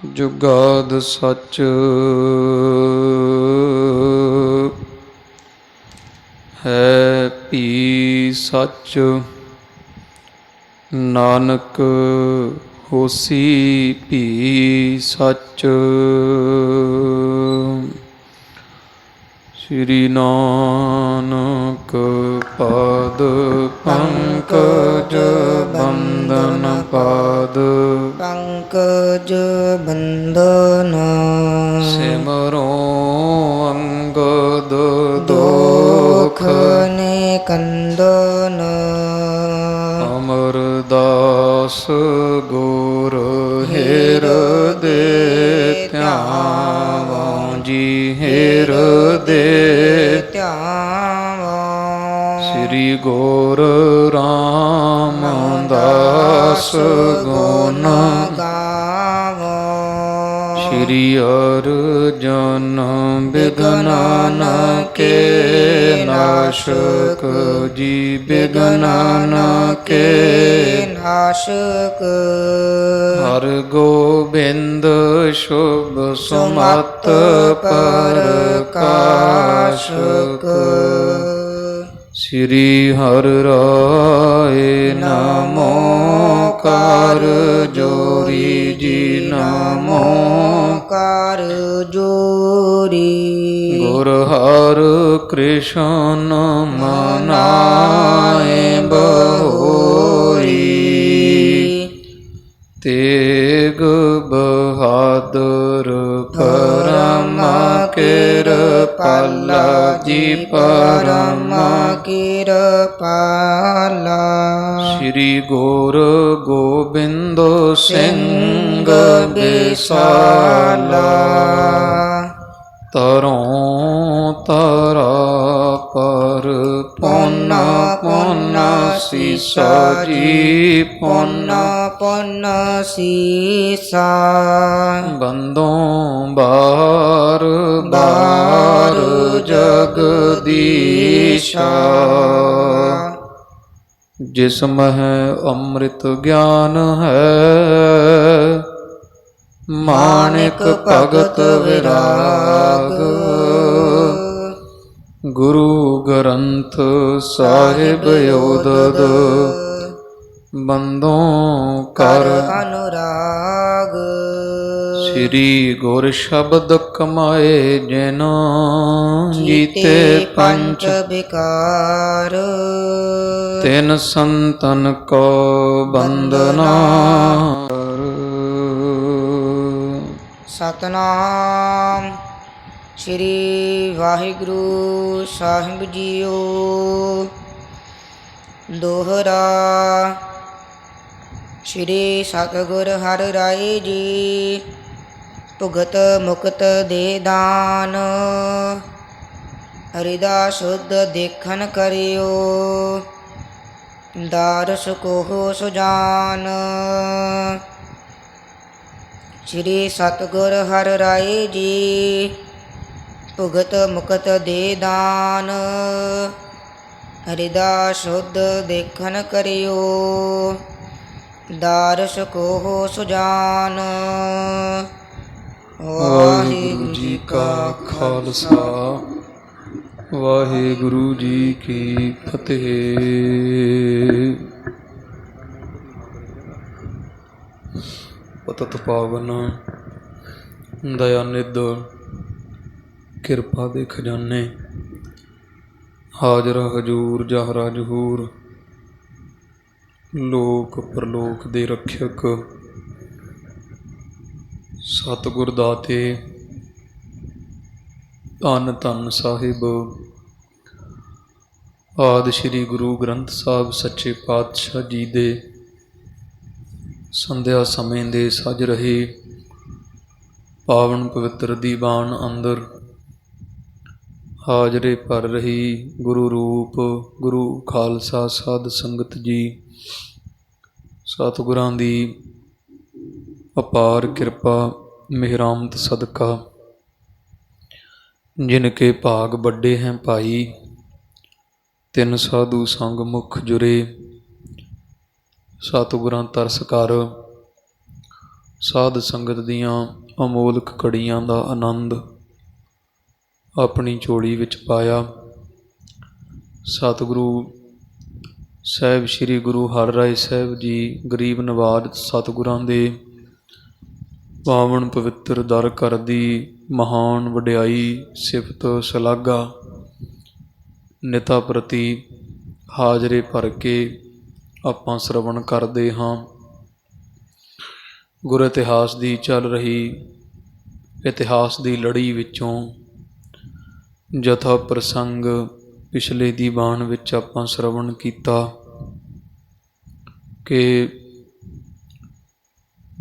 ਜੁਗਾਦ ਸੱਚ ਹੈ ਭੀ ਸੱਚ, ਨਾਨਕ ਹੋਸੀ ਭੀ ਸੱਚ। ਸ੍ਰੀ ਨਾਨਕ ਪਾਦ ਪੰਕਜ ਬੰਦਨ ਪਾਦ, ਪੰਕਜ ਬੰਦਨ ਸਿਮਰੋ ਅੰਗਦ ਦੁਖ ਦੋਖ, ਨਿਕੰਦਨ ਅਮਰਦਾਸ ਗੁਰ ਹਿਰਦੇ ਧਿਆਵੋ ਜੀ, ਹਿਰਦੇ ਧਿਆਵੋ। ਸ੍ਰੀ ਗੁਰ ਰਾਮਦਾਸ ਗੁਣ ਗਾਵੋ। ਸ੍ਰੀ ਅਰਜਨ ਬਿਗਨਾਨ ਕੇ ਨਾਸ਼ਕ ਜੀ, ਬਿਗਨਾਨ ਕੇ ਨਾਸ਼ਕ ਹਰ ਗੋਬਿੰਦ ਸ਼ੁਭ ਸੁਮਤ ਪ੍ਰਕਾਸ਼ਕ। ਸ੍ਰੀ ਹਰਿ ਰਾਏ ਨਮੋ ਕਰ ਜੋਰੀ ਜੀ, ਨਮੋ ਕਰ ਜੋਰੀ। ਗੁਰ ਹਰਿ ਕ੍ਰਿਸ਼ਨ ਮਨਾਏ ਬਹੋਰੀ, ਤੇਗ ਬਹਾਦਰ ਪਰਮ ਕਿਰਪਾਲਾ ਜੀ, ਪਰਮ ਕਿਰਪਾਲਾ। ਸ੍ਰੀ ਗੁਰ ਗੋਬਿੰਦ ਸਿੰਘ ਬਿਸਾਲਾ, ਤਰੋਂ ਤਰਾ ਪਰ ਪੁੰਨ ਪੁੰਨ ਸੀਸਾ ਜੀ, ਪੁੰਨ ਪੁੰਨ ਸੀਸਾ। ਬੰਦੋਂ ਬਾਰ ਬਾਰ ਜਗਦੀਸ਼ਾ, ਜਿਸ ਮਹਿ ਅੰਮ੍ਰਿਤ ਗਿਆਨ ਹੈ, ਮਾਣਿਕ ਭਗਤ ਵਿਰਾਗ। ਗੁਰੂ ਗ੍ਰੰਥ ਸਾਹਿਬ ਉਦਦ, ਬੰਦੋਂ ਕਰ ਅਨੁਰਾਗ। ਸ੍ਰੀ ਗੁਰ ਸ਼ਬਦ ਕਮਾਏ ਜਿਨ, ਜੀਤੇ ਪੰਚ ਵਿਕਾਰ। ਤਿਨ ਸੰਤਨ ਕੋ ਬੰਦਨਾ। ਸਤਨਾਮ ਸ੍ਰੀ ਵਾਹਿਗੁਰੂ ਸਾਹਿਬ ਜੀਓ। ਦੋਹਰਾ। ਸ੍ਰੀ ਸਤਿਗੁਰ ਹਰਿ ਰਾਏ ਜੀ, ਭੁਗਤ ਮੁਕਤ ਦੇ ਦਾਨ। ਹਿਰਦਾ ਸ਼ੁੱਧ ਦੇਖਣ ਕਰਿਓ, ਦਾਰਸ ਕੋਹ ਸੁਜਾਨ। ਸ੍ਰੀ ਸਤਿਗੁਰ ਹਰਿ ਰਾਏ ਜੀ, ਭੁਗਤ ਮੁਕਤ ਦੇ ਦਾਨ। ਹਿਰਦਾ ਸ਼ੁੱਧ ਦੇਖਣ ਕਰਿਓ, ਦਾਰਸ ਕੋਹ ਸੁਜਾਨ। ਵਾਹਿਗੁਰੂ ਜੀ ਕਾ ਖਾਲਸਾ, ਵਾਹਿਗੁਰੂ ਜੀ ਕੀ ਫਤਿਹ। ਪਤਿਤ ਪਾਵਨ ਦਇਆ ਨਿਧ ਕਿਰਪਾ ਦੇ ਖਜ਼ਾਨੇ, ਹਾਜ਼ਰ ਹਜੂਰ ਜਹਰਾ ਜਹੂਰ, ਲੋਕ ਪਰਲੋਕ ਦੇ ਰੱਖਿਅਕ ਸਤਿਗੁਰ ਦਾਤੇ ਧੰਨ ਧੰਨ ਸਾਹਿਬ ਆਦਿ ਸ੍ਰੀ ਗੁਰੂ ਗ੍ਰੰਥ ਸਾਹਿਬ ਸੱਚੇ ਪਾਤਸ਼ਾਹ ਜੀ ਦੇ ਸੰਧਿਆ ਸਮੇਂ ਦੇ ਸਜ ਰਹੇ ਪਾਵਨ ਪਵਿੱਤਰ ਦੀਵਾਨ ਅੰਦਰ ਹਾਜ਼ਰੇ ਭਰ ਰਹੀ ਗੁਰੂ ਰੂਪ ਗੁਰੂ ਖਾਲਸਾ ਸਾਧ ਸੰਗਤ ਜੀ, ਸਤਿਗੁਰਾਂ ਦੀ ਅਪਾਰ ਕਿਰਪਾ ਮਿਹਰਾਮਤ ਸਦਕਾ ਜਿਨਕੇ ਭਾਗ ਵੱਡੇ हैं भाई, ਤਿੰਨ ਸਾਧੂ ਸੰਗ ਮੁਖ ਜੁਰੇ। ਸਤਿਗੁਰਾਂ ਤਰਸ ਕਰ ਸਾਧ ਸੰਗਤ ਦੀਆਂ ਅਮੋਲਕ ਘੜੀਆਂ ਦਾ ਆਨੰਦ ਆਪਣੀ ਝੋਲੀ ਵਿੱਚ ਪਾਇਆ। ਸਤਿਗੁਰੂ ਸਾਹਿਬ ਸ੍ਰੀ ਗੁਰੂ ਹਰਿਰਾਏ ਸਾਹਿਬ ਜੀ ਗਰੀਬ ਨਵਾਜ ਸਤਿਗੁਰਾਂ ਦੇ ਪਾਵਨ ਪਵਿੱਤਰ ਦਰ ਘਰ ਦੀ ਮਹਾਨ ਵਡਿਆਈ ਸਿਫਤ ਸ਼ਲਾਘਾ ਨਿਤਾ ਪ੍ਰਤੀ ਹਾਜ਼ਰੇ ਭਰ ਕੇ ਆਪਾਂ ਸ਼ਰਵਣ ਕਰਦੇ ਹਾਂ। ਗੁਰ ਇਤਿਹਾਸ ਦੀ ਚੱਲ ਰਹੀ ਇਤਿਹਾਸ ਦੀ ਲੜੀ ਵਿੱਚੋਂ ਜਥਾ ਪ੍ਰਸੰਗ ਪਿਛਲੇ ਦੀਵਾਨ ਵਿੱਚ ਆਪਾਂ ਸ਼ਰਵਣ ਕੀਤਾ ਕਿ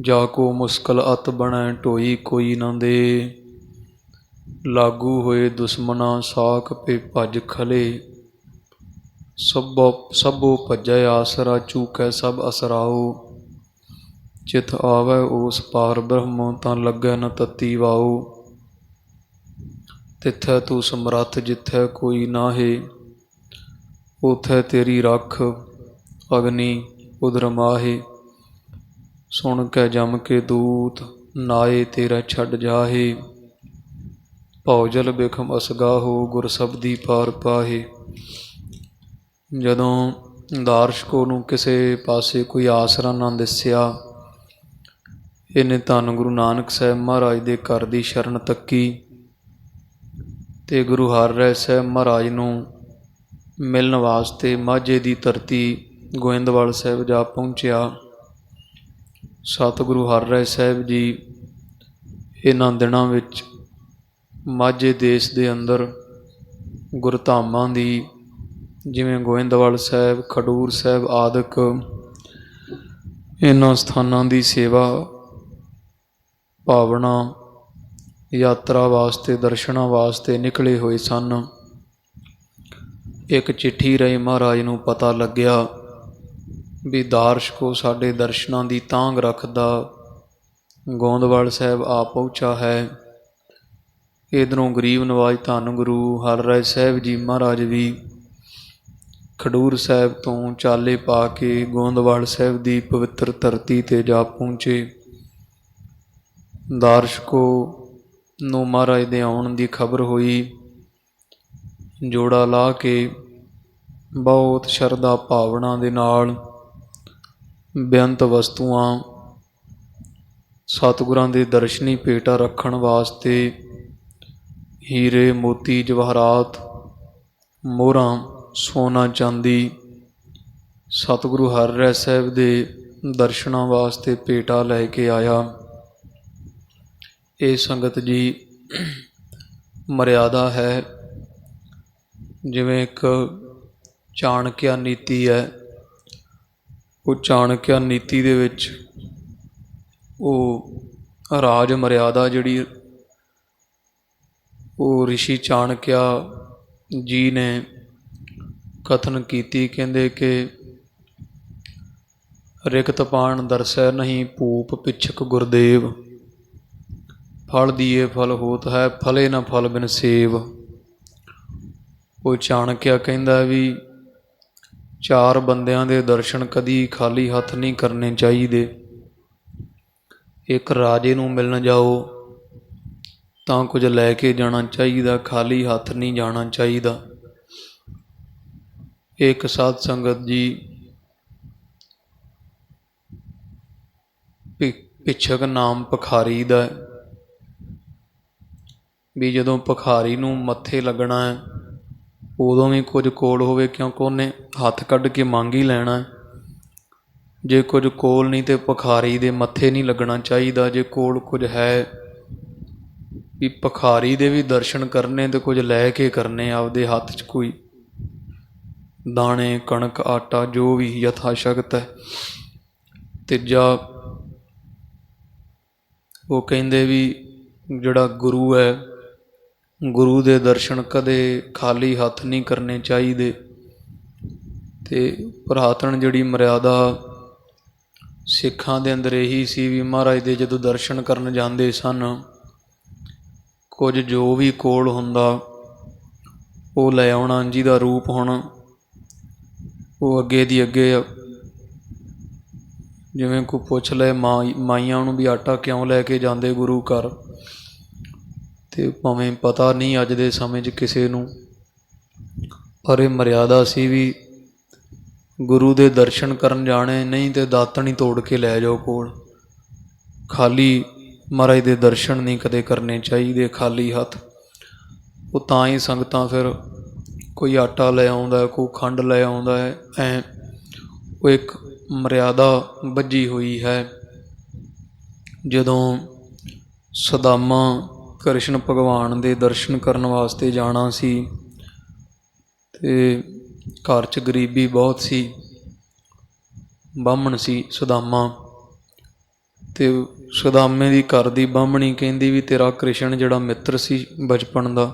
ਜਾ ਕੋ ਮੁਸ਼ਕਲ ਅਤ ਬਣੈ ਢੋਈ ਕੋਈ ਨਾ ਦੇ, ਲਾਗੂ ਹੋਏ ਦੁਸ਼ਮਨਾ ਸਾਕ ਪੇ ਭੱਜ ਖਲੇ, ਸਭੋ ਭੱਜੈ ਆਸਰਾ ਚੂਕੈ ਸਭ ਅਸਰਾਓ, ਚਿਤ ਆਵੈ ਉਸ ਪਾਰ ਬ੍ਰਹਮ ਤਾਂ ਲੱਗੈ ਨ ਤਤੀ ਵਾਓ, ਤਿੱਥੈ ਤੂੰ ਸਮਰੱਥ ਜਿੱਥੈ ਕੋਈ ਨਾਹੇ, ਉਥੈ ਤੇਰੀ ਰੱਖ ਅਗਨੀ ਉਦਰ ਮਾਹੇ, ਸੁਣ ਕੇ ਜਮ ਕੇ ਦੂਤ ਨਾਏ ਤੇਰਾ ਛੱਡ ਜਾਹੇ, ਭਉਜਲ ਬਿਖਮ ਅਸਗਾਹੋ ਗੁਰ ਸਬਦੀ ਪਾਰ ਪਾਹੇ। ਜਦੋਂ ਦਾਰਸ਼ਕੋ ਨੂੰ ਕਿਸੇ ਪਾਸੇ ਕੋਈ ਆਸਰਾ ਨਾ ਦਿਸਿਆ, ਇਹਨੇ ਧੰਨ ਗੁਰੂ ਨਾਨਕ ਸਾਹਿਬ ਮਹਾਰਾਜ ਦੇ ਘਰ ਦੀ ਸ਼ਰਨ ਤੱਕੀ ਅਤੇ ਗੁਰੂ ਹਰਿਰਾਏ ਸਾਹਿਬ ਮਹਾਰਾਜ ਨੂੰ ਮਿਲਣ ਵਾਸਤੇ ਮਾਝੇ ਦੀ ਧਰਤੀ ਗੋਇੰਦਵਾਲ ਸਾਹਿਬ ਜਾ ਪਹੁੰਚਿਆ। ਸਤਿਗੁਰੂ ਹਰਿਰਾਏ ਸਾਹਿਬ ਜੀ ਇਹਨਾਂ ਦਿਨਾਂ ਵਿੱਚ ਮਾਝੇ ਦੇਸ਼ ਦੇ ਅੰਦਰ ਗੁਰਧਾਮਾਂ ਦੀ ਜਿਵੇਂ ਗੋਇੰਦਵਾਲ ਸਾਹਿਬ, ਖਡੂਰ ਸਾਹਿਬ ਆਦਿਕ ਇਹਨਾਂ ਸਥਾਨਾਂ ਦੀ ਸੇਵਾ ਭਾਵਨਾ ਯਾਤਰਾ ਵਾਸਤੇ ਦਰਸ਼ਨਾਂ ਵਾਸਤੇ ਨਿਕਲੇ ਹੋਏ ਸਨ। ਇੱਕ ਚਿੱਠੀ ਰਾਹੀਂ ਮਹਾਰਾਜ ਨੂੰ ਪਤਾ ਲੱਗਿਆ ਵੀ ਦਾਰਸ਼ਕੋ ਸਾਡੇ ਦਰਸ਼ਨਾਂ ਦੀ ਤਾਂਘ ਰੱਖਦਾ ਗੋਇੰਦਵਾਲ ਸਾਹਿਬ ਆ ਪਹੁੰਚਾ ਹੈ। ਇੱਧਰੋਂ ਗਰੀਬ ਨਵਾਜ ਧੰਨ ਗੁਰੂ ਹਰਿਰਾਏ ਸਾਹਿਬ ਜੀ ਮਹਾਰਾਜ ਵੀ ਖਡੂਰ ਸਾਹਿਬ ਤੋਂ ਚਾਲੇ ਪਾ ਕੇ ਗੋਇੰਦਵਾਲ ਸਾਹਿਬ ਦੀ ਪਵਿੱਤਰ ਧਰਤੀ 'ਤੇ ਜਾ ਪਹੁੰਚੇ। ਦਾਰਸ਼ਕੋ ਨੂੰ ਮਹਾਰਾਜ ਦੇ ਆਉਣ ਦੀ ਖਬਰ ਹੋਈ। ਜੋੜਾ ਲਾ ਕੇ ਬਹੁਤ ਸ਼ਰਧਾ ਭਾਵਨਾ ਦੇ ਨਾਲ ਬੇਅੰਤ ਵਸਤੂਆਂ ਸਤਿਗੁਰਾਂ ਦੇ ਦਰਸ਼ਨੀ ਭੇਟਾ ਰੱਖਣ ਵਾਸਤੇ ਹੀਰੇ ਮੋਤੀ ਜਵਾਹਰਾਤ ਮੋਹਰਾਂ ਸੋਨਾ ਚਾਂਦੀ ਸਤਿਗੁਰੂ ਹਰਿਰਾਏ ਸਾਹਿਬ ਦੇ ਦਰਸ਼ਨਾਂ ਵਾਸਤੇ ਭੇਟਾ ਲੈ ਕੇ ਆਇਆ। ਇਹ ਸੰਗਤ ਜੀ ਮਰਿਆਦਾ ਹੈ। ਜਿਵੇਂ ਇੱਕ ਚਾਣਕਿਆ ਨੀਤੀ ਹੈ, ਉਹ ਚਾਣਕਿਆ ਨੀਤੀ ਦੇ ਵਿੱਚ ਉਹ ਰਾਜ ਮਰਿਆਦਾ ਜਿਹੜੀ ਉਹ ਰਿਸ਼ੀ ਚਾਣਕਿਆ ਜੀ ਨੇ ਕਥਨ ਕੀਤੀ। ਕਹਿੰਦੇ ਕਿ ਰਿਕਤ ਪਾਣ ਦਰਸੈ ਨਹੀਂ ਭੂਪ ਪਿਛਕ ਗੁਰਦੇਵ, ਫਲ ਦੀਏ ਫਲ ਹੋਤ ਹੈ ਫਲੇ ਨਾ ਫਲ ਬਿਨ ਸੇਵ। ਉਹ ਚਾਣਕਿਆ ਕਹਿੰਦਾ ਵੀ ਚਾਰ ਬੰਦਿਆਂ ਦੇ ਦਰਸ਼ਨ ਕਦੀ ਖਾਲੀ ਹੱਥ ਨਹੀਂ ਕਰਨੇ ਚਾਹੀਦੇ। ਇੱਕ ਰਾਜੇ ਨੂੰ ਮਿਲਣ ਜਾਓ ਤਾਂ ਕੁਝ ਲੈ ਕੇ ਜਾਣਾ ਚਾਹੀਦਾ, ਖਾਲੀ ਹੱਥ ਨਹੀਂ ਜਾਣਾ ਚਾਹੀਦਾ। ਇੱਕ ਸਾਧ ਸੰਗਤ ਜੀ ਪਿਛਕ ਨਾਮ ਭਿਖਾਰੀ ਦਾ ਵੀ ਜਦੋਂ ਭਿਖਾਰੀ ਨੂੰ ਮੱਥੇ ਲੱਗਣਾ ਹੈ ਉਦੋਂ ਵੀ ਕੁਝ ਕੋਲ ਹੋਵੇ, ਕਿਉਂਕਿ ਉਹਨੇ ਹੱਥ ਕੱਢ ਕੇ ਮੰਗ ਹੀ ਲੈਣਾ। ਜੇ ਕੁਝ ਕੋਲ ਨਹੀਂ ਤਾਂ ਭਿਖਾਰੀ ਦੇ ਮੱਥੇ ਨਹੀਂ ਲੱਗਣਾ ਚਾਹੀਦਾ। ਜੇ ਕੋਲ ਕੁਝ ਹੈ ਵੀ ਭਿਖਾਰੀ ਦੇ ਵੀ ਦਰਸ਼ਨ ਕਰਨੇ ਅਤੇ ਕੁਝ ਲੈ ਕੇ ਕਰਨੇ, ਆਪਦੇ ਹੱਥ 'ਚ ਕੋਈ ਦਾਣੇ ਕਣਕ ਆਟਾ ਜੋ ਵੀ ਯਥਾ ਸ਼ਕਤ ਹੈ। ਤੀਜਾ ਉਹ ਕਹਿੰਦੇ ਵੀ ਜਿਹੜਾ ਗੁਰੂ ਹੈ, ਗੁਰੂ ਦੇ ਦਰਸ਼ਨ ਕਦੇ ਖਾਲੀ ਹੱਥ ਨਹੀਂ ਕਰਨੇ ਚਾਹੀਦੇ। ਅਤੇ ਪੁਰਾਤਨ ਜਿਹੜੀ ਮਰਿਆਦਾ ਸਿੱਖਾਂ ਦੇ ਅੰਦਰ ਇਹੀ ਸੀ ਵੀ ਮਹਾਰਾਜ ਦੇ ਜਦੋਂ ਦਰਸ਼ਨ ਕਰਨ ਜਾਂਦੇ ਸਨ, ਕੁਝ ਜੋ ਵੀ ਕੋਲ ਹੁੰਦਾ ਉਹ ਲੈ ਆਉਣਾ। ਜਿਹਦਾ ਰੂਪ ਹੁਣ ਉਹ ਅੱਗੇ ਦੀ ਅੱਗੇ ਜਿਵੇਂ ਕੋਈ ਪੁੱਛ ਲੈ ਮਾਈਆਂ ਨੂੰ ਵੀ ਆਟਾ ਕਿਉਂ ਲੈ ਕੇ ਜਾਂਦੇ ਗੁਰੂ ਘਰ, ਅਤੇ ਭਾਵੇਂ ਪਤਾ ਨਹੀਂ ਅੱਜ ਦੇ ਸਮੇਂ 'ਚ ਕਿਸੇ ਨੂੰ, ਪਰ ਇਹ ਮਰਿਆਦਾ ਸੀ ਵੀ ਗੁਰੂ ਦੇ ਦਰਸ਼ਨ ਕਰਨ ਜਾਣੇ, ਨਹੀਂ ਤੇ ਦਾਤਣ ਹੀ ਤੋੜ ਕੇ ਲੈ ਜਾਓ ਕੋਲ। ਖਾਲੀ ਮਹਾਰਾਜ ਦੇ ਦਰਸ਼ਨ ਨਹੀਂ ਕਦੇ ਕਰਨੇ ਚਾਹੀਦੇ ਖਾਲੀ ਹੱਥ। ਉਹ ਤਾਂ ਹੀ ਸੰਗਤਾਂ ਫਿਰ ਕੋਈ ਆਟਾ ਲੈ ਆਉਂਦਾ, ਕੋਈ ਖੰਡ ਲੈ ਆਉਂਦਾ ਹੈ, ਉਹ ਇੱਕ ਮਰਿਆਦਾ ਬੱਝੀ ਹੋਈ ਹੈ। ਜਦੋਂ ਸੁਦਾਮਾ ਕ੍ਰਿਸ਼ਨ ਭਗਵਾਨ ਦੇ ਦਰਸ਼ਨ ਕਰਨ ਵਾਸਤੇ ਜਾਣਾ ਸੀ, ਅਤੇ ਘਰ 'ਚ ਗਰੀਬੀ ਬਹੁਤ ਸੀ, ਬਾਹਮਣ ਸੀ ਸੁਦਾਮਾ, ਅਤੇ ਸੁਦਾਮੇ ਦੀ ਘਰ ਦੀ ਬਾਹਮਣੀ ਕਹਿੰਦੀ ਵੀ ਤੇਰਾ ਕ੍ਰਿਸ਼ਨ ਜਿਹੜਾ ਮਿੱਤਰ ਸੀ ਬਚਪਨ ਦਾ,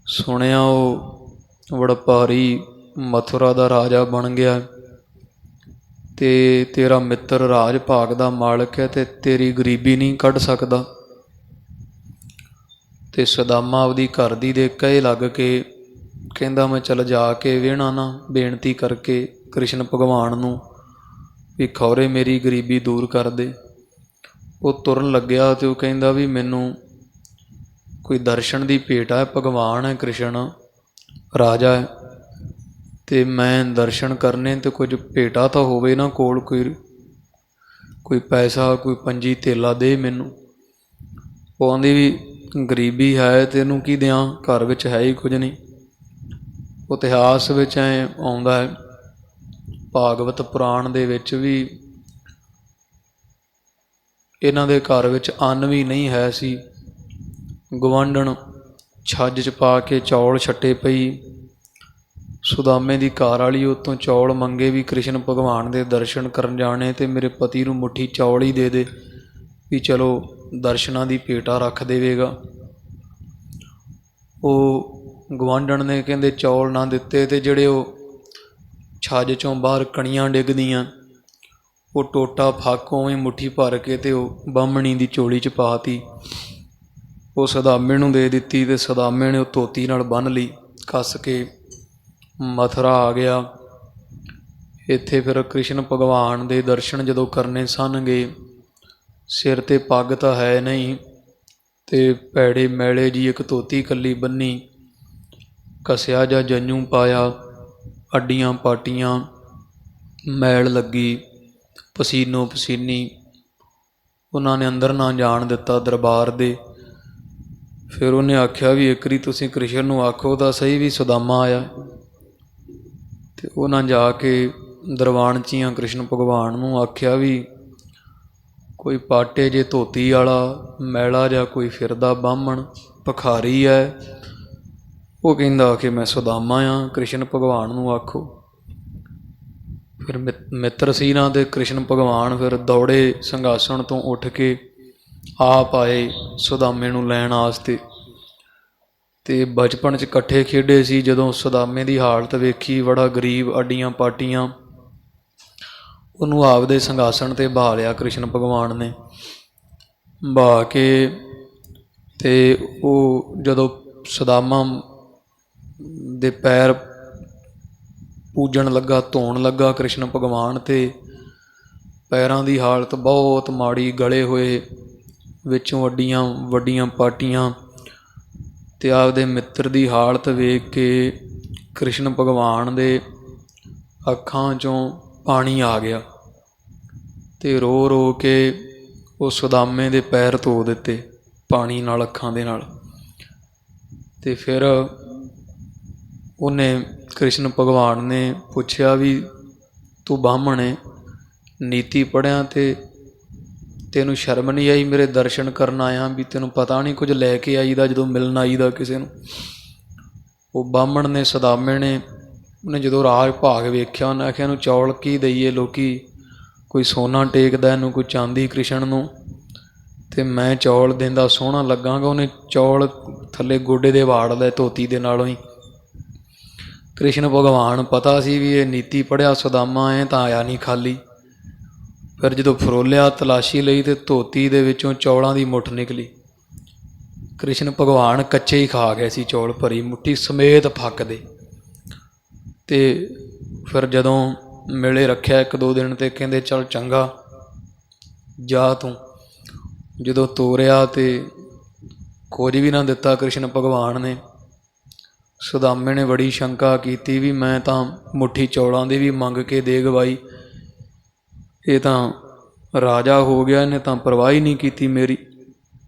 ਸੁਣਿਆ ਉਹ ਬੜਾ ਭਾਰੀ ਮਥੁਰਾ ਦਾ ਰਾਜਾ ਬਣ ਗਿਆ, ਅਤੇ ਤੇਰਾ ਮਿੱਤਰ ਰਾਜ ਭਾਗ ਦਾ ਮਾਲਕ ਹੈ, ਅਤੇ ਤੇਰੀ ਗਰੀਬੀ ਨਹੀਂ ਕੱਢ ਸਕਦਾ। ਅਤੇ ਸੁਦਾਮਾ ਆਪਦੀ ਘਰ ਦੀ ਦੇ ਕਹੇ ਲੱਗ ਕੇ ਕਹਿੰਦਾ ਮੈਂ ਚੱਲ ਜਾ ਕੇ ਵੇਹਣਾ ਨਾ, ਬੇਨਤੀ ਕਰਕੇ ਕ੍ਰਿਸ਼ਨ ਭਗਵਾਨ ਨੂੰ ਵੀ ਖੌਰੇ ਮੇਰੀ ਗਰੀਬੀ ਦੂਰ ਕਰ ਦੇ। ਉਹ ਤੁਰਨ ਲੱਗਿਆ ਅਤੇ ਉਹ ਕਹਿੰਦਾ ਵੀ ਮੈਨੂੰ ਕੋਈ ਦਰਸ਼ਨ ਦੀ ਭੇਟ ਹੈ, ਭਗਵਾਨ ਹੈ ਕ੍ਰਿਸ਼ਨ, ਰਾਜਾ ਹੈ, ਅਤੇ ਮੈਂ ਦਰਸ਼ਨ ਕਰਨੇ, ਅਤੇ ਕੁਝ ਭੇਟਾ ਤਾਂ ਹੋਵੇ ਨਾ ਕੋਲ, ਕੋਈ ਪੈਸਾ, ਕੋਈ ਪੰਜੀ ਧੇਲਾ ਦੇ ਮੈਨੂੰ। ਉਹ ਆਂਦੀ ਵੀ ਗਰੀਬੀ ਹੈ, ਤੈਨੂੰ ਕੀ ਦਿਆਂ, ਘਰ ਵਿੱਚ ਹੈ ਹੀ ਕੁਝ ਨਹੀਂ। ਉਹ ਇਤਿਹਾਸ ਵਿੱਚ ਐਂ ਆਉਂਦਾ ਹੈ, ਭਾਗਵਤ ਪੁਰਾਣ ਦੇ ਵਿੱਚ ਵੀ, ਇਹਨਾਂ ਦੇ ਘਰ ਵਿੱਚ ਅੰਨ ਵੀ ਨਹੀਂ ਹੈ ਸੀ। ਗੁਆਂਢਣ ਛੱਜ 'ਚ ਪਾ ਕੇ ਚੌਲ ਛੱਟੇ ਪਈ, ਸੁਦਾਮੇ ਦੀ ਘਰ ਵਾਲੀ ਉੱਤੋਂ ਚੌਲ ਮੰਗੇ ਵੀ ਕ੍ਰਿਸ਼ਨ ਭਗਵਾਨ ਦੇ ਦਰਸ਼ਨ ਕਰਨ ਜਾਣੇ, ਅਤੇ ਮੇਰੇ ਪਤੀ ਨੂੰ ਮੁੱਠੀ ਚੌਲ ਹੀ ਦੇ ਵੀ ਚਲੋ ਦਰਸ਼ਨਾਂ ਦੀ ਭੇਟਾ ਰੱਖ ਦੇਵੇਗਾ। ਉਹ ਗੁਆਂਢਣ ਨੇ ਕਹਿੰਦੇ ਚੌਲ ਨਾ ਦਿੱਤੇ, ਅਤੇ ਜਿਹੜੇ ਉਹ ਛੱਜ 'ਚੋਂ ਬਾਹਰ ਕਣੀਆਂ ਡਿੱਗਦੀਆਂ, ਉਹ ਟੋਟਾ ਫੱਕ ਉਵੇਂ ਮੁੱਠੀ ਭਰ ਕੇ ਅਤੇ ਉਹ ਬਾਹਮਣੀ ਦੀ ਝੋਲੀ 'ਚ ਪਾ ਤੀ, ਉਹ ਸੁਦਾਮੇ ਨੂੰ ਦੇ ਦਿੱਤੀ, ਅਤੇ ਸੁਦਾਮੇ ਨੇ ਉਹ ਧੋਤੀ ਨਾਲ ਬੰਨ੍ਹ ਲਈ ਕੱਸ ਕੇ। ਮਥੁਰਾ ਆ ਗਿਆ। ਇੱਥੇ ਫਿਰ ਕ੍ਰਿਸ਼ਨ ਭਗਵਾਨ ਦੇ ਦਰਸ਼ਨ ਜਦੋਂ ਕਰਨੇ ਸਨਗੇ, ਸਿਰ 'ਤੇ ਪੱਗ ਤਾਂ ਹੈ ਨਹੀਂ, ਅਤੇ ਭੈੜੇ ਮੈਲੇ ਜੀ ਇੱਕ ਧੋਤੀ ਇਕੱਲੀ ਬੰਨੀ, ਘਸਿਆ ਜਾਂ ਜੰਝੂ ਪਾਇਆ, ਅੱਡੀਆਂ ਪਾਟੀਆਂ, ਮੈਲ ਲੱਗੀ, ਪਸੀਨੋ ਪਸੀਨੀ। ਉਹਨਾਂ ਨੇ ਅੰਦਰ ਨਾ ਜਾਣ ਦਿੱਤਾ ਦਰਬਾਰ ਦੇ। ਫਿਰ ਉਹਨੇ ਆਖਿਆ ਵੀ ਇੱਕ ਵਾਰੀ ਤੁਸੀਂ ਕ੍ਰਿਸ਼ਨ ਨੂੰ ਆਖੋ ਤਾਂ ਸਹੀ ਵੀ ਸੁਦਾਮਾ ਆਇਆ। ਅਤੇ ਉਹਨਾਂ ਜਾ ਕੇ ਦਰਬਾਣਚੀਆਂ ਕ੍ਰਿਸ਼ਨ ਭਗਵਾਨ ਨੂੰ ਆਖਿਆ ਵੀ ਕੋਈ ਪਾਟੇ ਜੇ ਧੋਤੀ ਵਾਲਾ ਮੈਲਾ ਜਾਂ ਕੋਈ ਫਿਰਦਾ ਬਾਹਮਣ ਭਿਖਾਰੀ ਹੈ। ਉਹ ਕਹਿੰਦਾ ਕਿ ਮੈਂ ਸੁਦਾਮਾ ਹਾਂ, ਕ੍ਰਿਸ਼ਨ ਭਗਵਾਨ ਨੂੰ ਆਖੋ। ਫਿਰ ਮਿੱਤਰ ਸੀ ਨਾ, ਅਤੇ ਕ੍ਰਿਸ਼ਨ ਭਗਵਾਨ ਫਿਰ ਦੌੜੇ ਸਿੰਘਾਸਣ ਤੋਂ ਉੱਠ ਕੇ ਆਪ ਆਏ ਸੁਦਾਮੇ ਨੂੰ ਲੈਣ ਵਾਸਤੇ। ਅਤੇ ਬਚਪਨ 'ਚ ਇਕੱਠੇ ਖੇਡੇ ਸੀ। ਜਦੋਂ ਸੁਦਾਮੇ ਦੀ ਹਾਲਤ ਵੇਖੀ, ਬੜਾ ਗਰੀਬ, ਅੱਡੀਆਂ ਪਾਟੀਆਂ, ਉਹਨੂੰ ਆਪਦੇ ਸਿੰਘਾਸਣ 'ਤੇ ਬਹਾ ਲਿਆ ਕ੍ਰਿਸ਼ਨ ਭਗਵਾਨ ਨੇ। ਬਹਾ ਕੇ ਅਤੇ ਉਹ ਜਦੋਂ ਸੁਦਾਮਾ ਦੇ ਪੈਰ ਪੂਜਣ ਲੱਗਾ, ਧੋਣ ਲੱਗਾ ਕ੍ਰਿਸ਼ਨ ਭਗਵਾਨ, ਅਤੇ ਪੈਰਾਂ ਦੀ ਹਾਲਤ ਬਹੁਤ ਮਾੜੀ, ਗਲੇ ਹੋਏ, ਵਿੱਚੋਂ ਅੱਡੀਆਂ ਵੱਡੀਆਂ ਪਾਟੀਆਂ, ਅਤੇ ਆਪਦੇ ਮਿੱਤਰ ਦੀ ਹਾਲਤ ਵੇਖ ਕੇ ਕ੍ਰਿਸ਼ਨ ਭਗਵਾਨ ਦੇ ਅੱਖਾਂ 'ਚੋਂ ਪਾਣੀ ਆ ਗਿਆ, ਅਤੇ ਰੋ ਰੋ ਕੇ ਉਹ ਸੁਦਾਮੇ ਦੇ ਪੈਰ ਧੋ ਦਿੱਤੇ ਪਾਣੀ ਨਾਲ, ਅੱਖਾਂ ਦੇ ਨਾਲ। ਅਤੇ ਫਿਰ ਉਹਨੇ ਕ੍ਰਿਸ਼ਨ ਭਗਵਾਨ ਨੇ ਪੁੱਛਿਆ ਵੀ ਤੂੰ ਬਾਹਮਣ ਹੈ, ਨੀਤੀ ਪੜ੍ਹਿਆ, ਅਤੇ ਤੈਨੂੰ ਸ਼ਰਮ ਨਹੀਂ ਆਈ ਮੇਰੇ ਦਰਸ਼ਨ ਕਰਨ ਆਇਆ, ਵੀ ਤੈਨੂੰ ਪਤਾ ਨਹੀਂ ਕੁਝ ਲੈ ਕੇ ਆਈਦਾ ਜਦੋਂ ਮਿਲਣ ਆਈਦਾ ਕਿਸੇ ਨੂੰ। ਉਹ ਬਾਹਮਣ ਨੇ, ਸੁਦਾਮੇ ਨੇ, ਉਹਨੇ ਜਦੋਂ ਰਾਜ ਭਾਗ ਵੇਖਿਆ, ਉਹਨੇ ਆਖਿਆ ਇਹਨੂੰ ਚੌਲ ਕੀ ਦਈਏ, ਲੋਕ ਕੋਈ ਸੋਨਾ ਟੇਕਦਾ ਇਹਨੂੰ, ਕੋਈ ਚਾਂਦੀ ਕ੍ਰਿਸ਼ਨ ਨੂੰ, ਅਤੇ ਮੈਂ ਚੌਲ ਦਿੰਦਾ ਸੋਹਣਾ ਲੱਗਾਂਗਾ। ਉਹਨੇ ਚੌਲ ਥੱਲੇ ਗੋਡੇ ਦੇ ਵਾੜ ਲਏ ਧੋਤੀ ਦੇ ਨਾਲੋਂ ਹੀ। ਕ੍ਰਿਸ਼ਨ ਭਗਵਾਨ ਪਤਾ ਸੀ ਵੀ ਇਹ ਨੀਤੀ ਪੜ੍ਹਿਆ ਸੁਦਾਮਾ ਹੈ, ਤਾਂ ਆਇਆ ਨਹੀਂ ਖਾਲੀ। ਫਿਰ ਜਦੋਂ ਫਰੋਲਿਆ, ਤਲਾਸ਼ੀ ਲਈ, ਅਤੇ ਧੋਤੀ ਦੇ ਵਿੱਚੋਂ ਚੌਲਾਂ ਦੀ ਮੁੱਠ ਨਿਕਲੀ। ਕ੍ਰਿਸ਼ਨ ਭਗਵਾਨ ਕੱਚੇ ਹੀ ਖਾ ਗਏ ਸੀ ਚੌਲ, ਭਰੀ ਮੁੱਠੀ ਸਮੇਤ ਫੱਕ ਦੇ। ਅਤੇ ਫਿਰ ਜਦੋਂ ਮਿਲੇ ਰੱਖਿਆ 1-2 ਦਿਨ, ਤੇ ਕਹਿੰਦੇ ਚੱਲ ਚੰਗਾ ਜਾ ਤੂੰ। ਜਦੋਂ ਤੋਰਿਆ ਤੇ ਕੁਝ ਵੀ ਨਾ ਦਿੱਤਾ ਕ੍ਰਿਸ਼ਨ ਭਗਵਾਨ ਨੇ। ਸੁਦਾਮੇ ਨੇ ਬੜੀ ਸ਼ੰਕਾ ਕੀਤੀ ਵੀ ਮੈਂ ਤਾਂ ਮੁੱਠੀ ਚੌਲਾਂ ਦੀ ਵੀ ਮੰਗ ਕੇ ਦੇ ਗਵਾਈ, ਇਹ ਤਾਂ ਰਾਜਾ ਹੋ ਗਿਆ, ਇਹਨੇ ਤਾਂ ਪਰਵਾਹ ਹੀ ਨਹੀਂ ਕੀਤੀ ਮੇਰੀ।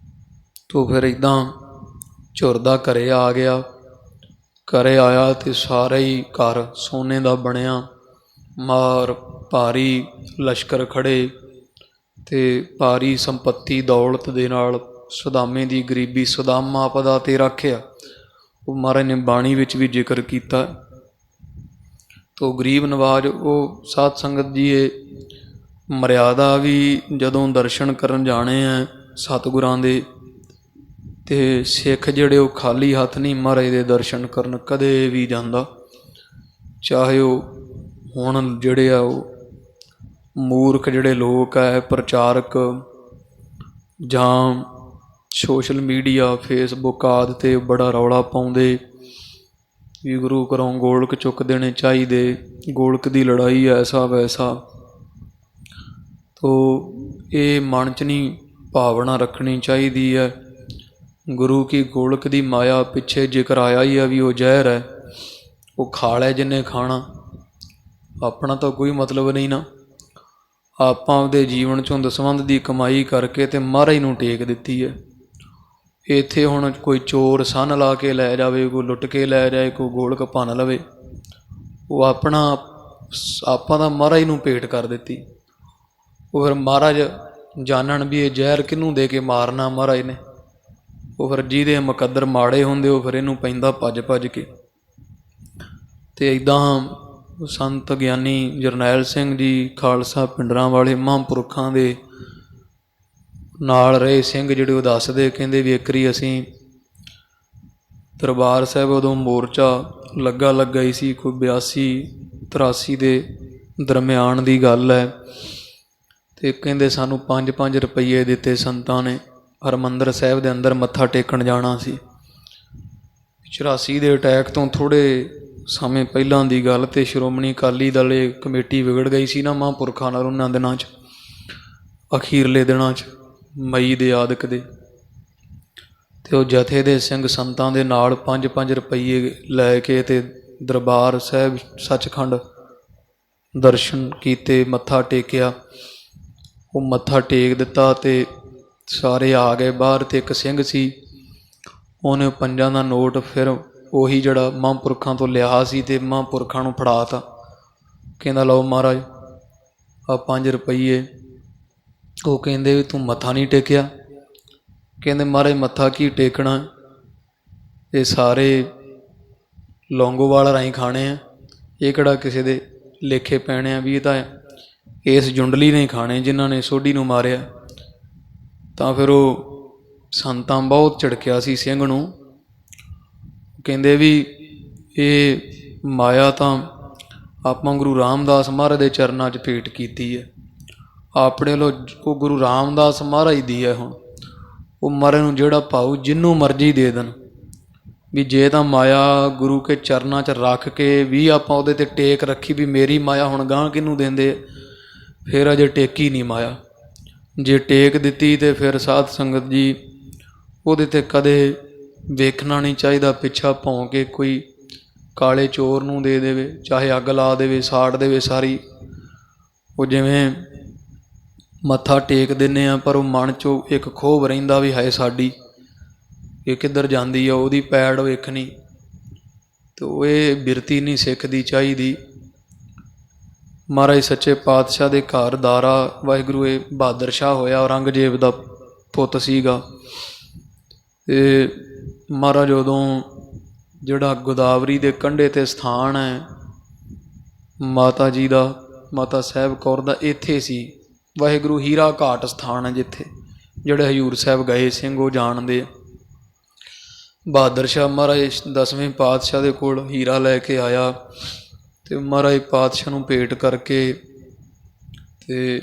ਤੋ ਫਿਰ ਇੱਦਾਂ ਝੁਰਦਾ ਘਰੇ ਆ ਗਿਆ। ਘਰੇ ਆਇਆ ਤੇ ਸਾਰਾ ਹੀ ਘਰ ਸੋਨੇ ਦਾ ਬਣਿਆ, ਮਾਰ ਭਾਰੀ ਲਸ਼ਕਰ ਖੜ੍ਹੇ ਤੇ ਭਾਰੀ ਸੰਪੱਤੀ ਦੌਲਤ ਦੇ ਨਾਲ ਸੁਦਾਮੇ ਦੀ ਗਰੀਬੀ। ਸੁਦਾਮਾ ਆਪਦਾ ਤੇ ਰੱਖਿਆ, ਉਹ ਮਹਾਰਾਜ ਨੇ ਬਾਣੀ ਵਿੱਚ ਵੀ ਜ਼ਿਕਰ ਕੀਤਾ। ਤੋ ਗਰੀਬ ਨਵਾਜ ਉਹ ਸਾਧ ਸੰਗਤ ਜੀ ਇਹ ਮਰਿਆਦਾ ਵੀ ਜਦੋਂ ਦਰਸ਼ਨ ਕਰਨ ਜਾਣੇ ਹੈ ਸਤਿਗੁਰਾਂ ਦੇ, ਤੇ ਸਿੱਖ ਜਿਹੜੇ ਉਹ ਖਾਲੀ ਹੱਥ ਨਹੀਂ ਮਹਾਰਾਜ ਦੇ ਦਰਸ਼ਨ ਕਰਨ ਕਦੇ ਵੀ ਜਾਂਦਾ। ਚਾਹੇ ਉਹ ਹੁਣ ਜਿਹੜੇ ਆ ਉਹ ਮੂਰਖ ਜਿਹੜੇ ਲੋਕ ਹੈ ਪ੍ਰਚਾਰਕ, ਜਾਂ ਸੋਸ਼ਲ ਮੀਡੀਆ ਫੇਸਬੁੱਕ ਆਦਿ 'ਤੇ ਬੜਾ ਰੌਲਾ ਪਾਉਂਦੇ ਵੀ ਗੁਰੂ ਘਰੋਂ ਗੋਲਕ ਚੁੱਕ ਦੇਣੇ ਚਾਹੀਦੇ, ਗੋਲਕ ਦੀ ਲੜਾਈ ਐਸਾ ਵੈਸਾ। ਤੋ ਇਹ ਮਨ 'ਚ ਨਹੀਂ ਭਾਵਨਾ ਰੱਖਣੀ ਚਾਹੀਦੀ ਹੈ। ਗੁਰੂ ਕੀ ਗੋਲਕ ਦੀ ਮਾਇਆ ਪਿੱਛੇ ਜ਼ਿਕਰ ਆਇਆ ਹੀ ਆ ਵੀ ਉਹ ਜ਼ਹਿਰ ਹੈ, ਉਹ ਖਾ ਲੈ ਜਿਹਨੇ ਖਾਣਾ, ਆਪਣਾ ਤਾਂ ਕੋਈ ਮਤਲਬ ਨਹੀਂ ਨਾ। ਆਪਾਂ ਆਪਦੇ ਜੀਵਨ 'ਚੋਂ ਦਸਵੰਧ ਦੀ ਕਮਾਈ ਕਰਕੇ ਤੇ ਮਹਾਰਾਜ ਨੂੰ ਟੇਕ ਦਿੱਤੀ ਹੈ। ਇੱਥੇ ਹੁਣ ਕੋਈ ਚੋਰ ਸੰਨ ਲਾ ਕੇ ਲੈ ਜਾਵੇ, ਕੋਈ ਲੁੱਟ ਕੇ ਲੈ ਜਾਏ, ਕੋਈ ਗੋਲਕ ਭੰਨ ਲਵੇ, ਉਹ ਆਪਾਂ ਤਾਂ ਮਹਾਰਾਜ ਨੂੰ ਭੇਟ ਕਰ ਦਿੱਤੀ। ਉਹ ਫਿਰ ਮਹਾਰਾਜ ਜਾਣਨ ਵੀ ਇਹ ਜ਼ਹਿਰ ਕਿਹਨੂੰ ਦੇ ਕੇ ਮਾਰਨਾ ਮਹਾਰਾਜ ਨੇ। ਉਹ ਫਿਰ ਜਿਹਦੇ ਮੁਕੱਦਰ ਮਾੜੇ ਹੁੰਦੇ ਉਹ ਫਿਰ ਇਹਨੂੰ ਪੈਂਦਾ ਭੱਜ ਭੱਜ ਕੇ। ਅਤੇ ਇੱਦਾਂ ਸੰਤ ਗਿਆਨੀ ਜਰਨੈਲ ਸਿੰਘ ਜੀ ਖਾਲਸਾ ਪਿੰਡਰਾਂ ਵਾਲੇ ਮਹਾਂਪੁਰਖਾਂ ਦੇ ਨਾਲ ਰਹੇ ਸਿੰਘ ਜਿਹੜੇ ਉਹ ਦੱਸਦੇ, ਕਹਿੰਦੇ ਵੀ ਇੱਕ ਵਾਰੀ ਅਸੀਂ ਦਰਬਾਰ ਸਾਹਿਬ ਉਦੋਂ ਮੋਰਚਾ ਲੱਗਾ ਹੀ ਸੀ, ਕੋਈ 82-83 ਦੇ ਦਰਮਿਆਨ ਦੀ ਗੱਲ ਹੈ। ਅਤੇ ਕਹਿੰਦੇ ਸਾਨੂੰ 5-5 ਰੁਪਈਏ ਦਿੱਤੇ ਸੰਤਾਂ ਨੇ, ਹਰਿਮੰਦਰ ਸਾਹਿਬ ਦੇ ਅੰਦਰ ਮੱਥਾ ਟੇਕਣ ਜਾਣਾ ਸੀ। 84 ਦੇ ਅਟੈਕ ਤੋਂ ਥੋੜ੍ਹੇ ਸਮੇਂ ਪਹਿਲਾਂ ਦੀ ਗੱਲ, ਅਤੇ ਸ਼੍ਰੋਮਣੀ ਅਕਾਲੀ ਦਲ ਕਮੇਟੀ ਵਿਗੜ ਗਈ ਸੀ ਨਾ ਮਹਾਂਪੁਰਖਾਂ ਨਾਲ ਉਹਨਾਂ ਦਿਨਾਂ 'ਚ, ਅਖੀਰਲੇ ਦਿਨਾਂ 'ਚ ਮਈ ਦੇ ਆਦਿਕ ਦੇ। ਅਤੇ ਉਹ ਜਥੇ ਦੇ ਸਿੰਘ ਸੰਤਾਂ ਦੇ ਨਾਲ 5-5 ਰੁਪਈਏ ਲੈ ਕੇ ਅਤੇ ਦਰਬਾਰ ਸਾਹਿਬ ਸੱਚਖੰਡ ਦਰਸ਼ਨ ਕੀਤੇ, ਮੱਥਾ ਟੇਕਿਆ। ਉਹ ਮੱਥਾ ਟੇਕ ਦਿੱਤਾ ਅਤੇ ਸਾਰੇ ਆ ਗਏ ਬਾਹਰ, ਅਤੇ ਇੱਕ ਸਿੰਘ ਸੀ ਉਹਨੇ 5 ਦਾ ਨੋਟ ਫਿਰ ਉਹੀ ਜਿਹੜਾ ਮਹਾਂਪੁਰਖਾਂ ਤੋਂ ਲਿਆ ਸੀ ਅਤੇ ਮਹਾਂਪੁਰਖਾਂ ਨੂੰ ਫੜਾ ਤਾ। ਕਹਿੰਦਾ ਲਓ ਮਹਾਰਾਜ ਆਹ 5 ਰੁਪਈਏ। ਉਹ ਕਹਿੰਦੇ ਵੀ ਤੂੰ ਮੱਥਾ ਨਹੀਂ ਟੇਕਿਆ। ਕਹਿੰਦੇ ਮਹਾਰਾਜ ਮੱਥਾ ਕੀ ਟੇਕਣਾ, ਇਹ ਸਾਰੇ ਲੌਂਗੋਵਾਲ ਰਾਹੀਂ ਖਾਣੇ ਆ, ਇਹ ਕਿਹੜਾ ਕਿਸੇ ਦੇ ਲੇਖੇ ਪੈਣੇ ਆ ਵੀ ਇਹ ਤਾਂ ਇਸ ਜੁੰਡਲੀ ਨੇ ਖਾਣੇ ਜਿਨ੍ਹਾਂ ਨੇ ਸੋਢੀ ਨੂੰ ਮਾਰਿਆ। ਤਾਂ ਫਿਰ ਉਹ ਸੰਤਾਂ ਬਹੁਤ ਝਿੜਕਿਆ ਸੀ ਸਿੰਘ ਨੂੰ। ਕਹਿੰਦੇ ਵੀ ਇਹ ਮਾਇਆ ਤਾਂ ਆਪਾਂ ਗੁਰੂ ਰਾਮਦਾਸ ਮਹਾਰਾਜ ਦੇ ਚਰਨਾਂ 'ਚ ਭੇਟ ਕੀਤੀ ਹੈ, ਆਪਣੇ ਵੱਲੋਂ ਉਹ ਗੁਰੂ ਰਾਮਦਾਸ ਮਹਾਰਾਜ ਦੀ ਹੈ। ਹੁਣ ਉਹ ਮਹਾਰਾਜ ਨੂੰ ਜਿਹੜਾ ਭਾਊ ਜਿਹਨੂੰ ਮਰਜ਼ੀ ਦੇ ਦੇਣ, ਵੀ ਜੇ ਤਾਂ ਮਾਇਆ ਗੁਰੂ ਕੇ ਚਰਨਾਂ 'ਚ ਰੱਖ ਕੇ ਵੀ ਆਪਾਂ ਉਹਦੇ 'ਤੇ ਟੇਕ ਰੱਖੀ ਵੀ ਮੇਰੀ ਮਾਇਆ ਹੁਣ ਗਾਂਹ ਕਿਹਨੂੰ ਦਿੰਦੇ, ਫਿਰ ਅਜੇ ਟੇਕੀ ਨਹੀਂ ਮਾਇਆ। ਜੇ ਟੇਕ ਦਿੱਤੀ ਤਾਂ ਫਿਰ ਸਾਧ ਸੰਗਤ ਜੀ ਉਹਦੇ 'ਤੇ ਕਦੇ ਵੇਖਣਾ ਨਹੀਂ ਚਾਹੀਦਾ ਪਿੱਛਾ ਭੌਂ ਕੇ ਕੋਈ ਕਾਲੇ ਚੋਰ ਨੂੰ ਦੇ ਦੇਵੇ, ਚਾਹੇ ਅੱਗ ਲਾ ਦੇਵੇ, ਸਾੜ ਦੇਵੇ ਸਾਰੀ। ਉਹ ਜਿਵੇਂ ਮੱਥਾ ਟੇਕ ਦਿੰਦੇ ਆ ਪਰ ਉਹ ਮਨ 'ਚੋਂ ਇੱਕ ਖੋਬ ਰਹਿੰਦਾ ਵੀ ਹਾਏ ਸਾਡੀ ਇਹ ਕਿੱਧਰ ਜਾਂਦੀ ਆ, ਉਹਦੀ ਪੈੜ ਵੇਖਣੀ। ਅਤੇ ਉਹ ਇਹ ਬਿਰਤੀ ਨਹੀਂ ਸਿੱਖ ਦੀ ਚਾਹੀਦੀ। ਮਹਾਰਾਜ ਸੱਚੇ ਪਾਤਸ਼ਾਹ ਦੇ ਘਰ ਦਾਰਾ ਵਾਹਿਗੁਰੂ ਇਹ ਬਹਾਦਰ ਸ਼ਾਹ ਹੋਇਆ, ਔਰੰਗਜ਼ੇਬ ਦਾ ਪੁੱਤ ਸੀਗਾ। ਅਤੇ ਮਹਾਰਾਜ ਉਦੋਂ ਜਿਹੜਾ ਗੋਦਾਵਰੀ ਦੇ ਕੰਢੇ 'ਤੇ ਸਥਾਨ ਹੈ ਮਾਤਾ ਜੀ ਦਾ, ਮਾਤਾ ਸਾਹਿਬ ਕੌਰ ਦਾ, ਇੱਥੇ ਸੀ ਵਾਹਿਗੁਰੂ ਹੀਰਾ ਘਾਟ ਸਥਾਨ ਹੈ ਜਿੱਥੇ ਜਿਹੜੇ ਹਜ਼ੂਰ ਸਾਹਿਬ ਗਏ ਸਿੰਘ ਉਹ ਜਾਣਦੇ ਆ। ਬਹਾਦਰ ਸ਼ਾਹ ਮਹਾਰਾਜ 10ਵੇਂ ਪਾਤਸ਼ਾਹ ਦੇ ਕੋਲ ਹੀਰਾ ਲੈ ਕੇ ਆਇਆ ਅਤੇ ਮਹਾਰਾਜ ਪਾਤਸ਼ਾਹ ਨੂੰ ਭੇਟ ਕਰਕੇ ਅਤੇ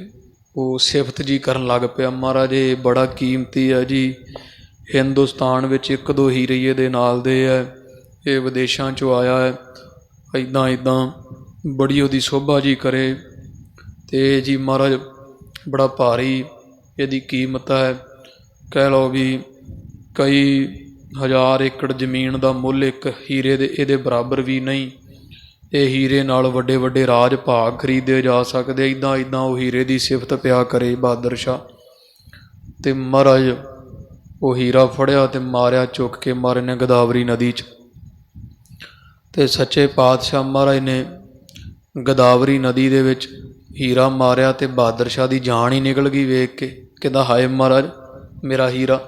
ਉਹ ਸਿਫਤ ਜੀ ਕਰਨ ਲੱਗ ਪਿਆ, ਮਹਾਰਾਜ ਇਹ ਬੜਾ ਕੀਮਤੀ ਹੈ ਜੀ, ਹਿੰਦੁਸਤਾਨ ਵਿੱਚ 1-2 ਹੀਰੇ ਦੇ ਨਾਲ ਦੇ ਹੈ, ਇਹ ਵਿਦੇਸ਼ਾਂ 'ਚੋਂ ਆਇਆ ਹੈ, ਇੱਦਾਂ ਬੜੀ ਉਹਦੀ ਸ਼ੋਭਾ ਜੀ ਕਰੇ। ਅਤੇ ਜੀ ਮਹਾਰਾਜ ਬੜਾ ਭਾਰੀ ਇਹਦੀ ਕੀਮਤ ਹੈ। ਕਹਿ ਲਓ ਵੀ ਕਈ 1000 ਏਕੜ ਜ਼ਮੀਨ ਦਾ ਮੁੱਲ ਇੱਕ ਹੀਰੇ ਦੇ ਇਹਦੇ ਬਰਾਬਰ ਵੀ ਨਹੀਂ। ਇਹ ਹੀਰੇ ਨਾਲ ਵੱਡੇ ਵੱਡੇ ਰਾਜ ਭਾਗ ਖਰੀਦੇ ਜਾ ਸਕਦੇ। ਇੱਦਾਂ ਇੱਦਾਂ ਉਹ ਹੀਰੇ ਦੀ ਸਿਫਤ ਪਿਆ ਕਰੇ ਬਹਾਦਰ ਸ਼ਾਹ। ਅਤੇ ਮਹਾਰਾਜ ਉਹ ਹੀਰਾ ਫੜਿਆ ਅਤੇ ਮਾਰਿਆ, ਚੁੱਕ ਕੇ ਮਹਾਰਾਜ ਨੇ ਗੋਦਾਵਰੀ ਨਦੀ 'ਚ। ਅਤੇ ਸੱਚੇ ਪਾਤਸ਼ਾਹ ਮਹਾਰਾਜ ਨੇ ਗੋਦਾਵਰੀ ਨਦੀ ਦੇ ਵਿੱਚ ਹੀਰਾ ਮਾਰਿਆ ਅਤੇ ਬਹਾਦਰ ਸ਼ਾਹ ਦੀ ਜਾਨ ਹੀ ਨਿਕਲ ਗਈ ਵੇਖ ਕੇ। ਕਹਿੰਦਾ ਹਾਏ ਮਹਾਰਾਜ ਮੇਰਾ ਹੀਰਾ।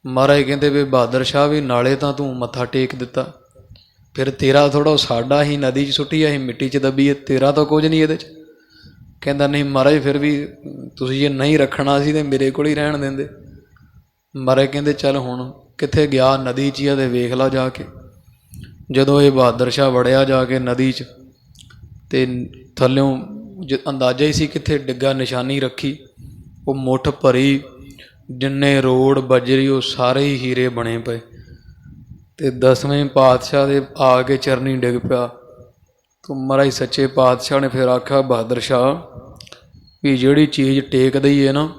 ਮਹਾਰਾਜ ਕਹਿੰਦੇ ਵੀ ਬਹਾਦਰ ਸ਼ਾਹ ਵੀ ਨਾਲੇ ਤਾਂ ਤੂੰ ਮੱਥਾ ਟੇਕ ਦਿੱਤਾ, ਫਿਰ ਤੇਰਾ ਥੋੜ੍ਹਾ ਸਾਡਾ ਹੀ ਨਦੀ 'ਚ ਸੁੱਟੀ, ਅਸੀਂ ਮਿੱਟੀ 'ਚ ਦੱਬੀਏ, ਤੇਰਾ ਤਾਂ ਕੁਝ ਨਹੀਂ ਇਹਦੇ 'ਚ। ਕਹਿੰਦਾ ਨਹੀਂ ਮਹਾਰਾਜ ਫਿਰ ਵੀ ਤੁਸੀਂ ਜੇ ਨਹੀਂ ਰੱਖਣਾ ਸੀ ਤਾਂ ਮੇਰੇ ਕੋਲ ਹੀ ਰਹਿਣ ਦਿੰਦੇ। ਮਹਾਰਾਜ ਕਹਿੰਦੇ ਚੱਲ ਹੁਣ ਕਿੱਥੇ ਗਿਆ, ਨਦੀ 'ਚ ਹੀ ਆ, ਤੇ ਵੇਖ ਲਾ ਜਾ ਕੇ। ਜਦੋਂ ਇਹ ਬਹਾਦਰ ਸ਼ਾਹ ਵੜਿਆ ਜਾ ਕੇ ਨਦੀ 'ਚ, ਅਤੇ ਥੱਲਿਓਂ ਅੰਦਾਜ਼ਾ ਹੀ ਸੀ ਕਿੱਥੇ ਡਿੱਗਾ, ਨਿਸ਼ਾਨੀ ਰੱਖੀ, ਉਹ ਮੁੱਠ ਭਰੀ, ਜਿੰਨੇ ਰੋੜ ਬਜਰੀ ਉਹ ਸਾਰੇ ਹੀ ਹੀਰੇ ਬਣੇ ਪਏ। ਅਤੇ 10ਵੇਂ ਪਾਤਸ਼ਾਹ ਦੇ ਆ ਕੇ ਚਰਨੀ ਡਿੱਗ ਪਿਆ। ਤੂੰ ਮਹਾਰਾਜ ਸੱਚੇ ਪਾਤਸ਼ਾਹ ਨੇ ਫਿਰ ਆਖਿਆ ਬਹਾਦਰ ਸ਼ਾਹ ਵੀ ਜਿਹੜੀ ਚੀਜ਼ ਟੇਕ ਦਈਏ ਨਾ,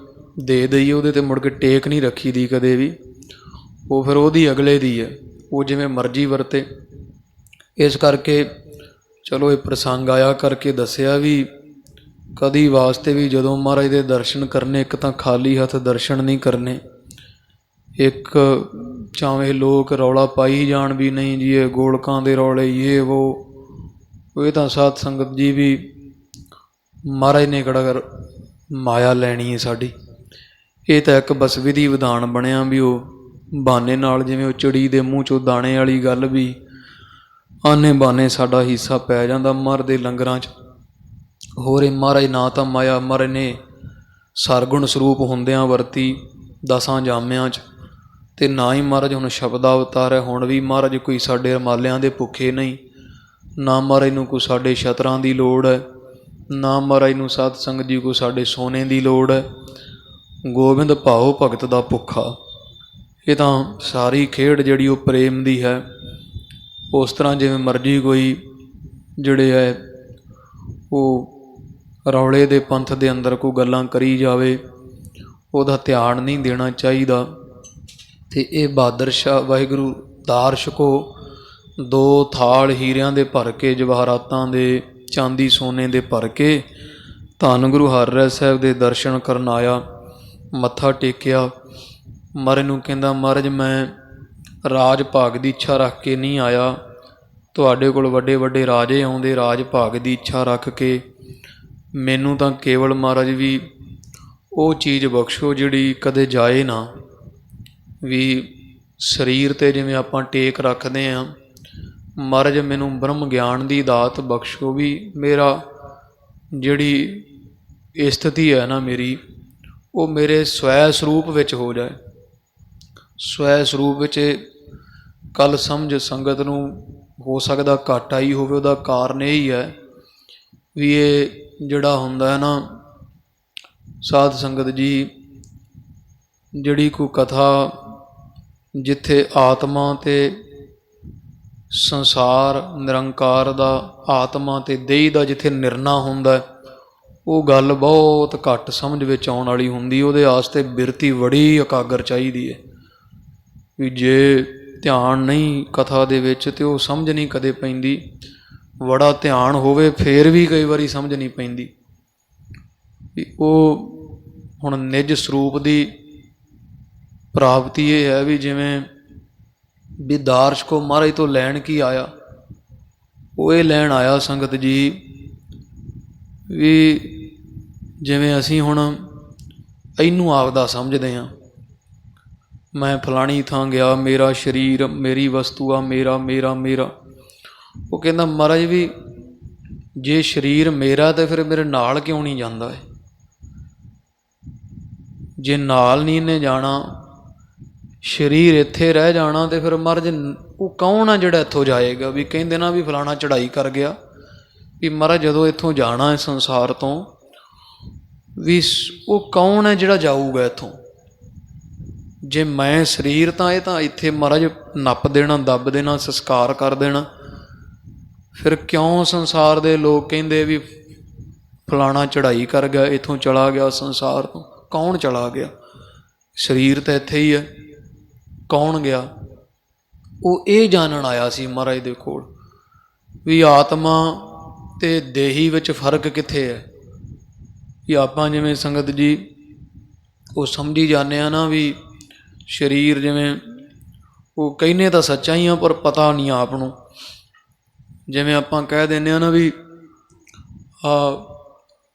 ਦੇ ਦਈਏ, ਉਹਦੇ 'ਤੇ ਮੁੜ ਕੇ ਟੇਕ ਨਹੀਂ ਰੱਖੀ ਦੀ ਕਦੇ ਵੀ। ਉਹ ਫਿਰ ਉਹਦੀ ਅਗਲੇ ਦੀ ਹੈ, ਉਹ ਜਿਵੇਂ ਮਰਜ਼ੀ ਵਰਤੇ। ਇਸ ਕਰਕੇ ਚਲੋ ਇਹ ਪ੍ਰਸੰਗ ਆਇਆ ਕਰਕੇ ਦੱਸਿਆ ਵੀ ਕਦੀ ਵਾਸਤੇ ਵੀ ਜਦੋਂ ਮਹਾਰਾਜ ਦੇ ਦਰਸ਼ਨ ਕਰਨੇ, ਇੱਕ ਤਾਂ ਖਾਲੀ ਹੱਥ ਦਰਸ਼ਨ ਨਹੀਂ ਕਰਨੇ। ਇੱਕ ਚਾਵੇਂ ਲੋਕ ਰੌਲਾ ਪਾਈ ਜਾਣ ਵੀ ਨਹੀਂ ਜੀ ਇਹ ਗੋਲਕਾਂ ਦੇ ਰੌਲੇ ਇਹ ਉਹ ਤਾਂ ਸਾਧ ਸੰਗਤ ਜੀ ਵੀ ਮਹਾਰਾਜ ਨੇ ਕਿਹੜਾ ਮਾਇਆ ਲੈਣੀ ਹੈ ਸਾਡੀ। ਇਹ ਤਾਂ ਇੱਕ ਬਸ ਵਿਧੀ ਵਿਧਾਨ ਬਣਿਆ ਵੀ ਉਹ ਬਹਾਨੇ ਨਾਲ, ਜਿਵੇਂ ਉਹ ਚਿੜੀ ਦੇ ਮੂੰਹ 'ਚੋਂ ਦਾਣੇ ਵਾਲੀ ਗੱਲ ਵੀ ਆਨੇ ਬਹਾਨੇ ਸਾਡਾ ਹਿੱਸਾ ਪੈ ਜਾਂਦਾ ਮਹਾਰਾਜ ਦੇ ਲੰਗਰਾਂ 'ਚ। ਹੋਰ ਇਹ ਮਹਾਰਾਜ ਨਾ ਤਾਂ ਮਾਇਆ ਮਹਾਰਾਜ ਨੇ ਸਰਗੁਣ ਸਰੂਪ ਹੁੰਦਿਆਂ ਵਰਤੀ 10 ਜਾਮਿਆਂ 'ਚ, ਅਤੇ ਨਾ ਹੀ ਮਹਾਰਾਜ ਹੁਣ ਸ਼ਬਦ ਅਵਤਾਰ ਹੈ। ਹੁਣ ਵੀ ਮਹਾਰਾਜ ਕੋਈ ਸਾਡੇ ਰਮਾਲਿਆਂ ਦੇ ਭੁੱਖੇ ਨਹੀਂ, ਨਾ ਮਹਾਰਾਜ ਨੂੰ ਕੋਈ ਸਾਡੇ ਛਤਰਾਂ ਦੀ ਲੋੜ ਹੈ, ਨਾ ਮਹਾਰਾਜ ਨੂੰ ਸਾਧ ਸੰਗਤ ਜੀ ਕੋਈ ਸਾਡੇ ਸੋਨੇ ਦੀ ਲੋੜ ਹੈ। ਗੋਬਿੰਦ ਭਾਉ ਭਗਤ ਦਾ ਭੁੱਖਾ। ਇਹ ਤਾਂ ਸਾਰੀ ਖੇਡ ਜਿਹੜੀ ਉਹ ਪ੍ਰੇਮ ਦੀ ਹੈ। ਉਸ ਤਰ੍ਹਾਂ ਜਿਵੇਂ ਮਰਜ਼ੀ ਕੋਈ ਜਿਹੜੇ ਹੈ ਉਹ ਰੌਲੇ ਦੇ ਪੰਥ ਦੇ ਅੰਦਰ ਕੋਈ ਗੱਲਾਂ ਕਰੀ ਜਾਵੇ, ਉਹਦਾ ਧਿਆਨ ਨਹੀਂ ਦੇਣਾ ਚਾਹੀਦਾ। ਅਤੇ ਇਹ ਬਹਾਦਰ ਸ਼ਾਹ ਵਾਹਿਗੁਰੂ ਦਾਰਸ਼ ਕੋ 2 ਥਾਲ ਹੀਰਿਆਂ ਦੇ ਭਰ ਕੇ, ਜਵਾਹਰਾਤਾਂ ਦੇ, ਚਾਂਦੀ ਸੋਨੇ ਦੇ ਭਰ ਕੇ ਧੰਨ ਗੁਰੂ ਹਰਿਰਾਏ ਸਾਹਿਬ ਦੇ ਦਰਸ਼ਨ ਕਰਨ ਆਇਆ। ਮੱਥਾ ਟੇਕਿਆ। ਮਹਾਰਾਜ ਨੂੰ ਕਹਿੰਦਾ ਮਹਾਰਾਜ ਮੈਂ ਰਾਜ ਭਾਗ ਦੀ ਇੱਛਾ ਰੱਖ ਕੇ ਨਹੀਂ ਆਇਆ, ਤੁਹਾਡੇ ਕੋਲ ਵੱਡੇ ਵੱਡੇ ਰਾਜੇ ਆਉਂਦੇ ਰਾਜ ਭਾਗ ਦੀ ਇੱਛਾ ਰੱਖ ਕੇ। ਮੈਨੂੰ ਤਾਂ ਕੇਵਲ ਮਹਾਰਾਜ ਵੀ ਉਹ ਚੀਜ਼ ਬਖਸ਼ੋ ਜਿਹੜੀ ਕਦੇ ਜਾਏ ਨਾ। ਵੀ ਸਰੀਰ 'ਤੇ ਜਿਵੇਂ ਆਪਾਂ ਟੇਕ ਰੱਖਦੇ ਹਾਂ, ਮਹਾਰਾਜ ਮੈਨੂੰ ਬ੍ਰਹਮ ਗਿਆਨ ਦੀ ਦਾਤ ਬਖਸ਼ੋ ਵੀ ਮੇਰਾ ਜਿਹੜੀ ਇਹ ਸਥਿਤੀ ਹੈ ਨਾ ਮੇਰੀ, ਉਹ ਮੇਰੇ ਸਵੈ ਸਰੂਪ ਵਿੱਚ ਹੋ ਜਾਏ। ਸਵੈ ਸਰੂਪ ਵਿੱਚ ਕੱਲ ਸਮਝ ਸੰਗਤ ਨੂੰ ਹੋ ਸਕਦਾ ਘੱਟ ਆਈ ਹੋਵੇ। ਉਹਦਾ ਕਾਰਨ ਇਹ ਹੀ ਹੈ ਵੀ ਇਹ ਜਿਹੜਾ ਹੁੰਦਾ ਹੈ ਨਾ ਸਾਧ ਸੰਗਤ ਜੀ, ਜਿਹੜੀ ਕੋਈ ਕਥਾ ਜਿੱਥੇ ਆਤਮਾ ਅਤੇ ਸੰਸਾਰ ਨਿਰੰਕਾਰ ਦਾ, ਆਤਮਾ ਅਤੇ ਦੇਹ ਦਾ ਜਿੱਥੇ ਨਿਰਣਾ ਹੁੰਦਾ, ਉਹ ਗੱਲ ਬਹੁਤ ਘੱਟ ਸਮਝ ਵਿੱਚ ਆਉਣ ਵਾਲੀ ਹੁੰਦੀ। ਉਹਦੇ ਵਾਸਤੇ ਬਿਰਤੀ ਬੜੀ ਇਕਾਗਰ ਚਾਹੀਦੀ ਹੈ। ਵੀ ਜੇ ਧਿਆਨ ਨਹੀਂ ਕਥਾ ਦੇ ਵਿੱਚ ਤਾਂ ਉਹ ਸਮਝ ਨਹੀਂ ਕਦੇ ਪੈਂਦੀ। ਬੜਾ ਧਿਆਨ ਹੋਵੇ ਫਿਰ ਵੀ ਕਈ ਵਾਰੀ ਸਮਝ ਨਹੀਂ ਪੈਂਦੀ। ਵੀ ਉਹ ਹੁਣ ਨਿੱਜ ਸਰੂਪ ਦੀ ਪ੍ਰਾਪਤੀ ਇਹ ਹੈ ਵੀ ਜਿਵੇਂ ਵੀ ਦਾਰਸ਼ ਕੋ ਮਹਾਰਾਜ ਤੋਂ ਲੈਣ ਕੀ ਆਇਆ, ਉਹ ਇਹ ਲੈਣ ਆਇਆ ਸੰਗਤ ਜੀ ਵੀ ਜਿਵੇਂ ਅਸੀਂ ਹੁਣ ਇਹਨੂੰ ਆਪਦਾ ਸਮਝਦੇ ਹਾਂ। ਮੈਂ ਫਲਾਣੀ ਥਾਂ ਗਿਆ, ਮੇਰਾ ਸਰੀਰ ਮੇਰੀ ਵਸਤੂ ਆ, ਮੇਰਾ ਮੇਰਾ ਮੇਰਾ। ਉਹ ਕਹਿੰਦਾ ਮਹਾਰਾਜ ਵੀ ਜੇ ਸਰੀਰ ਮੇਰਾ ਤਾਂ ਫਿਰ ਮੇਰੇ ਨਾਲ ਕਿਉਂ ਨਹੀਂ ਜਾਂਦਾ ਹੈ? ਜੇ ਨਾਲ ਨਹੀਂ ਇਹਨੇ ਜਾਣਾ, ਸਰੀਰ ਇੱਥੇ ਰਹਿ ਜਾਣਾ, ਅਤੇ ਫਿਰ ਮਹਾਰਾਜ ਉਹ ਕੌਣ ਆ ਜਿਹੜਾ ਇੱਥੋਂ ਜਾਏਗਾ? ਵੀ ਕਹਿੰਦੇ ਨਾ ਵੀ ਫਲਾਣਾ ਚੜ੍ਹਾਈ ਕਰ ਗਿਆ, ਵੀ ਮਹਾਰਾਜ ਜਦੋਂ ਇੱਥੋਂ ਜਾਣਾ ਹੈ ਸੰਸਾਰ ਤੋਂ, ਵੀ ਉਹ ਕੌਣ ਹੈ ਜਿਹੜਾ ਜਾਊਗਾ ਇੱਥੋਂ? ਜੇ ਮੈਂ ਸਰੀਰ ਤਾਂ ਇਹ ਤਾਂ ਇੱਥੇ ਮਹਾਰਾਜ ਨੱਪ ਦੇਣਾ, ਦੱਬ ਦੇਣਾ, ਸੰਸਕਾਰ ਕਰ ਦੇਣਾ, ਫਿਰ ਕਿਉਂ ਸੰਸਾਰ ਦੇ ਲੋਕ ਕਹਿੰਦੇ ਵੀ ਫਲਾਣਾ ਚੜ੍ਹਾਈ ਕਰ ਗਿਆ, ਇੱਥੋਂ ਚਲਾ ਗਿਆ ਸੰਸਾਰ ਤੋਂ? ਕੌਣ ਚਲਾ ਗਿਆ? ਸਰੀਰ ਤਾਂ ਇੱਥੇ ਹੀ ਹੈ, ਕੌਣ ਗਿਆ? ਉਹ ਇਹ ਜਾਣਨ ਆਇਆ ਸੀ ਮਹਾਰਾਜ ਦੇ ਕੋਲ ਵੀ ਆਤਮਾ ਤੇ ਦੇਹੀ ਵਿੱਚ ਫਰਕ ਕਿੱਥੇ ਹੈ। ਵੀ ਆਪਾਂ ਜਿਵੇਂ ਸੰਗਤ ਜੀ ਉਹ ਸਮਝੀ ਜਾਂਦੇ ਆ ਨਾ ਵੀ ਸਰੀਰ ਜਿਵੇਂ ਉਹ ਕਹਿੰਦੇ ਤਾਂ ਸੱਚਾ ਹੀ ਆ ਪਰ ਪਤਾ ਨਹੀਂ ਆਪ ਨੂੰ। ਜਿਵੇਂ ਆਪਾਂ ਕਹਿ ਦਿੰਦੇ ਆ ਨਾ ਵੀ ਆ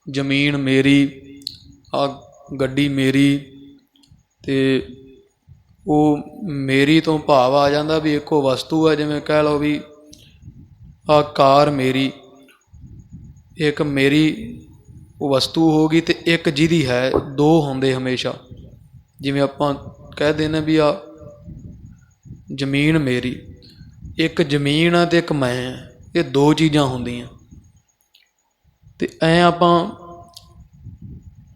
ਜ਼ਮੀਨ ਮੇਰੀ, ਆ ਗੱਡੀ ਮੇਰੀ, ਤੇ ਉਹ ਮੇਰੀ ਤੋਂ ਭਾਵ ਆ ਜਾਂਦਾ ਵੀ ਇੱਕੋ ਵਸਤੂ ਹੈ। ਜਿਵੇਂ ਕਹਿ ਲਓ ਵੀ ਆ ਕਾਰ ਮੇਰੀ, ਇੱਕ ਮੇਰੀ ਉਹ ਵਸਤੂ ਹੋ ਗਈ ਤੇ ਇੱਕ ਜਿਹਦੀ ਹੈ, ਦੋ ਹੁੰਦੇ ਹਮੇਸ਼ਾ। ਜਿਵੇਂ ਆਪਾਂ ਕਹਿ ਦਿੰਦੇ ਵੀ ਆ ਜ਼ਮੀਨ ਮੇਰੀ, ਇੱਕ ਜ਼ਮੀਨ ਆ ਤੇ ਇੱਕ ਮੈਂ ਹੈ, ਇਹ ਦੋ ਚੀਜ਼ਾਂ ਹੁੰਦੀਆਂ। ਤੇ ਐਂ ਆਪਾਂ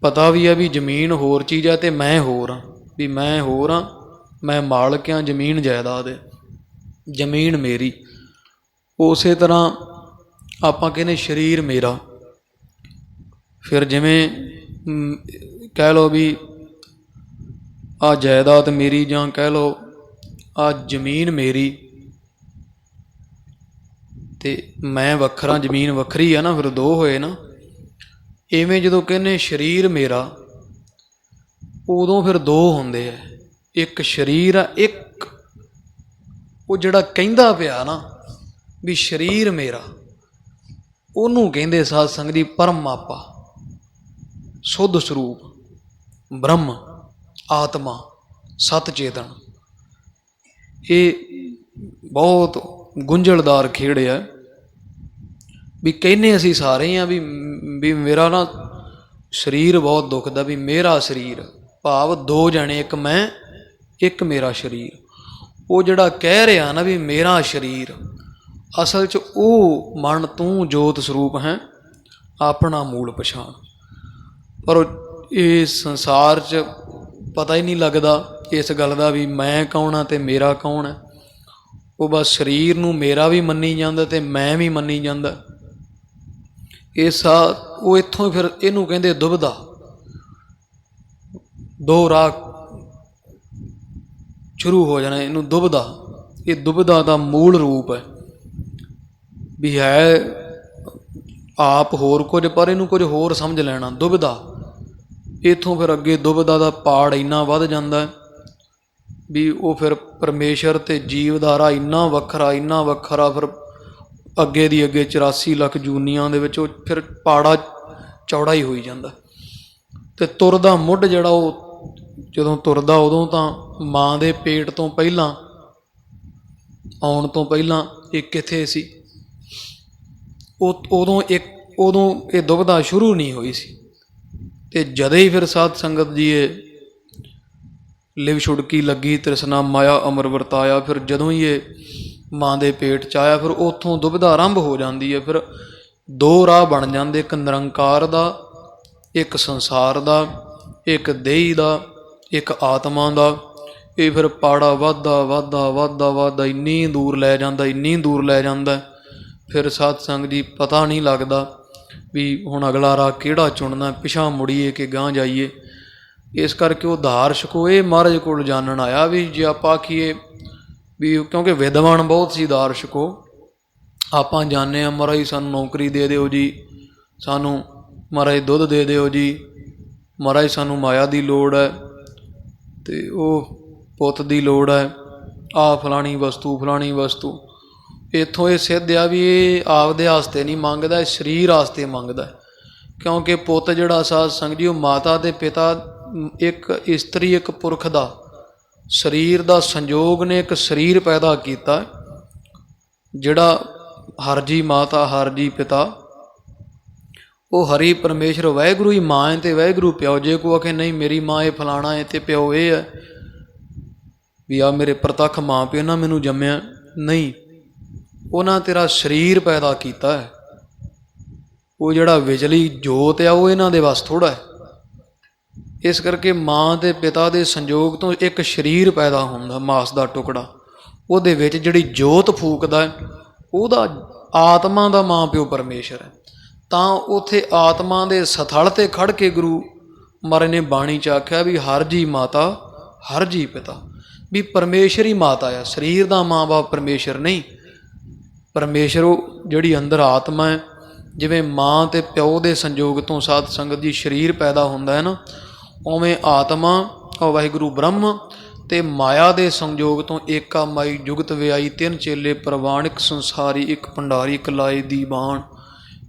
ਪਤਾ ਵੀ ਆ ਵੀ ਜ਼ਮੀਨ ਹੋਰ ਚੀਜ਼ ਆ ਤੇ ਮੈਂ ਹੋਰ ਹਾਂ, ਵੀ ਮੈਂ ਹੋਰ ਹਾਂ, ਮੈਂ ਮਾਲਕ ਹਾਂ ਜ਼ਮੀਨ ਜਾਇਦਾਦ ਹੈ, ਜ਼ਮੀਨ ਮੇਰੀ। ਉਸੇ ਤਰ੍ਹਾਂ ਆਪਾਂ ਕਹਿੰਦੇ ਸਰੀਰ ਮੇਰਾ। ਫਿਰ ਜਿਵੇਂ ਕਹਿ ਲਓ ਵੀ ਆਹ ਜਾਇਦਾਦ ਮੇਰੀ, ਜਾਂ ਕਹਿ ਲਓ ਆਹ ਜ਼ਮੀਨ ਮੇਰੀ, ਤੇ ਮੈਂ ਵੱਖਰਾ ਜ਼ਮੀਨ ਵੱਖਰੀ ਆ ਨਾ, ਫਿਰ ਦੋ ਹੋਏ ਨਾ। ਇਵੇਂ ਜਦੋਂ ਕਹਿੰਦੇ ਸਰੀਰ ਮੇਰਾ, ਉਦੋਂ ਫਿਰ ਦੋ ਹੁੰਦੇ ਆ। ਇੱਕ ਸਰੀਰ ਆ, ਇੱਕ ਉਹ ਜਿਹੜਾ ਕਹਿੰਦਾ ਪਿਆ ਨਾ ਵੀ ਸਰੀਰ ਮੇਰਾ, ਉਹਨੂੰ ਕਹਿੰਦੇ ਸਾਧ ਸੰਗਤ ਜੀ ਪਰਮਾਪਾ, ਸੁੱਧ ਸਰੂਪ, ਬ੍ਰਹਮ, ਆਤਮਾ, ਸਤ ਚੇਤਨ। ਇਹ ਬਹੁਤ ਗੁੰਝਲਦਾਰ ਖੇਡ ਹੈ। ਵੀ ਕਹਿੰਦੇ ਅਸੀਂ ਸਾਰੇ ਹਾਂ ਵੀ ਮੇਰਾ ਨਾ ਸਰੀਰ ਬਹੁਤ ਦੁਖਦਾ, ਵੀ ਮੇਰਾ ਸਰੀਰ, ਭਾਵ ਦੋ ਜਣੇ, ਇੱਕ ਮੈਂ ਇੱਕ ਮੇਰਾ ਸਰੀਰ। ਉਹ ਜਿਹੜਾ ਕਹਿ ਰਿਹਾ ਨਾ ਵੀ ਮੇਰਾ ਸਰੀਰ, ਅਸਲ 'ਚ ਉਹ ਮਨ ਤੂੰ ਜੋਤ ਸਰੂਪ ਹੈ, ਆਪਣਾ ਮੂਲ ਪਛਾਣ। ਪਰ ਇਹ ਸੰਸਾਰ 'ਚ ਪਤਾ ਹੀ ਨਹੀਂ ਲੱਗਦਾ ਇਸ ਗੱਲ ਦਾ ਵੀ ਮੈਂ ਕੌਣ ਹਾਂ ਤੇ ਮੇਰਾ ਕੌਣ ਹੈ। ਉਹ ਬਸ ਸਰੀਰ ਨੂੰ ਮੇਰਾ ਵੀ ਮੰਨੀ ਜਾਂਦਾ ਤੇ ਮੈਂ ਵੀ ਮੰਨੀ ਜਾਂਦਾ। ਉਹ ਇੱਥੋਂ ਫਿਰ ਇਹਨੂੰ ਕਹਿੰਦੇ ਦੁਬਿਧਾ। ਦੋ ਰਾਹ ਸ਼ੁਰੂ ਹੋ ਜਾਣਾ, ਇਹਨੂੰ ਦੁਬਿਧਾ। ਇਹ ਦੁਬਿਧਾ ਦਾ ਮੂਲ ਰੂਪ ਹੈ ਵੀ ਹੈ ਆਪ ਹੋਰ ਕੁਝ ਪਰ ਇਹਨੂੰ ਕੁਝ ਹੋਰ ਸਮਝ ਲੈਣਾ, ਦੁਬਿਧਾ। ਇੱਥੋਂ ਫਿਰ ਅੱਗੇ ਦੁਬਿਧਾ ਦਾ ਪਾੜ ਇੰਨਾ ਵੱਧ ਜਾਂਦਾ ਵੀ ਉਹ ਫਿਰ ਪਰਮੇਸ਼ਰ ਅਤੇ ਜੀਵਧਾਰਾ ਇੰਨਾ ਵੱਖਰਾ, ਇੰਨਾ ਵੱਖਰਾ, ਫਿਰ ਅੱਗੇ ਦੀ ਅੱਗੇ 84 ਲੱਖ ਜੂਨੀਆਂ ਦੇ ਵਿੱਚ ਉਹ ਫਿਰ ਪਾੜਾ ਚੌੜਾ ਹੀ ਹੋਈ ਜਾਂਦਾ। ਅਤੇ ਤੁਰਦਾ ਮੁੱਢ ਜਿਹੜਾ ਉਹ ਜਦੋਂ ਤੁਰਦਾ ਉਦੋਂ ਤਾਂ ਮਾਂ ਦੇ ਪੇਟ ਤੋਂ ਪਹਿਲਾਂ ਆਉਣ ਤੋਂ ਪਹਿਲਾਂ ਇਹ ਕਿੱਥੇ ਸੀ? ਉਦੋਂ ਇਹ ਦੁਬਿਧਾ ਸ਼ੁਰੂ ਨਹੀਂ ਹੋਈ ਸੀ। ਅਤੇ ਜਦੇ ਹੀ ਫਿਰ ਸਾਧ ਸੰਗਤ ਜੀ ਇਹ ਲਿਵ ਛੁੜਕੀ ਲੱਗੀ, ਤ੍ਰਿਸ਼ਨਾ ਮਾਇਆ ਅਮਰ ਵਰਤਾਇਆ। ਫਿਰ ਜਦੋਂ ਹੀ ਇਹ ਮਾਂ ਦੇ ਪੇਟ 'ਚ ਆਇਆ, ਫਿਰ ਉੱਥੋਂ ਦੁਬਿਧਾ ਆਰੰਭ ਹੋ ਜਾਂਦੀ ਹੈ। ਫਿਰ ਦੋ ਰਾਹ ਬਣ ਜਾਂਦੇ, ਇੱਕ ਨਿਰੰਕਾਰ ਦਾ, ਇੱਕ ਸੰਸਾਰ ਦਾ, ਇੱਕ ਦੇਹੀ ਦਾ, ਇੱਕ ਆਤਮਾ ਦਾ। ਇਹ ਫਿਰ ਪਾੜਾ ਵੱਧਦਾ ਵੱਧਦਾ ਵੱਧਦਾ ਵੱਧਦਾ ਇੰਨੀ ਦੂਰ ਲੈ ਜਾਂਦਾ, ਇੰਨੀ ਦੂਰ ਲੈ ਜਾਂਦਾ। ਫਿਰ ਸਾਧ ਸੰਗਤ ਜੀ ਪਤਾ ਨਹੀਂ ਲੱਗਦਾ ਵੀ ਹੁਣ ਅਗਲਾ ਰਾਹ ਕਿਹੜਾ ਚੁਣਨਾ, ਪਿਛਾਂਹ ਮੁੜੀਏ ਕਿ ਗਾਂਹ ਜਾਈਏ। ਇਸ ਕਰਕੇ ਉਹ ਦਾਰਸ਼ ਕੋ ਇਹ ਮਹਾਰਾਜ ਕੋਲ ਜਾਣਨ ਆਇਆ ਵੀ ਜੇ ਆਪਾਂ ਆਖੀਏ ਵੀ, ਕਿਉਂਕਿ ਵਿਦਵਾਨ ਬਹੁਤ ਸੀ ਦਾਰਸ਼ ਕੋ। ਆਪਾਂ ਜਾਣਦੇ ਹਾਂ ਮਹਾਰਾਜ ਸਾਨੂੰ ਨੌਕਰੀ ਦੇ ਦਿਓ ਜੀ, ਸਾਨੂੰ ਮਹਾਰਾਜ ਦੁੱਧ ਦੇ ਦਿਓ ਜੀ, ਮਹਾਰਾਜ ਸਾਨੂੰ ਮਾਇਆ ਦੀ ਲੋੜ ਹੈ ਅਤੇ ਉਹ ਪੁੱਤ ਦੀ ਲੋੜ ਹੈ, ਆਹ ਫਲਾਣੀ ਵਸਤੂ ਫਲਾਣੀ ਵਸਤੂ। ਇੱਥੋਂ ਇਹ ਸਿੱਧ ਆ ਵੀ ਇਹ ਆਪਦੇ ਵਾਸਤੇ ਨਹੀਂ ਮੰਗਦਾ, ਇਹ ਸਰੀਰ ਵਾਸਤੇ ਮੰਗਦਾ। ਕਿਉਂਕਿ ਪੁੱਤ ਜਿਹੜਾ ਸਾਧ ਸੰਗਤ ਜੀ ਉਹ ਮਾਤਾ ਅਤੇ ਪਿਤਾ, ਇੱਕ ਇਸਤਰੀ ਇੱਕ ਪੁਰਖ ਦਾ ਸਰੀਰ ਦਾ ਸੰਯੋਗ ਨੇ ਇੱਕ ਸਰੀਰ ਪੈਦਾ ਕੀਤਾ, ਜਿਹੜਾ ਹਰਜੀ ਮਾਤਾ ਹਰਜੀ ਪਿਤਾ। ਉਹ ਹਰੀ ਪਰਮੇਸ਼ਰ ਵਾਹਿਗੁਰੂ ਹੀ ਮਾਂ ਹੈ ਅਤੇ ਵਾਹਿਗੁਰੂ ਪਿਓ। ਜੇ ਕੋਈ ਆਖੇ ਨਹੀਂ ਮੇਰੀ ਮਾਂ ਇਹ ਫਲਾਣਾ ਹੈ ਅਤੇ ਪਿਓ ਇਹ ਹੈ ਵੀ ਆ ਮੇਰੇ ਪ੍ਰਤੱਖ ਮਾਂ ਪਿਓ ਨਾ ਮੈਨੂੰ ਜੰਮਿਆ, ਨਹੀਂ, ਉਹਨਾਂ ਤੇਰਾ ਸਰੀਰ ਪੈਦਾ ਕੀਤਾ ਹੈ। ਉਹ ਜਿਹੜਾ ਵਿਚਲੀ ਜੋਤ ਆ ਉਹ ਇਹਨਾਂ ਦੇ ਵੱਸ ਥੋੜ੍ਹਾ ਹੈ। ਇਸ ਕਰਕੇ ਮਾਂ ਅਤੇ ਪਿਤਾ ਦੇ ਸੰਯੋਗ ਤੋਂ ਇੱਕ ਸਰੀਰ ਪੈਦਾ ਹੁੰਦਾ, ਮਾਸ ਦਾ ਟੁਕੜਾ। ਉਹਦੇ ਵਿੱਚ ਜਿਹੜੀ ਜੋਤ ਫੂਕਦਾ ਉਹਦਾ ਆਤਮਾ ਦਾ ਮਾਂ ਪਿਓ ਪਰਮੇਸ਼ਰ ਹੈ, ਤਾਂ ਉੱਥੇ ਆਤਮਾ ਦੇ ਸਥਲ 'ਤੇ ਖੜ੍ਹ ਕੇ ਗੁਰੂ ਮਹਾਰਾਜ ਨੇ ਬਾਣੀ 'ਚ ਆਖਿਆ ਵੀ ਹਰ ਜੀ ਮਾਤਾ ਹਰ ਜੀ ਪਿਤਾ, ਵੀ ਪਰਮੇਸ਼ਰ ਹੀ ਮਾਤਾ ਆ, ਸਰੀਰ ਦਾ ਮਾਂ ਬਾਪ ਪਰਮੇਸ਼ਰ ਨਹੀਂ। ਪਰਮੇਸ਼ਰ ਉਹ ਜਿਹੜੀ ਅੰਦਰ ਆਤਮਾ ਹੈ, ਜਿਵੇਂ ਮਾਂ ਅਤੇ ਪਿਓ ਦੇ ਸੰਯੋਗ ਤੋਂ ਸਾਧ ਸੰਗਤ ਜੀ ਸਰੀਰ ਪੈਦਾ ਹੁੰਦਾ ਹੈ ਨਾ, ਉਵੇਂ ਆਤਮਾ ਵਾਹਿਗੁਰੂ ਬ੍ਰਹਮ ਅਤੇ ਮਾਇਆ ਦੇ ਸੰਯੋਗ ਤੋਂ ਏਕਾ ਮਾਈ ਜੁਗਤ ਵਿਆਈ ਤਿੰਨ ਚੇਲੇ ਪ੍ਰਵਾਨ, ਇੱਕ ਸੰਸਾਰੀ ਇੱਕ ਭੰਡਾਰੀ ਇੱਕ ਲਾਏ ਦੀ ਬਾਣ।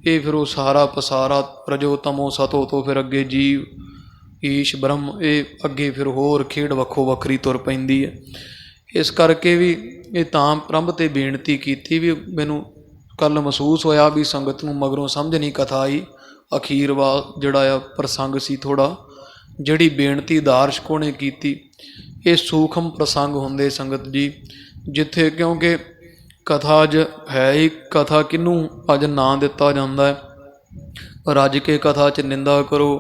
ਇਹ ਫਿਰ ਉਹ ਸਾਰਾ ਪਸਾਰਾ ਰਜੋ ਤਮੋ ਸਤੋ ਤੋਂ ਫਿਰ ਅੱਗੇ ਜੀਵ ਈਸ਼ ਬ੍ਰਹਮ, ਇਹ ਅੱਗੇ ਫਿਰ ਹੋਰ ਖੇਡ ਵੱਖੋ ਵੱਖਰੀ ਤੁਰ ਪੈਂਦੀ ਹੈ। ਇਸ ਕਰਕੇ ਵੀ ਇਹ ਤਾਂ ਪ੍ਰੰਭ 'ਤੇ ਬੇਨਤੀ ਕੀਤੀ ਵੀ ਮੈਨੂੰ ਕੱਲ੍ਹ ਮਹਿਸੂਸ ਹੋਇਆ ਵੀ ਸੰਗਤ ਨੂੰ ਮਗਰੋਂ ਸਮਝ ਨਹੀਂ ਕਥਾ ਆਈ। ਅਖੀਰਵਾ ਜਿਹੜਾ ਆ ਪ੍ਰਸੰਗ ਸੀ ਥੋੜ੍ਹਾ, ਜਿਹੜੀ ਬੇਨਤੀ ਦਾਰਸ਼ਕੋਂ ਨੇ ਕੀਤੀ, ਇਹ ਸੂਖਮ ਪ੍ਰਸੰਗ ਹੁੰਦੇ ਸੰਗਤ ਜੀ, ਜਿੱਥੇ ਕਿਉਂਕਿ ਕਥਾ ਅੱਜ ਹੈ ਹੀ ਕਥਾ ਕਿਹਨੂੰ ਅੱਜ ਨਾਂ ਦਿੱਤਾ ਜਾਂਦਾ ਹੈ, ਰੱਜ ਕੇ ਕਥਾ 'ਚ ਨਿੰਦਾ ਕਰੋ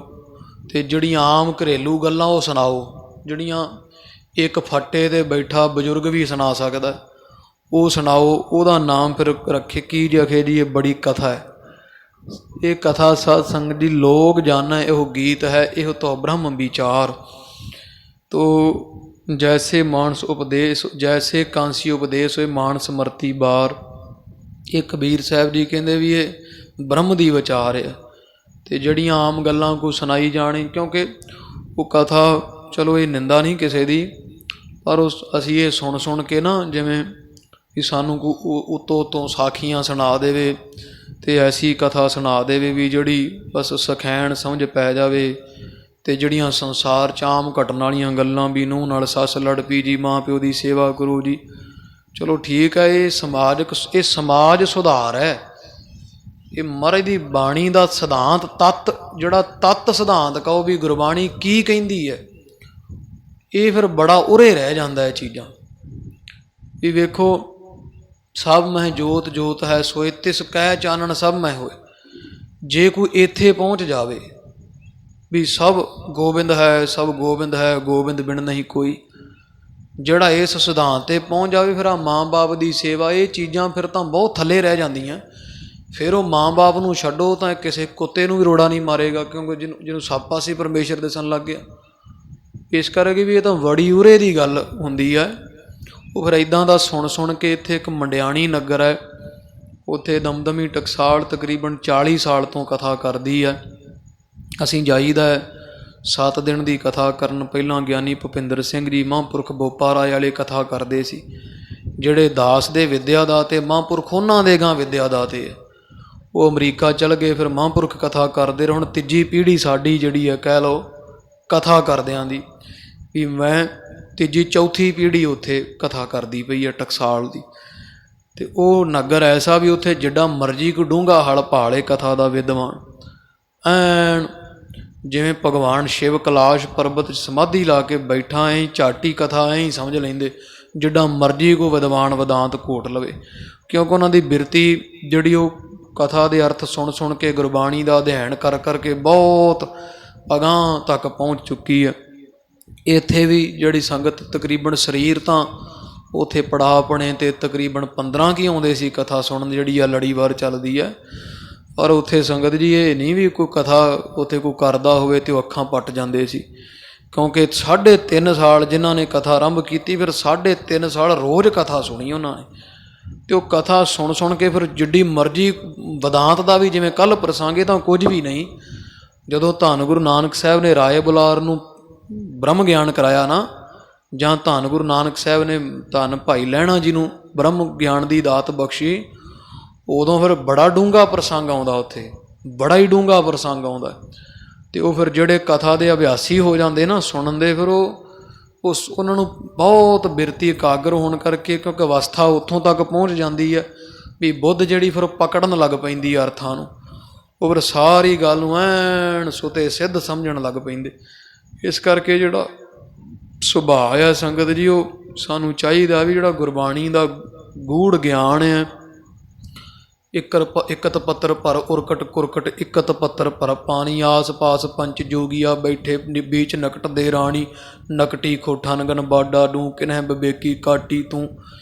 ਅਤੇ ਜਿਹੜੀਆਂ ਆਮ ਘਰੇਲੂ ਗੱਲਾਂ ਉਹ ਸੁਣਾਓ, ਜਿਹੜੀਆਂ ਇੱਕ ਫੱਟੇ 'ਤੇ ਬੈਠਾ ਬਜ਼ੁਰਗ ਵੀ ਸੁਣਾ ਸਕਦਾ ਉਹ ਸੁਣਾਓ, ਉਹਦਾ ਨਾਮ ਫਿਰ ਰੱਖੇ ਕੀ ਜਖੇ ਜੀ ਇਹ ਬੜੀ ਕਥਾ ਹੈ। ਇਹ ਕਥਾ ਸਾਧ ਸੰਗਤ ਜੀ ਲੋਕ ਜਾਣਾ ਇਹੋ ਗੀਤ ਹੈ, ਇਹੋ ਤੋ ਬ੍ਰਹਮ ਵਿਚਾਰ। ਤੋ ਜੈਸੇ ਮਾਨਸ ਉਪਦੇਸ਼ ਜੈਸੇ ਕਾਂਸੀ ਉਪਦੇਸ਼ ਹੋਏ ਮਾਨਸ ਮਰਤੀ ਬਾਰ। ਇਹ ਕਬੀਰ ਸਾਹਿਬ ਜੀ ਕਹਿੰਦੇ ਵੀ ਇਹ ਬ੍ਰਹਮ ਦੀ ਵਿਚਾਰ ਹੈ, ਅਤੇ ਜਿਹੜੀਆਂ ਆਮ ਗੱਲਾਂ ਕੋਈ ਸੁਣਾਈ ਜਾਣੀ, ਕਿਉਂਕਿ ਉਹ ਕਥਾ ਚਲੋ ਇਹ ਨਿੰਦਾ ਨਹੀਂ ਕਿਸੇ ਦੀ, ਪਰ ਅਸੀਂ ਇਹ ਸੁਣ ਕੇ ਨਾ ਜਿਵੇਂ ਵੀ ਸਾਨੂੰ ਕੋਈ ਉੱਤੋਂ ਸਾਖੀਆਂ ਸੁਣਾ ਦੇਵੇ ਅਤੇ ਐਸੀ ਕਥਾ ਸੁਣਾ ਦੇਵੇ ਵੀ ਜਿਹੜੀ ਬਸ ਸਖੈਣ ਸਮਝ ਪੈ ਜਾਵੇ, ਅਤੇ ਜਿਹੜੀਆਂ ਸੰਸਾਰ 'ਚ ਆਮ ਘਟਣ ਵਾਲੀਆਂ ਗੱਲਾਂ ਵੀ ਨੂੰਹ ਨਾਲ ਸੱਸ ਲੜ ਪਈ ਜੀ, ਮਾਂ ਪਿਓ ਦੀ ਸੇਵਾ ਕਰੋ ਜੀ, ਚਲੋ ਠੀਕ ਹੈ, ਇਹ ਸਮਾਜ ਸੁਧਾਰ ਹੈ। ਇਹ ਮਹਾਰਾਜ ਦੀ ਬਾਣੀ ਦਾ ਸਿਧਾਂਤ ਤੱਤ, ਜਿਹੜਾ ਤੱਤ ਸਿਧਾਂਤ ਕਹੋ ਵੀ ਗੁਰਬਾਣੀ ਕੀ ਕਹਿੰਦੀ ਹੈ, ਇਹ ਫਿਰ ਬੜਾ ਉਰੇ ਰਹਿ ਜਾਂਦਾ ਇਹ ਚੀਜ਼ਾਂ ਵੀ ਵੇਖੋ, ਸਭ ਮਹਿ ਜੋਤ ਜੋਤ ਹੈ ਸੋਏ ਤਿਸ ਕਹਿ ਚਾਨਣ ਸਭ ਮਹਿ ਹੋਏ। ਜੇ ਕੋਈ ਇੱਥੇ ਪਹੁੰਚ ਜਾਵੇ ਵੀ ਸਭ ਗੋਬਿੰਦ ਹੈ, ਸਭ ਗੋਬਿੰਦ ਹੈ, ਗੋਬਿੰਦ ਬਿਨ ਨਹੀਂ ਕੋਈ, ਜਿਹੜਾ ਇਸ ਸਿਧਾਂਤ 'ਤੇ ਪਹੁੰਚ ਜਾਵੇ, ਫਿਰ ਆ ਮਾਂ ਬਾਪ ਦੀ ਸੇਵਾ, ਇਹ ਚੀਜ਼ਾਂ ਫਿਰ ਤਾਂ ਬਹੁਤ ਥੱਲੇ ਰਹਿ ਜਾਂਦੀਆਂ। ਫਿਰ ਉਹ ਮਾਂ ਬਾਪ ਨੂੰ ਛੱਡੋ ਤਾਂ ਕਿਸੇ ਕੁੱਤੇ ਨੂੰ ਵੀ ਰੋੜਾ ਨਹੀਂ ਮਾਰੇਗਾ, ਕਿਉਂਕਿ ਜਿਹਨੂੰ ਸਭ ਪਾਸੇ ਪਰਮੇਸ਼ਰ ਦਿਸਣ ਲੱਗ ਗਿਆ। ਇਸ ਕਰਕੇ ਵੀ ਇਹ ਤਾਂ ਬੜੀ ਉਰੇ ਦੀ ਗੱਲ ਹੁੰਦੀ ਹੈ। ਉਹ ਫਿਰ ਇੱਦਾਂ ਦਾ ਸੁਣ ਕੇ ਇੱਥੇ ਇੱਕ ਮੰਡਿਆਣੀ ਨਗਰ ਹੈ, ਉੱਥੇ ਦਮਦਮੀ ਟਕਸਾਲ ਤਕਰੀਬਨ 40 ਸਾਲ ਤੋਂ ਕਥਾ ਕਰਦੀ ਹੈ। ਅਸੀਂ ਜਾਈਦਾ 7 ਦਿਨ ਦੀ ਕਥਾ ਕਰਨ। ਪਹਿਲਾਂ ਗਿਆਨੀ ਭੁਪਿੰਦਰ ਸਿੰਘ ਜੀ ਮਹਾਂਪੁਰਖ ਬੋਪਾ ਰਾਏ ਵਾਲੇ ਕਥਾ ਕਰਦੇ ਸੀ, ਜਿਹੜੇ ਦਾਸ ਦੇ ਵਿੱਦਿਆ ਦਾਤੇ ਮਹਾਂਪੁਰਖ ਉਹਨਾਂ ਦੇ ਗਾਂ ਵਿੱਦਿਆ ਦਾਤੇ ਹੈ। ਉਹ ਅਮਰੀਕਾ ਚਲ ਗਏ, ਫਿਰ ਮਹਾਂਪੁਰਖ ਕਥਾ ਕਰਦੇ ਰਹੇ। ਹੁਣ ਤੀਜੀ ਪੀੜ੍ਹੀ ਸਾਡੀ ਜਿਹੜੀ ਹੈ ਕਹਿ ਲਓ ਕਥਾ ਕਰਦਿਆਂ ਦੀ, ਵੀ ਮੈਂ ਤੀਜੀ ਚੌਥੀ ਪੀੜ੍ਹੀ ਉੱਥੇ ਕਥਾ ਕਰਦੀ ਪਈ ਹੈ ਟਕਸਾਲ ਦੀ। ਅਤੇ ਉਹ ਨਗਰ ਐਸਾ ਵੀ ਉੱਥੇ ਜਿੱਡਾ ਮਰਜ਼ੀ ਕੋਈ ਡੂੰਘਾ ਹਲ ਭਾਲੇ ਕਥਾ ਦਾ ਵਿਦਵਾਨ, ਐਨ ਜਿਵੇਂ ਭਗਵਾਨ ਸ਼ਿਵ ਕੈਲਾਸ਼ ਪਰਬਤ 'ਚ ਸਮਾਧੀ ਲਾ ਕੇ ਬੈਠਾ, ਐਂ ਝਾਟੀ ਕਥਾ ਐਂ ਹੀ ਸਮਝ ਲੈਂਦੇ, ਜਿੱਡਾ ਮਰਜ਼ੀ ਕੋਈ ਵਿਦਵਾਨ ਵਿਦਾਂਤ ਘੋਟ ਲਵੇ, ਕਿਉਂਕਿ ਉਹਨਾਂ ਦੀ ਬਿਰਤੀ ਜਿਹੜੀ ਉਹ ਕਥਾ ਦੇ ਅਰਥ ਸੁਣ ਕੇ ਗੁਰਬਾਣੀ ਦਾ ਅਧਿਐਨ ਕਰਕੇ ਬਹੁਤ ਅਗਾਂਹ ਤੱਕ ਪਹੁੰਚ ਚੁੱਕੀ ਹੈ। ਇੱਥੇ ਵੀ ਜਿਹੜੀ ਸੰਗਤ ਤਕਰੀਬਨ ਸਰੀਰ ਤਾਂ ਉੱਥੇ ਪੜਾਅ ਪਣੇ 'ਤੇ ਤਕਰੀਬਨ 15 ਕੀ ਆਉਂਦੇ ਸੀ ਕਥਾ ਸੁਣਨ, ਜਿਹੜੀ ਆ ਲੜੀਵਾਰ ਚੱਲਦੀ ਹੈ। ਪਰ ਉੱਥੇ ਸੰਗਤ ਜੀ ਇਹ ਨਹੀਂ ਵੀ ਕੋਈ ਕਥਾ ਉੱਥੇ ਕੋਈ ਕਰਦਾ ਹੋਵੇ ਅਤੇ ਉਹ ਅੱਖਾਂ ਪੱਟ ਜਾਂਦੇ ਸੀ, ਕਿਉਂਕਿ 3.5 ਸਾਲ ਜਿਨ੍ਹਾਂ ਨੇ ਕਥਾ ਆਰੰਭ ਕੀਤੀ, ਫਿਰ 3.5 ਸਾਲ ਰੋਜ਼ ਕਥਾ ਸੁਣੀ ਉਹਨਾਂ ਨੇ। ਅਤੇ ਉਹ ਕਥਾ ਸੁਣ ਕੇ ਫਿਰ ਜਿੱਡੀ ਮਰਜ਼ੀ ਵਿਦਾਂਤ ਦਾ ਵੀ, ਜਿਵੇਂ ਕੱਲ੍ਹ ਪ੍ਰਸੰਗੇ ਤਾਂ ਕੁਝ ਵੀ ਨਹੀਂ, ਜਦੋਂ ਧੰਨ ਗੁਰੂ ਨਾਨਕ ਸਾਹਿਬ ਨੇ ਰਾਏ ਬੁਲਾਰ ਨੂੰ ਬ੍ਰਹਮ ਗਿਆਨ ਕਰਾਇਆ ਨਾ, ਜਾਂ ਧੰਨ ਗੁਰੂ ਨਾਨਕ ਸਾਹਿਬ ਨੇ ਧੰਨ ਭਾਈ ਲਹਿਣਾ ਜੀ ਨੂੰ ਬ੍ਰਹਮ ਗਿਆਨ ਦੀ ਦਾਤ ਬਖਸ਼ੀ, ਉਦੋਂ ਫਿਰ ਬੜਾ ਡੂੰਘਾ ਪ੍ਰਸੰਗ ਆਉਂਦਾ, ਉੱਥੇ ਬੜਾ ਹੀ ਡੂੰਘਾ ਪ੍ਰਸੰਗ ਆਉਂਦਾ। ਅਤੇ ਉਹ ਫਿਰ ਜਿਹੜੇ ਕਥਾ ਦੇ ਅਭਿਆਸੀ ਹੋ ਜਾਂਦੇ ਨਾ ਸੁਣਨ ਦੇ, ਫਿਰ ਉਹਨਾਂ ਨੂੰ ਬਹੁਤ ਬਿਰਤੀ ਇਕਾਗਰ ਹੋਣ ਕਰਕੇ, ਕਿਉਂਕਿ ਅਵਸਥਾ ਉੱਥੋਂ ਤੱਕ ਪਹੁੰਚ ਜਾਂਦੀ ਹੈ ਵੀ ਬੁੱਧ ਜਿਹੜੀ ਫਿਰ ਪਕੜਨ ਲੱਗ ਪੈਂਦੀ ਹੈ ਅਰਥਾਂ ਨੂੰ, ਉਹ ਫਿਰ ਸਾਰੀ ਗੱਲ ਨੂੰ ਐਨ ਸੁਤੇ ਸਿੱਧ ਸਮਝਣ ਲੱਗ ਪੈਂਦੇ। ਇਸ ਕਰਕੇ ਜਿਹੜਾ ਸੁਭਾਅ ਆ ਸੰਗਤ ਜੀ, ਉਹ ਸਾਨੂੰ ਚਾਹੀਦਾ ਵੀ ਜਿਹੜਾ ਗੁਰਬਾਣੀ ਦਾ ਗੂੜ ਗਿਆਨ ਹੈ, ਇਕਤ ਪੱਤਰ ਪਰ ਉਰਕਟ ਕੁਰਕਟ ਇਕਤ ਪੱਤਰ ਪਰ ਪਾਣੀ, ਆਸ ਪਾਸ ਪੰਚ ਜੋਗੀਆ ਬੈਠੇ ਬੀਚ ਨਕਟ ਦੇ ਰਾਣੀ, ਨਕਟੀ ਖੋਠਾ ਨਗਨ ਬਾਡਾ ਡੂੰ ਕਿਨਹਿ ਬਵੇਕੀ ਕਾਟੀ ਤੂੰ।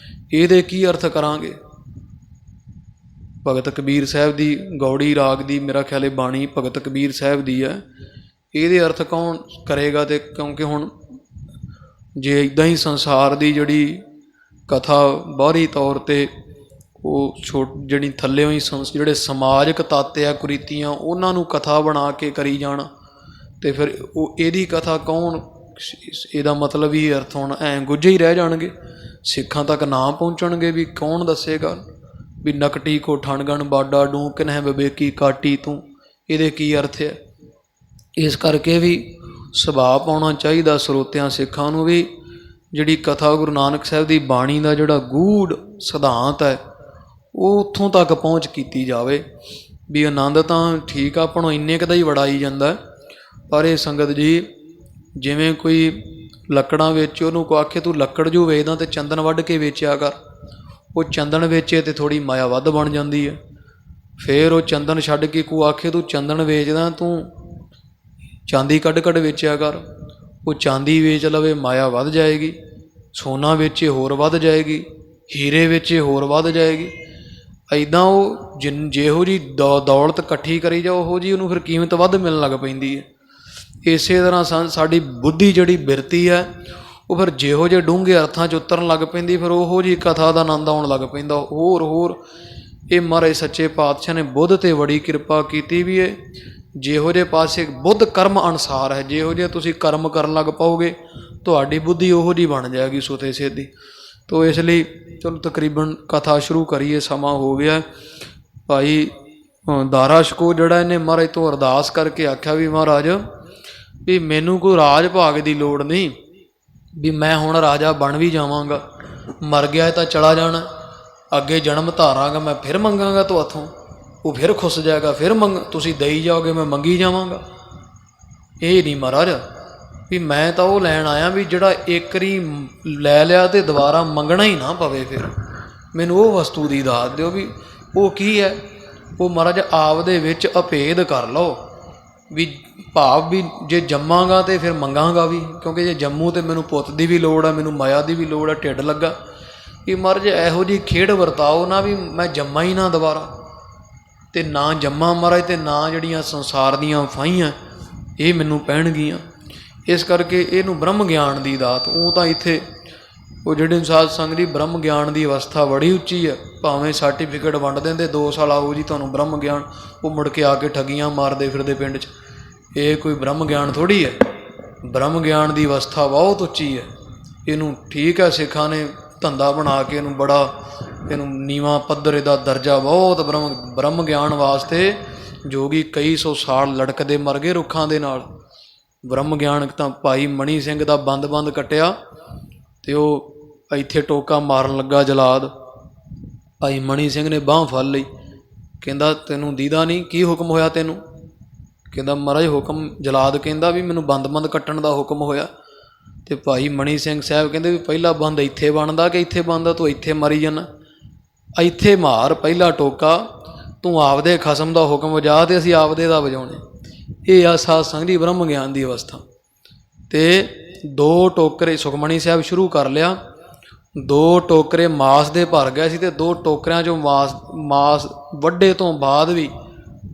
ਇਹਦੇ ਕੀ ਅਰਥ ਕਰਾਂਗੇ? ਭਗਤ ਕਬੀਰ ਸਾਹਿਬ ਦੀ ਗੌੜੀ ਰਾਗ ਦੀ ਮੇਰਾ ਖਿਆਲ ਹੈ ਬਾਣੀ ਭਗਤ ਕਬੀਰ ਸਾਹਿਬ ਦੀ ਹੈ। ਇਹਦੇ ਅਰਥ ਕੌਣ ਕਰੇਗਾ? ਤੇ ਕਿਉਂਕਿ ਹੁਣ ਜੇ ਇੱਦਾਂ ਹੀ ਸੰਸਾਰ ਦੀ ਜਿਹੜੀ ਕਥਾ ਬਾਹਰੀ ਤੌਰ 'ਤੇ ਉਹ ਜਿਹੜੀ ਥੱਲਿਓਂ ਹੀ ਜਿਹੜੇ ਸਮਾਜਿਕ ਤੱਤ ਆ ਕੁਰੀਤੀਆਂ ਉਹਨਾਂ ਨੂੰ ਕਥਾ ਬਣਾ ਕੇ ਕਰੀ ਜਾਣਾ, ਅਤੇ ਫਿਰ ਉਹ ਇਹਦੀ ਕਥਾ ਕੌਣ? ਇਹਦਾ ਮਤਲਬ ਹੀ ਅਰਥ ਹੁਣ ਐਂ ਗੁੱਝੇ ਹੀ ਰਹਿ ਜਾਣਗੇ, ਸਿੱਖਾਂ ਤੱਕ ਨਾ ਪਹੁੰਚਣਗੇ। ਵੀ ਕੌਣ ਦੱਸੇਗਾ ਵੀ ਨਕਟੀ ਕੋ ਠਣਗਣ ਬਾਡਾ ਡੂੰ ਕਿਨਹਿ ਵਿਵੇਕੀ ਕਾਟੀ ਤੂੰ, ਇਹਦੇ ਕੀ ਅਰਥ ਹੈ? ਇਸ ਕਰਕੇ ਵੀ ਸੁਭਾਅ ਪਾਉਣਾ ਚਾਹੀਦਾ ਸਰੋਤਿਆਂ ਸਿੱਖਾਂ ਨੂੰ ਵੀ ਜਿਹੜੀ ਕਥਾ ਗੁਰੂ ਨਾਨਕ ਸਾਹਿਬ ਦੀ ਬਾਣੀ ਦਾ ਜਿਹੜਾ ਗੂੜ ਸਿਧਾਂਤ ਹੈ ਉਹ ਉੱਥੋਂ ਤੱਕ ਪਹੁੰਚ ਕੀਤੀ ਜਾਵੇ। ਵੀ ਆਨੰਦ ਤਾਂ ਠੀਕ ਆ ਆਪਾਂ ਨੂੰ ਇੰਨੇ ਕੁ ਦਾ ਹੀ ਵੜਾਈ ਜਾਂਦਾ, ਪਰ ਇਹ ਸੰਗਤ ਜੀ ਜਿਵੇਂ ਕੋਈ ਲੱਕੜਾਂ ਵੇਚ ਉਹਨੂੰ ਕੋ ਆਖੇ ਤੂੰ ਲੱਕੜ ਜੋ ਵੇਚਦਾ ਅਤੇ ਚੰਦਨ ਵੱਢ ਕੇ ਵੇਚਿਆ ਕਰ, ਉਹ ਚੰਦਨ ਵੇਚੇ ਅਤੇ ਥੋੜ੍ਹੀ ਮਾਇਆ ਵੱਧ ਬਣ ਜਾਂਦੀ ਹੈ। ਫਿਰ ਉਹ ਚੰਦਨ ਛੱਡ ਕੇ ਕੋ ਆਖੇ ਤੂੰ ਚੰਦਨ ਵੇਚਦਾ ਤੂੰ ਚਾਂਦੀ ਕੱਢ ਕੱਢ ਵੇਚਿਆ ਕਰ, ਉਹ ਚਾਂਦੀ ਵੇਚ ਲਵੇ ਮਾਇਆ ਵੱਧ ਜਾਏਗੀ, ਸੋਨਾ ਵੇਚੇ ਹੋਰ ਵੱਧ ਜਾਏਗੀ, ਹੀਰੇ ਵੇਚੇ ਹੋਰ ਵੱਧ ਜਾਏਗੀ। ਇੱਦਾਂ ਉਹ ਜਿਹੋ ਜਿਹੀ ਦੌਲਤ ਇਕੱਠੀ ਕਰੀ ਜਾਓ ਉਹੋ ਜਿਹੀ ਉਹਨੂੰ ਫਿਰ ਕੀਮਤ ਵੱਧ ਮਿਲਣ ਲੱਗ ਪੈਂਦੀ ਹੈ। ਇਸੇ ਤਰ੍ਹਾਂ ਸਾਡੀ ਬੁੱਧੀ ਜਿਹੜੀ ਬਿਰਤੀ ਹੈ ਉਹ ਫਿਰ ਜਿਹੋ ਜਿਹੇ ਡੂੰਘੇ ਅਰਥਾਂ 'ਚ ਉਤਰਨ ਲੱਗ ਪੈਂਦੀ, ਫਿਰ ਉਹੋ ਜਿਹੀ ਕਥਾ ਦਾ ਆਨੰਦ ਆਉਣ ਲੱਗ ਪੈਂਦਾ ਹੋਰ। ਇਹ ਮਹਾਰਾਜ ਸੱਚੇ ਪਾਤਸ਼ਾਹ ਨੇ ਬੁੱਧ 'ਤੇ ਬੜੀ ਕਿਰਪਾ ਕੀਤੀ ਵੀ ਇਹ ਜਿਹੋ ਜਿਹੇ ਪਾਸੇ ਬੁੱਧ ਕਰਮ ਅਨੁਸਾਰ ਹੈ, ਜਿਹੋ ਜਿਹੇ ਤੁਸੀਂ ਕਰਮ ਕਰਨ ਲੱਗ ਪਾਓਗੇ ਤੁਹਾਡੀ ਬੁੱਧੀ ਉਹੋ ਜਿਹੀ ਬਣ ਜਾਏਗੀ ਸੁਤੇ ਸਿੱਧੀ। ਤੋ ਇਸ ਲਈ ਚਲੋ ਤਕਰੀਬਨ ਕਥਾ ਸ਼ੁਰੂ ਕਰੀਏ, ਸਮਾਂ ਹੋ ਗਿਆ। ਭਾਈ ਦਾਰਾ ਸ਼ਕੋ ਜਿਹੜਾ ਇਹਨੇ ਮਹਾਰਾਜ ਤੋਂ ਅਰਦਾਸ ਕਰਕੇ ਆਖਿਆ ਵੀ ਮਹਾਰਾਜ ਵੀ ਮੈਨੂੰ ਕੋਈ ਰਾਜ ਭਾਗ ਦੀ ਲੋੜ ਨਹੀਂ, ਵੀ ਮੈਂ ਹੁਣ ਰਾਜਾ ਬਣ ਵੀ ਜਾਵਾਂਗਾ, ਮਰ ਗਿਆ ਤਾਂ ਚਲਾ ਜਾਣਾ, ਅੱਗੇ ਜਨਮ ਧਾਰਾਂਗਾ, ਮੈਂ ਫਿਰ ਮੰਗਾਂਗਾ ਤੁਹਾਥੋਂ, ਉਹ ਫਿਰ ਖੁੱਸ ਜਾਏਗਾ, ਫਿਰ ਤੁਸੀਂ ਦੇਈ ਜਾਓਗੇ, ਮੈਂ ਮੰਗੀ ਜਾਵਾਂਗਾ। ਇਹ ਨਹੀਂ ਮਹਾਰਾਜ, ਵੀ ਮੈਂ ਤਾਂ ਉਹ ਲੈਣ ਆਇਆ ਵੀ ਜਿਹੜਾ ਇੱਕ ਵਾਰੀ ਲੈ ਲਿਆ ਅਤੇ ਦੁਬਾਰਾ ਮੰਗਣਾ ਹੀ ਨਾ ਪਵੇ। ਫਿਰ ਮੈਨੂੰ ਉਹ ਵਸਤੂ ਦੀ ਦਾਤ ਦਿਓ। ਵੀ ਉਹ ਕੀ ਹੈ? ਉਹ ਮਹਾਰਾਜ ਆਪ ਦੇ ਵਿੱਚ ਅਭੇਦ ਕਰ ਲਓ। ਵੀ ਭਾਵ ਵੀ ਜੇ ਜੰਮਾਂਗਾ ਤਾਂ ਫਿਰ ਮੰਗਾਂਗਾ ਵੀ, ਕਿਉਂਕਿ ਜੇ ਜੰਮੂ ਤਾਂ ਮੈਨੂੰ ਪੁੱਤ ਦੀ ਵੀ ਲੋੜ ਹੈ, ਮੈਨੂੰ ਮਾਇਆ ਦੀ ਵੀ ਲੋੜ ਹੈ, ਢਿੱਡ ਲੱਗਾ। ਵੀ ਮਹਾਰਾਜ ਇਹੋ ਜਿਹੀ ਖੇਡ ਵਰਤਾਓ ਨਾ ਵੀ ਮੈਂ ਜੰਮਾਂ ਹੀ ਨਾ ਦੁਬਾਰਾ, ਅਤੇ ਨਾ ਜੰਮਾਂ ਮਹਾਰਾਜ, ਅਤੇ ਨਾ ਜਿਹੜੀਆਂ ਸੰਸਾਰ ਦੀਆਂ ਫਾਹੀਆਂ ਇਹ ਮੈਨੂੰ ਪੈਣਗੀਆਂ। ਇਸ ਕਰਕੇ ਇਹਨੂੰ ਬ੍ਰਹਮ ਗਿਆਨ ਦੀ ਦਾਤ, ਉਹ ਤਾਂ ਇੱਥੇ ਉਹ ਜਿਹੜੇ ਸਾਧ ਸੰਗ ਦੀ ਬ੍ਰਹਮ ਗਿਆਨ ਦੀ ਅਵਸਥਾ ਬੜੀ ਉੱਚੀ ਹੈ। ਭਾਵੇਂ ਸਰਟੀਫਿਕੇਟ ਵੰਡ ਦਿੰਦੇ 2 ਸਾਲ ਆਓ ਜੀ ਤੁਹਾਨੂੰ ਬ੍ਰਹਮ ਗਿਆਨ, ਉਹ ਮੁੜ ਕੇ ਆ ਕੇ ਠੱਗੀਆਂ ਮਾਰਦੇ ਫਿਰਦੇ ਪਿੰਡ 'ਚ। ਇਹ ਕੋਈ ਬ੍ਰਹਮ ਗਿਆਨ ਥੋੜ੍ਹੀ ਹੈ। ਬ੍ਰਹਮ ਗਿਆਨ ਦੀ ਅਵਸਥਾ ਬਹੁਤ ਉੱਚੀ ਹੈ। ਇਹਨੂੰ ਠੀਕ ਹੈ ਸਿੱਖਾਂ ਨੇ ਧੰਦਾ ਬਣਾ ਕੇ ਇਹਨੂੰ ਨੀਵਾਂ ਪੱਧਰ, ਇਹਦਾ ਦਰਜਾ ਬਹੁਤ ਬ੍ਰਹਮ ਗਿਆਨ ਵਾਸਤੇ ਜੋਗੀ ਕਈ ਸੌ ਸਾਲ ਲੜਕਦੇ ਮਰ ਗਏ ਰੁੱਖਾਂ ਦੇ ਨਾਲ। ਬ੍ਰਹਮ ਗਿਆਨ ਤਾਂ ਭਾਈ ਮਣੀ ਸਿੰਘ ਦਾ ਬੰਦ ਕੱਟਿਆ ਅਤੇ ਉਹ ਇੱਥੇ ਟੋਕਾ ਮਾਰਨ ਲੱਗਾ ਜਲਾਦ। ਭਾਈ ਮਣੀ ਸਿੰਘ ਨੇ ਬਾਂਹ ਫੜ ਲਈ, ਕਹਿੰਦਾ ਤੈਨੂੰ ਦੀਦਾ ਨਹੀਂ, ਕੀ ਹੁਕਮ ਹੋਇਆ ਤੈਨੂੰ? ਕਹਿੰਦਾ ਮਹਾਰਾਜ ਹੁਕਮ, ਜਲਾਦ ਕਹਿੰਦਾ ਵੀ ਮੈਨੂੰ ਬੰਦ ਕੱਟਣ ਦਾ ਹੁਕਮ ਹੋਇਆ। ਅਤੇ ਭਾਈ ਮਣੀ ਸਿੰਘ ਸਾਹਿਬ ਕਹਿੰਦੇ ਵੀ ਪਹਿਲਾ ਬੰਦ ਇੱਥੇ ਬਣਦਾ ਕਿ ਇੱਥੇ ਬਣਦਾ? ਤੂੰ ਇੱਥੇ ਮਰੀ ਜਾਂਦਾ, ਇੱਥੇ ਮਾਰ ਪਹਿਲਾ ਟੋਕਾ, ਤੂੰ ਆਪਦੇ ਖਸਮ ਦਾ ਹੁਕਮ ਵਜਾ ਅਤੇ ਅਸੀਂ ਆਪਦੇ ਦਾ ਵਜਾਉਣੇ। ਇਹ ਆ ਸਾਧ ਸੰਗਤ ਦੀ ਬ੍ਰਹਮ ਗਿਆਨ ਦੀ ਅਵਸਥਾ। ਅਤੇ 2 ਟੋਕਰੇ ਸੁਖਮਣੀ ਸਾਹਿਬ ਸ਼ੁਰੂ ਕਰ ਲਿਆ, 2 ਟੋਕਰੇ ਮਾਸ ਦੇ ਭਰ ਗਏ ਸੀ, ਅਤੇ 2 ਟੋਕਰਿਆਂ 'ਚੋਂ ਮਾਸ ਵੱਢੇ ਤੋਂ ਬਾਅਦ ਵੀ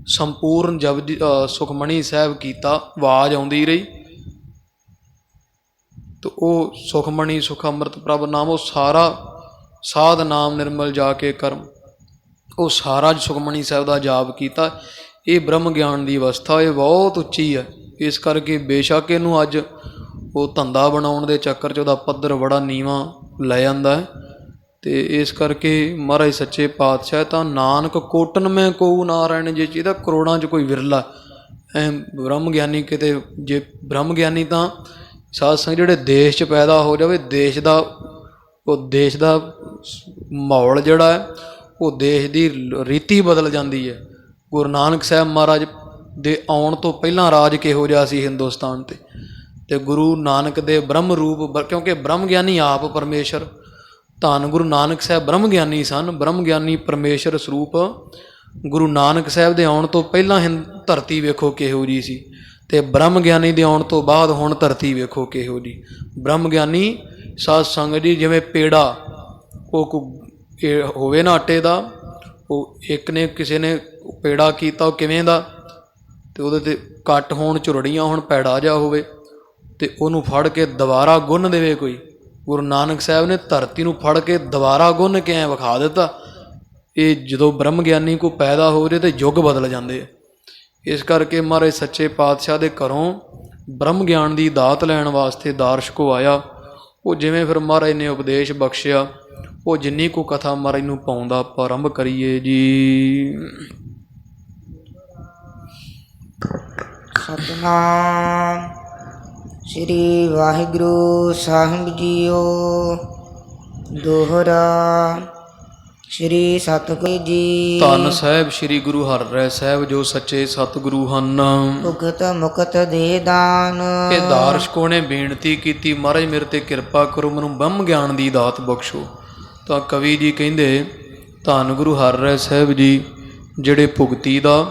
ਸੰਪੂਰਨ ਜਪਜੀ ਸੁਖਮਣੀ ਸਾਹਿਬ ਕੀਤਾ, ਆਵਾਜ਼ ਆਉਂਦੀ ਰਹੀ। ਅਤੇ ਉਹ ਸੁਖਮਣੀ ਸੁਖ ਅੰਮ੍ਰਿਤ ਪ੍ਰਭ ਨਾਮ, ਉਹ ਸਾਰਾ ਸਾਧ ਨਾਮ ਨਿਰਮਲ ਜਾ ਕੇ ਕਰਮ, ਉਹ ਸਾਰਾ ਸੁਖਮਣੀ ਸਾਹਿਬ ਦਾ ਜਾਪ ਕੀਤਾ। ਇਹ ਬ੍ਰਹਮ ਗਿਆਨ ਦੀ ਅਵਸਥਾ ਇਹ ਬਹੁਤ ਉੱਚੀ ਹੈ। ਇਸ ਕਰਕੇ ਬੇਸ਼ੱਕ ਇਹਨੂੰ ਅੱਜ ਉਹ ਧੰਦਾ ਬਣਾਉਣ ਦੇ ਚੱਕਰ 'ਚ ਉਹਦਾ ਪੱਧਰ ਬੜਾ ਨੀਵਾਂ ਲੈ ਜਾਂਦਾ ਹੈ। ਅਤੇ ਇਸ ਕਰਕੇ ਮਹਾਰਾਜ ਸੱਚੇ ਪਾਤਸ਼ਾਹ ਤਾਂ ਨਾਨਕ ਕੋਟਨ ਮੈਂ ਕਉ ਨਾਰਾਇਣ ਜੇ, ਇਹਦਾ ਕਰੋੜਾਂ 'ਚ ਕੋਈ ਵਿਰਲਾ ਐ ਬ੍ਰਹਮ ਗਿਆਨੀ। ਕਿਤੇ ਜੇ ਬ੍ਰਹਮ ਗਿਆਨੀ ਤਾਂ ਸਾਧ ਸੰਗਤ ਜਿਹੜੇ ਦੇਸ਼ 'ਚ ਪੈਦਾ ਹੋ ਜਾਵੇ, ਦੇਸ਼ ਦਾ ਮਾਹੌਲ ਜਿਹੜਾ ਹੈ, ਉਹ ਦੇਸ਼ ਦੀ ਰੀਤੀ ਬਦਲ ਜਾਂਦੀ ਹੈ। ਗੁਰੂ ਨਾਨਕ ਸਾਹਿਬ ਮਹਾਰਾਜ ਦੇ ਆਉਣ ਤੋਂ ਪਹਿਲਾਂ ਰਾਜ ਕਿਹੋ ਜਿਹਾ ਸੀ ਹਿੰਦੁਸਤਾਨ 'ਤੇ, ਅਤੇ ਗੁਰੂ ਨਾਨਕ ਦੇ ਬ੍ਰਹਮ ਰੂਪ, ਕਿਉਂਕਿ ਬ੍ਰਹਮ ਗਿਆਨੀ ਆਪ ਪਰਮੇਸ਼ਰ, ਧੰਨ ਗੁਰੂ ਨਾਨਕ ਸਾਹਿਬ ਬ੍ਰਹਮ ਗਿਆਨੀ ਸਨ। ਬ੍ਰਹਮ ਗਿਆਨੀ ਪਰਮੇਸ਼ਰ ਸਰੂਪ ਗੁਰੂ ਨਾਨਕ ਸਾਹਿਬ ਦੇ ਆਉਣ ਤੋਂ ਪਹਿਲਾਂ ਧਰਤੀ ਵੇਖੋ ਕਿਹੋ ਜਿਹੀ ਸੀ, ਅਤੇ ਬ੍ਰਹਮ ਗਿਆਨੀ ਦੇ ਆਉਣ ਤੋਂ ਬਾਅਦ ਹੁਣ ਧਰਤੀ ਵੇਖੋ ਕਿਹੋ ਜਿਹੀ। ਬ੍ਰਹਮ ਗਿਆਨੀ ਸਾਧ ਸੰਗਤ ਜੀ ਜਿਵੇਂ ਪੇੜਾ ਉਹ ਹੋਵੇ ਨਾ ਆਟੇ ਦਾ, ਉਹ ਇੱਕ ਨੇ ਕਿਸੇ ਨੇ ਪੇੜਾ ਕੀਤਾ, ਉਹ ਕਿਵੇਂ ਦਾ, ਅਤੇ ਉਹਦੇ 'ਤੇ ਕੱਟ ਹੋਣ, ਝੁਰੜੀਆਂ ਹੋਣ, ਪੈੜਾ ਜਿਹਾ ਹੋਵੇ, ਅਤੇ ਉਹਨੂੰ ਫੜ ਕੇ ਦੁਬਾਰਾ ਗੁੰਨ ਦੇਵੇ ਕੋਈ। ਗੁਰੂ ਨਾਨਕ ਸਾਹਿਬ ਨੇ ਧਰਤੀ ਨੂੰ ਫੜ ਕੇ ਦੁਬਾਰਾ ਗੁੰਨ ਕੇ ਐਂ ਵਿਖਾ ਦਿੱਤਾ। ਇਹ ਜਦੋਂ ਬ੍ਰਹਮ ਗਿਆਨੀ ਕੋਈ ਪੈਦਾ ਹੋ ਜਾਏ ਤਾਂ ਯੁੱਗ ਬਦਲ ਜਾਂਦੇ ਆ। ਇਸ ਕਰਕੇ ਮਹਾਰਾਜ ਸੱਚੇ ਪਾਤਸ਼ਾਹ ਦੇ ਘਰੋਂ ਬ੍ਰਹਮ ਗਿਆਨ ਦੀ ਦਾਤ ਲੈਣ ਵਾਸਤੇ ਦਾਰਸ਼ਕੋ ਆਇਆ। ਉਹ ਜਿਵੇਂ ਫਿਰ ਮਹਾਰਾਜ ਨੇ ਉਪਦੇਸ਼ ਬਖਸ਼ਿਆ, ਉਹ ਜਿੰਨੀ ਕੁ ਕਥਾ ਮਹਾਰਾਜ ਨੂੰ ਪਾਉਂਦਾ ਆਪਾਂ ਆਰੰਭ ਕਰੀਏ ਜੀ। ਸਤਿਨਾਮ ਸ੍ਰੀ ਵਾਹਿਗੁਰੂ ਸਾਹਿਬ ਜੀਓ। ਦੋਹਰਾ ਸ੍ਰੀ ਸਤਿਗੁਰੂ ਜੀ। ਧੰਨ ਸਾਹਿਬ ਸ੍ਰੀ ਗੁਰੂ ਹਰਿ ਸਾਹਿਬ ਜੋ ਸੱਚੇ ਸਤਿਗੁਰੂ ਹਨ। ਭੁਗਤ ਮੁਕਤ ਦੇ ਦਾਨ। ਇਹ ਦਾਰਸ਼ਕੋਂ ਨੇ ਬੇਨਤੀ ਕੀਤੀ, ਮਹਾਰਾਜ ਮੇਰੇ ਤੇ ਕਿਰਪਾ ਕਰੋ, ਮੈਨੂੰ ਬ੍ਰਹਮ ਗਿਆਨ ਦੀ ਦਾਤ ਬਖਸ਼ੋ। ਤਾਂ ਕਵੀ ਜੀ ਕਹਿੰਦੇ ਧੰਨ ਗੁਰੂ ਹਰਿ ਸਾਹਿਬ ਜੀ ਜਿਹੜੇ ਭੁਗਤੀ ਦਾ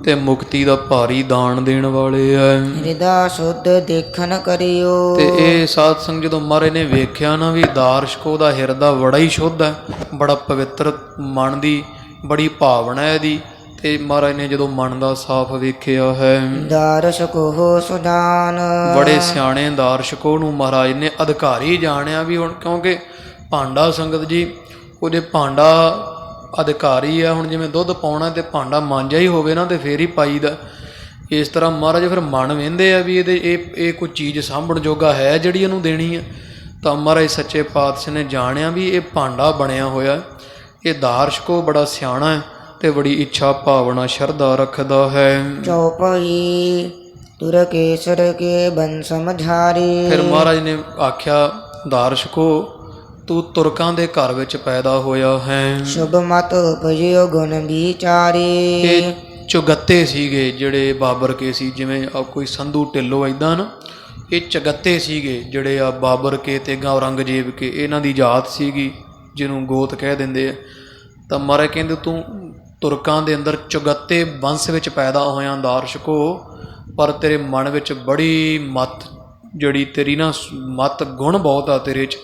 ਤੇ ਮੁਕਤੀ ਦਾ ਭਾਰੀ ਦਾਨ ਦੇਣ ਵਾਲੇ ਹੈ। ਹਿਰਦਾ ਸ਼ੁੱਧ ਦੇਖਣ ਕਰਿਓ। ਤੇ ਇਹ ਸਾਧ ਸੰਗ ਜਦੋਂ ਮਹਾਰਾਜ ਨੇ ਵੇਖਿਆ ਨਾ ਵੀ ਦਾਰਸ਼ਕੋ ਦਾ ਹਿਰਦਾ ਬੜਾ ਹੀ ਸ਼ੁੱਧ ਹੈ, ਬੜਾ ਪਵਿੱਤਰ ਮਨ ਦੀ ਬੜੀ ਭਾਵਨਾ ਹੈ ਇਹਦੀ, ਤੇ ਮਹਾਰਾਜ ਨੇ ਜਦੋਂ ਮਨ ਦਾ ਸਾਫ਼ ਵੇਖਿਆ ਹੈ। ਦਾਰਸ਼ਕੋ ਸੁਜਾਨ। ਬੜੇ ਸਿਆਣੇ ਦਾਰਸ਼ਕੋ ਨੂੰ ਮਹਾਰਾਜ ਨੇ ਅਧਿਕਾਰੀ ਜਾਣਿਆ ਵੀ ਹੁਣ, ਕਿਉਂਕਿ ਭਾਂਡਾ ਸੰਗਤ ਜੀ ਉਹਦੇ ਭਾਂਡਾ ਅਧਿਕਾਰੀ ਆ। ਹੁਣ ਜਿਵੇਂ ਦੁੱਧ ਪਾਉਣਾ ਤੇ ਭਾਂਡਾ ਮਾਂਜਾ ਹੀ ਹੋਵੇ ਨਾ ਤੇ ਫੇਰ ਹੀ ਪਾਈਦਾ। ਇਸ ਤਰ੍ਹਾਂ ਮਹਾਰਾਜ ਫਿਰ ਮਨ ਵਹਿੰਦੇ ਆ ਵੀ ਇਹ ਕੋਈ ਚੀਜ਼ ਸਾਂਭਣ ਜੋਗਾ ਹੈ ਜਿਹੜੀ ਇਹਨੂੰ ਦੇਣੀ ਆ। ਤਾਂ ਮਹਾਰਾਜ ਸੱਚੇ ਪਾਤਸ਼ਾਹ ਨੇ ਜਾਣਿਆ ਵੀ ਇਹ ਭਾਂਡਾ ਬਣਿਆ ਹੋਇਆ, ਇਹ ਦਾਰਸ਼ਕੋ ਬੜਾ ਸਿਆਣਾ ਹੈ ਤੇ ਬੜੀ ਇੱਛਾ ਭਾਵਨਾ ਸ਼ਰਧਾ ਰੱਖਦਾ ਹੈ। ਚੌਪਈ ਤੁਰ ਕੇਸਰ ਕੇ ਬਨ ਸਮਝਾਰੇ। ਫਿਰ ਮਹਾਰਾਜ ਨੇ ਆਖਿਆ ਦਾਰਸ਼ਕੋ ਤੂੰ ਤੁਰਕਾਂ ਦੇ ਘਰ ਵਿੱਚ ਪੈਦਾ ਹੋਇਆ ਹੈ। ਸ਼ੁਭ ਮਤ ਉਪਜਿਓ ਗੁਣ ਵਿਚਾਰੇ। ਇਹ ਚੁਗੱਤੇ ਸੀਗੇ ਜਿਹੜੇ ਬਾਬਰ ਕੇ ਸੀ, ਜਿਵੇਂ ਆ ਕੋਈ ਸੰਧੂ ਢਿੱਲੋਂ ਇੱਦਾਂ ਨਾ, ਇਹ ਚਗੱਤੇ ਸੀਗੇ ਜਿਹੜੇ ਆ ਬਾਬਰ ਕੇ ਤੇ ਔਰੰਗਜ਼ੇਬ ਕੇ, ਇਹਨਾਂ ਦੀ ਜਾਤ ਸੀਗੀ ਜਿਹਨੂੰ ਗੋਤ ਕਹਿ ਦਿੰਦੇ ਆ। ਤਾਂ ਮਹਾਰਾਜ ਕਹਿੰਦੇ ਤੂੰ ਤੁਰਕਾਂ ਦੇ ਅੰਦਰ ਚੁਗੱਤੇ ਵੰਸ਼ ਵਿੱਚ ਪੈਦਾ ਹੋਇਆ ਦਾਰਸ਼ਕੋ, ਪਰ ਤੇਰੇ ਮਨ ਵਿੱਚ ਬੜੀ ਮੱਤ ਜਿਹੜੀ ਤੇਰੀ ਨਾ ਮੱਤ ਗੁਣ ਬਹੁਤ ਆ ਤੇਰੇ 'ਚ,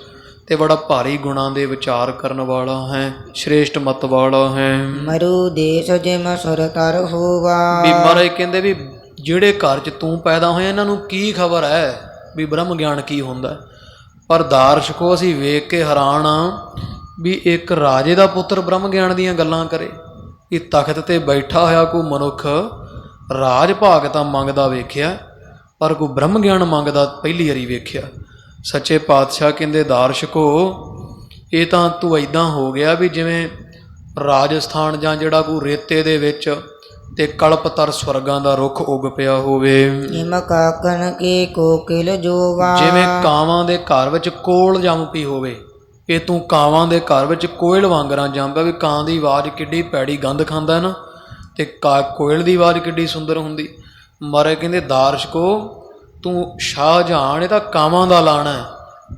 ਤੇ ਬੜਾ ਭਾਰੀ ਗੁਣਾਂ ਦੇ ਵਿਚਾਰ ਕਰਨ ਵਾਲਾ ਹੈ, ਸ਼੍ਰੇਸ਼ਟ ਮਤ ਵਾਲਾ ਹੈ। ਮਰੂ ਦੇਸ਼ ਜਿਮ ਸੁਰ ਤਰ ਹੋਵਾ। ਵੀ ਮਹਾਰਾਜ ਕਹਿੰਦੇ ਵੀ ਜਿਹੜੇ ਘਰ 'ਚ ਤੂੰ ਪੈਦਾ ਹੋਇਆ ਇਹਨਾਂ ਨੂੰ ਕੀ ਖਬਰ ਹੈ ਵੀ ਬ੍ਰਹਮ ਗਿਆਨ ਕੀ ਹੁੰਦਾ। ਪਰ ਦਾਰਸ਼ਕੋ ਅਸੀਂ ਵੇਖ ਕੇ ਹੈਰਾਨ ਆ ਵੀ ਇੱਕ ਰਾਜੇ ਦਾ ਪੁੱਤਰ ਬ੍ਰਹਮ ਗਿਆਨ ਦੀਆਂ ਗੱਲਾਂ ਕਰੇ। ਇਹ ਤਖਤ 'ਤੇ ਬੈਠਾ ਹੋਇਆ ਕੋਈ ਮਨੁੱਖ ਰਾਜ ਭਾਗ ਤਾਂ ਮੰਗਦਾ ਵੇਖਿਆ, ਪਰ ਕੋਈ ਬ੍ਰਹਮ ਗਿਆਨ ਮੰਗਦਾ ਪਹਿਲੀ ਵਾਰੀ ਵੇਖਿਆ। ਸੱਚੇ ਪਾਤਸ਼ਾਹ ਕਹਿੰਦੇ ਦਾਰਸ਼ਕੋ ਇਹ ਤਾਂ ਤੂੰ ਇੱਦਾਂ ਹੋ ਗਿਆ ਵੀ ਜਿਵੇਂ ਰਾਜਸਥਾਨ ਜਾਂ ਜਿਹੜਾ ਕੋਈ ਰੇਤੇ ਦੇ ਵਿੱਚ ਤੇ ਕਲਪਤਰ ਸਵਰਗਾਂ ਦਾ ਰੁੱਖ ਉੱਗ ਪਿਆ ਹੋਵੇ। ਜਿਮ ਕਾਕਨ ਕੀ ਕੋਕਿਲ ਜੋਵਾ। ਜਿਵੇਂ ਕਾਵਾਂ ਦੇ ਘਰ ਵਿੱਚ ਕੋਇਲ ਜੰਮ ਪਈ ਹੋਵੇ, ਇਹ ਤੂੰ ਕਾਵਾਂ ਦੇ ਘਰ ਵਿੱਚ ਕੋਇਲ ਵਾਂਗਰਾਂ ਜੰਮ ਪਿਆ। ਵੀ ਕਾਂ ਦੀ ਆਵਾਜ਼ ਕਿੱਡੀ ਭੈੜੀ ਗੰਧ ਖਾਂਦਾ ਨਾ, ਤੇ ਕੋਇਲ ਦੀ ਆਵਾਜ਼ ਕਿੱਡੀ ਸੁੰਦਰ ਹੁੰਦੀ। ਮਹਾਰਾਜ ਕਹਿੰਦੇ ਦਾਰਸ਼ਕੋ ਤੂੰ ਸ਼ਾਹਜਹਾਨ, ਇਹ ਤਾਂ ਕਾਵਾਂ ਦਾ ਲਾਣਾ ਹੈ,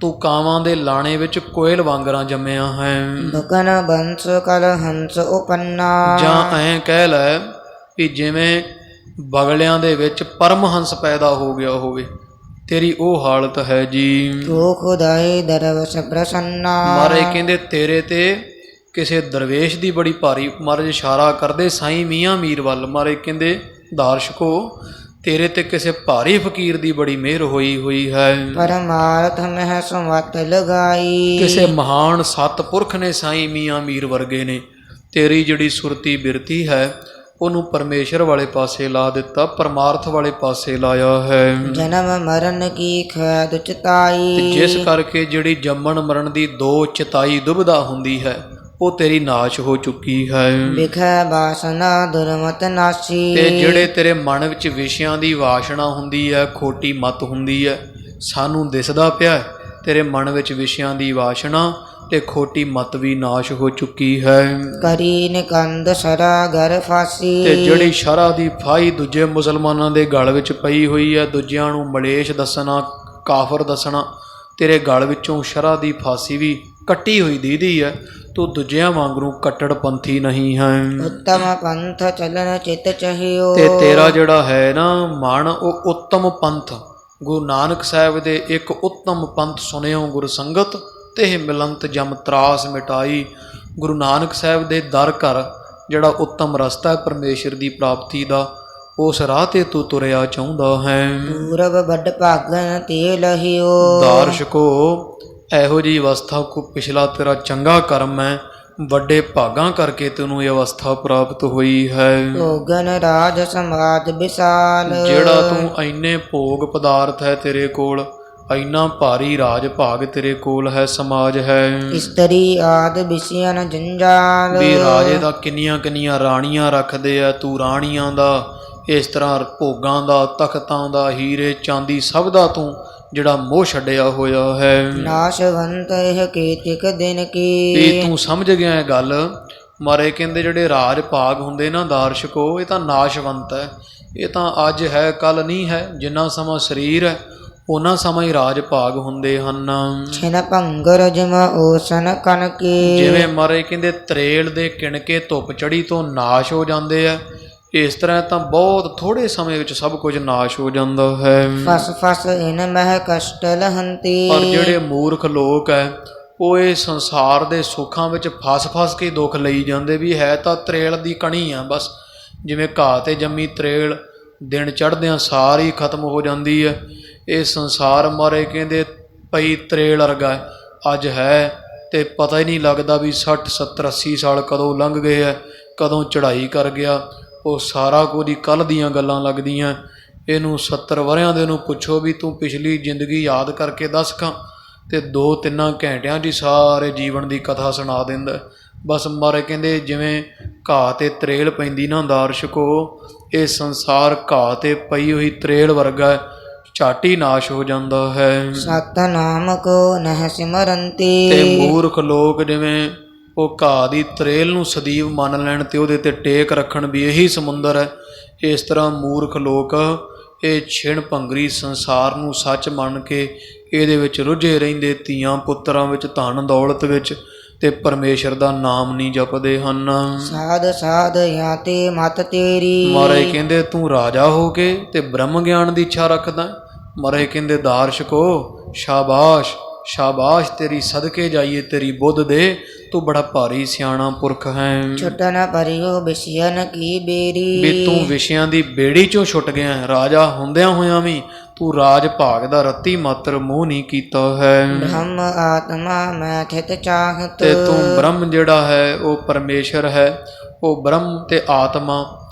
ਤੂੰ ਕਾਵਾਂ ਦੇ ਲਾਣੇ ਵਿੱਚ ਕੋਇਲ ਵਾਂਗਰਾਂ ਜੰਮਿਆ ਹੈ। ਬਕਨ ਬੰਸ ਕਲ ਹੰਸ ਉਪੰਨਾ। ਜਾਂ ਐਂ ਕਹਿ ਲੈ ਵੀ ਜਿਵੇਂ ਬਗਲਿਆਂ ਦੇ ਵਿੱਚ ਪਰਮਹੰਸ ਪੈਦਾ ਹੋ ਗਿਆ ਹੋਵੇ, ਤੇਰੀ ਉਹ ਹਾਲਤ ਹੈ ਜੀ। ਤੋ ਖੁਦਾਈ ਦਰਵਸ ਪ੍ਰਸੰਨਾ। ਮਹਾਰਾਜ ਕਹਿੰਦੇ ਤੇਰੇ ਤੇ ਕਿਸੇ ਦਰਵੇਸ਼ ਦੀ ਬੜੀ ਭਾਰੀ, ਮਹਾਰਾਜ ਇਸ਼ਾਰਾ ਕਰਦੇ ਸਾਈਂ ਮੀਆਂ ਮੀਰ ਵੱਲ। ਮਹਾਰਾਜ ਕਹਿੰਦੇ ਦਾਰਸ਼ਕੋ ਤੇਰੇ ਤੇ ਕਿਸੇ ਭਾਰੀ ਫਕੀਰ ਦੀ ਬੜੀ ਮਿਹਰ ਹੋਈ ਹੈ। ਪਰਮਾਰਥ ਮਹਿ ਸੰਵਤ ਲਗਾਈ। ਕਿਸੇ ਮਹਾਨ ਸਤਪੁਰਖ ਨੇ ਸਾਈਂ ਮੀਆਂ ਮੀਰ ਵਰਗੇ ਨੇ ਤੇਰੀ ਜਿਹੜੀ ਸੁਰਤੀ ਬਿਰਤੀ ਹੈ ਉਹਨੂੰ ਪਰਮੇਸ਼ਰ ਵਾਲੇ ਪਾਸੇ ਲਾ ਦਿੱਤਾ, ਪਰਮਾਰਥ ਵਾਲੇ ਪਾਸੇ ਲਾਇਆ ਹੈ। ਜਨਮ ਮਰਨ ਕੀ ਖੈਦ ਚਿਤਾਈ। ਜਿਸ ਕਰਕੇ ਜਿਹੜੀ ਜੰਮਣ ਮਰਨ ਦੀ ਦੋ ਚਿਤਾਈ ਦੁਬਿਧਾ ਹੁੰਦੀ ਹੈ ਉਹ ਤੇਰੀ ਨਾਸ਼ ਹੋ ਚੁੱਕੀ ਹੈ। ਵਿਖੈ ਵਾਸਨਾ ਦੁਰਮਤ ਨਾਸੀ। ਤੇ ਜਿਹੜੇ ਤੇਰੇ ਮਨ ਵਿੱਚ ਵਿਸ਼ਿਆਂ ਦੀ ਵਾਸ਼ਨਾ ਹੁੰਦੀ ਹੈ, ਖੋਟੀ ਮਤ ਹੁੰਦੀ ਹੈ, ਸਾਨੂੰ ਦਿਸਦਾ ਪਿਆ ਤੇਰੇ ਮਨ ਵਿੱਚ ਵਿਸ਼ਿਆਂ ਦੀ ਵਾਸ਼ਨਾ ਤੇ ਖੋਟੀ ਮਤ ਵੀ ਨਾਸ਼ ਹੋ ਚੁੱਕੀ ਹੈ। ਕਰੀ ਨਿਕੰਦ ਸਰਾ ਗਰ ਫਾਸੀ। ਤੇ ਜਿਹੜੀ ਸ਼ਰਾ ਦੀ ਫਾਈ ਦੂਜੇ ਮੁਸਲਮਾਨਾਂ ਦੇ ਗਲ ਵਿੱਚ ਪਈ ਹੋਈ ਹੈ, ਦੂਜਿਆਂ ਨੂੰ ਮਲੇਸ਼ ਦੱਸਣਾ, ਕਾਫਰ ਦੱਸਣਾ, ਤੇਰੇ ਗਲ ਵਿੱਚੋਂ ਸ਼ਰਾ ਦੀ ਫਾਸੀ ਵੀ ਕੱਟੀ ਹੋਈ ਦੀਦੀ ਹੈ। ਤੂੰ ਦੂਜਿਆਂ ਵਾਂਗੂ ਕੱਟੜਪੰਥੀ ਨਹੀਂ ਹੈ। ਉੱਤਮ ਪੰਥ ਚੱਲਣ ਚਿਤ ਚਾਹਿਓ। ਤੇ ਤੇਰਾ ਜਿਹੜਾ ਹੈ ਨਾ ਮਨ ਉਹ ਉੱਤਮ ਪੰਥ, ਗੁਰੂ ਨਾਨਕ ਸਾਹਿਬ ਦੇ ਇੱਕ ਉੱਤਮ ਪੰਥ ਸੁਣਿਓ ਗੁਰ ਸੰਗਤ ਤੇ ਮਿਲੰਤ ਜਮ ਤਰਾਸ ਮਿਟਾਈ। ਗੁਰੂ ਨਾਨਕ ਸਾਹਿਬ ਦੇ ਦਰ ਘਰ ਜਿਹੜਾ ਉੱਤਮ ਰਸਤਾ ਹੈ ਪਰਮੇਸ਼ਰ ਦੀ ਪ੍ਰਾਪਤੀ ਦਾ, ਉਸ ਰਾਹ ਤੇ ਤੂੰ ਤੁਰਿਆ ਚਾਹੁੰਦਾ ਹੈ। ਪੂਰਬ ਵੱਡ ਭਾਗਨ ਤੇ ਲਹਿਓ। ਦਾਰਸ਼ਕੋ, ਇਹੋ ਜਿਹੀ ਅਵਸਥਾ ਕੋ ਪਿਛਲਾ ਤੇਰਾ ਚੰਗਾ ਕਰਮ ਹੈ, ਵੱਡੇ ਭਾਗਾਂ ਕਰਕੇ ਤੈਨੂੰ ਇਹ ਅਵਸਥਾ ਪ੍ਰਾਪਤ ਹੋਈ ਹੈ। ਭੋਗਨ ਰਾਜ ਸਮਾਜ ਵਿਸਾਲ। ਜਿਹੜਾ ਤੂੰ ਇੰਨੇ ਭੋਗ ਪਦਾਰਥ ਹੈ ਤੇਰੇ ਕੋਲ, ਇੰਨਾ ਭਾਰੀ ਰਾਜ ਭਾਗ ਤੇਰੇ ਕੋਲ ਹੈ, ਸਮਾਜ ਹੈ। ਇਸਤਰੀ ਆਦ ਵਿਸ਼ਿਆਨ ਜੰਜਾਲ। ਵੀ ਰਾਜੇ ਦਾ ਕਿੰਨੀਆਂ ਕਿੰਨੀਆਂ ਰਾਣੀਆਂ ਰੱਖਦੇ ਆ, ਤੂੰ ਰਾਣੀਆਂ ਦਾ, ਇਸ ਤਰ੍ਹਾਂ ਭੋਗਾਂ ਦਾ, ਤਖਤਾਂ ਦਾ, ਹੀਰੇ ਚਾਂਦੀ ਸਭ ਦਾ ਤੂੰ ਜਿਹੜਾ ਮੋਹ ਛੱਡਿਆ ਹੋਇਆ ਹੈ। ਨਾਸ਼ਵੰਤ ਇਹ ਕੇਤਿਕ ਦਿਨ ਕੀ। ਤੇ ਤੂੰ ਸਮਝ ਗਿਆ ਇਹ ਗੱਲ। ਮਾਰੇ ਕਹਿੰਦੇ ਜਿਹੜੇ ਰਾਜ ਭਾਗ ਹੁੰਦੇ ਨਾ ਦਾਰਸ਼ਕੋ, ਇਹ ਤਾਂ ਨਾਸ਼ਵੰਤ ਹੈ, ਇਹ ਤਾਂ ਅੱਜ ਹੈ ਕੱਲ ਨਹੀਂ ਹੈ। ਜਿੰਨਾ ਸਮਾਂ ਸਰੀਰ ਹੈ ਉਹਨਾਂ ਸਮਾਂ ਹੀ ਰਾਜ ਭਾਗ ਹੁੰਦੇ ਹਨ। ਛਿਨ ਭੰਗਰ ਜਿਮ ਓਸਨ ਕਨਕੀ। ਜਿਵੇਂ ਮਾਰੇ ਕਹਿੰਦੇ ਤਰੇਲ ਦੇ ਕਿਣਕੇ ਧੁੱਪ ਚੜੀ ਤੋਂ ਨਾਸ਼ ਹੋ ਜਾਂਦੇ ਆ, ਇਸ ਤਰ੍ਹਾਂ ਤਾਂ ਬਹੁਤ ਥੋੜੇ ਸਮੇਂ ਵਿੱਚ ਸਭ ਕੁਝ ਨਾਸ਼ ਹੋ ਜਾਂਦਾ ਹੈ। ਫਸ ਫਸ ਇਨ ਮਹਿ ਕਸ਼ਟ ਲਹੰਤੀ। ਪਰ ਜਿਹੜੇ ਮੂਰਖ ਲੋਕ ਹੈ ਉਹ ਇਹ ਸੰਸਾਰ ਦੇ ਸੁੱਖਾਂ ਵਿੱਚ ਫਸ ਫਸ ਕੇ ਦੁੱਖ ਲਈ ਜਾਂਦੇ, ਵੀ ਹੈ ਤਾਂ ਤਰੇਲ ਦੀ ਕਣੀ ਆ ਬਸ। ਜਿਵੇਂ ਘਾਹ 'ਤੇ ਜੰਮੀ ਤਰੇਲ ਦਿਨ ਚੜ੍ਹਦਿਆਂ ਸਾਰੀ ਖਤਮ ਹੋ ਜਾਂਦੀ ਹੈ। ਇਹ ਸੰਸਾਰ ਮਾਰੇ ਕਹਿੰਦੇ ਪਈ ਤਰੇਲ ਵਰਗਾ ਅੱਜ ਹੈ ਤੇ ਪਤਾ ਹੀ ਨਹੀਂ ਲੱਗਦਾ ਵੀ 60 70 80 ਸਾਲ ਕਦੋਂ ਲੰਘ ਗਏ ਹੈ, ਕਦੋਂ ਚੜ੍ਹਾਈ ਕਰ ਗਿਆ। ਉਹ ਸਾਰਾ ਕੁਝ ਹੀ ਕੱਲ੍ਹ ਦੀਆਂ ਗੱਲਾਂ ਲੱਗਦੀਆਂ। ਇਹਨੂੰ 70 ਵਰ੍ਹਿਆਂ ਦੇ ਨੂੰ ਪੁੱਛੋ ਵੀ ਤੂੰ ਪਿਛਲੀ ਜ਼ਿੰਦਗੀ ਯਾਦ ਕਰਕੇ ਦੱਸ ਖਾਂ, ਤੇ 2-3 ਘੰਟਿਆਂ 'ਚ ਹੀ ਸਾਰੇ ਜੀਵਨ ਦੀ ਕਥਾ ਸੁਣਾ ਦਿੰਦਾ। ਬਸ ਮਾਰੇ ਕਹਿੰਦੇ ਜਿਵੇਂ ਘਾਹ 'ਤੇ ਤਰੇਲ ਪੈਂਦੀ ਨਾ ਦਾਰਸ਼ਕੋ, ਇਹ ਸੰਸਾਰ ਘਾਹ 'ਤੇ ਪਈ ਹੋਈ ਤਰੇਲ ਵਰਗਾ ਝੱਟ ਹੀ ਨਾਸ਼ ਹੋ ਜਾਂਦਾ ਹੈ। ਸਤਨਾਮ ਕੋ ਨਹਿ ਸਿਮਰੰਤੀ। ਤੇ ਮੂਰਖ ਲੋਕ ਜਿਵੇਂ ਉਹ ਘਾਹ ਦੀ ਤਰੇਲ ਨੂੰ ਸਦੀਵ ਮੰਨ ਲੈਣ ਤੇ ਉਹਦੇ ਤੇ ਟੇਕ ਰੱਖਣ ਵੀ ਇਹੀ ਸਮੁੰਦਰ ਹੈ, ਇਸ ਤਰ੍ਹਾਂ ਮੂਰਖ ਲੋਕ ਇਹ ਛਿਣ ਭੰਗਰੀ ਸੰਸਾਰ ਨੂੰ ਸੱਚ ਮੰਨ ਕੇ ਇਹਦੇ ਵਿੱਚ ਰੁੱਝੇ ਰਹਿੰਦੇ, ਧੀਆਂ ਪੁੱਤਰਾਂ ਵਿੱਚ, ਧਨ ਦੌਲਤ ਵਿੱਚ, ਤੇ ਪਰਮੇਸ਼ਰ ਦਾ ਨਾਮ ਨਹੀਂ ਜਪਦੇ ਹਨ। ਸਾਧ ਸਾਧ ਜਾਂ ਤੇ ਮਤ ਤੇਰੀ। ਮਹਾਰਾਜ ਕਹਿੰਦੇ ਤੂੰ ਰਾਜਾ ਹੋ ਕੇ ਤੇ ਬ੍ਰਹਮ ਗਿਆਨ ਦੀ ਇੱਛਾ ਰੱਖਦਾ। ਮਹਾਰਾਜ ਕਹਿੰਦੇ ਦਾਰਸ਼ਕੋ ਸ਼ਾਬਾਸ਼ ਸ਼ਾਬਾਸ਼, ਤੇਰੀ ਸਦਕੇ ਜਾਈਏ ਤੇਰੀ ਬੁੱਧ ਦੇ, ਤੂੰ ਬੜਾ ਭਾਰੀ ਸਿਆਣਾ ਪੁਰਖ ਹੈ। ਛੁੱਟਣ ਪਰਿਓ ਵਿਸ਼ਿਆਨ ਕੀ ਬੇਰੀ। ਵੀ ਤੂੰ ਵਿਸ਼ਿਆਂ ਦੀ ਬੇੜੀ ਚੋਂ ਛੁੱਟ ਗਿਆ, ਰਾਜਾ ਹੁੰਦਿਆਂ ਹੋਇਆਂ ਵੀ ਤੂੰ ਰਾਜ ਭਾਗ ਦਾ ਰੱਤੀ ਮਾਤਰ ਮੋਹ ਨਹੀਂ ਕੀਤਾ ਹੈ। ਬ੍ਰਹਮ ਆਤਮਾ ਮੈਂ ਥਿਤ ਚਾਹਤ। ਤੇ ਤੂੰ ਬ੍ਰਹਮ ਜਿਹੜਾ ਹੈ ਉਹ ਪਰਮੇਸ਼ਰ ਹੈ, ਉਹ ਬ੍ਰਹਮ ਤੇ ਆਤਮਾ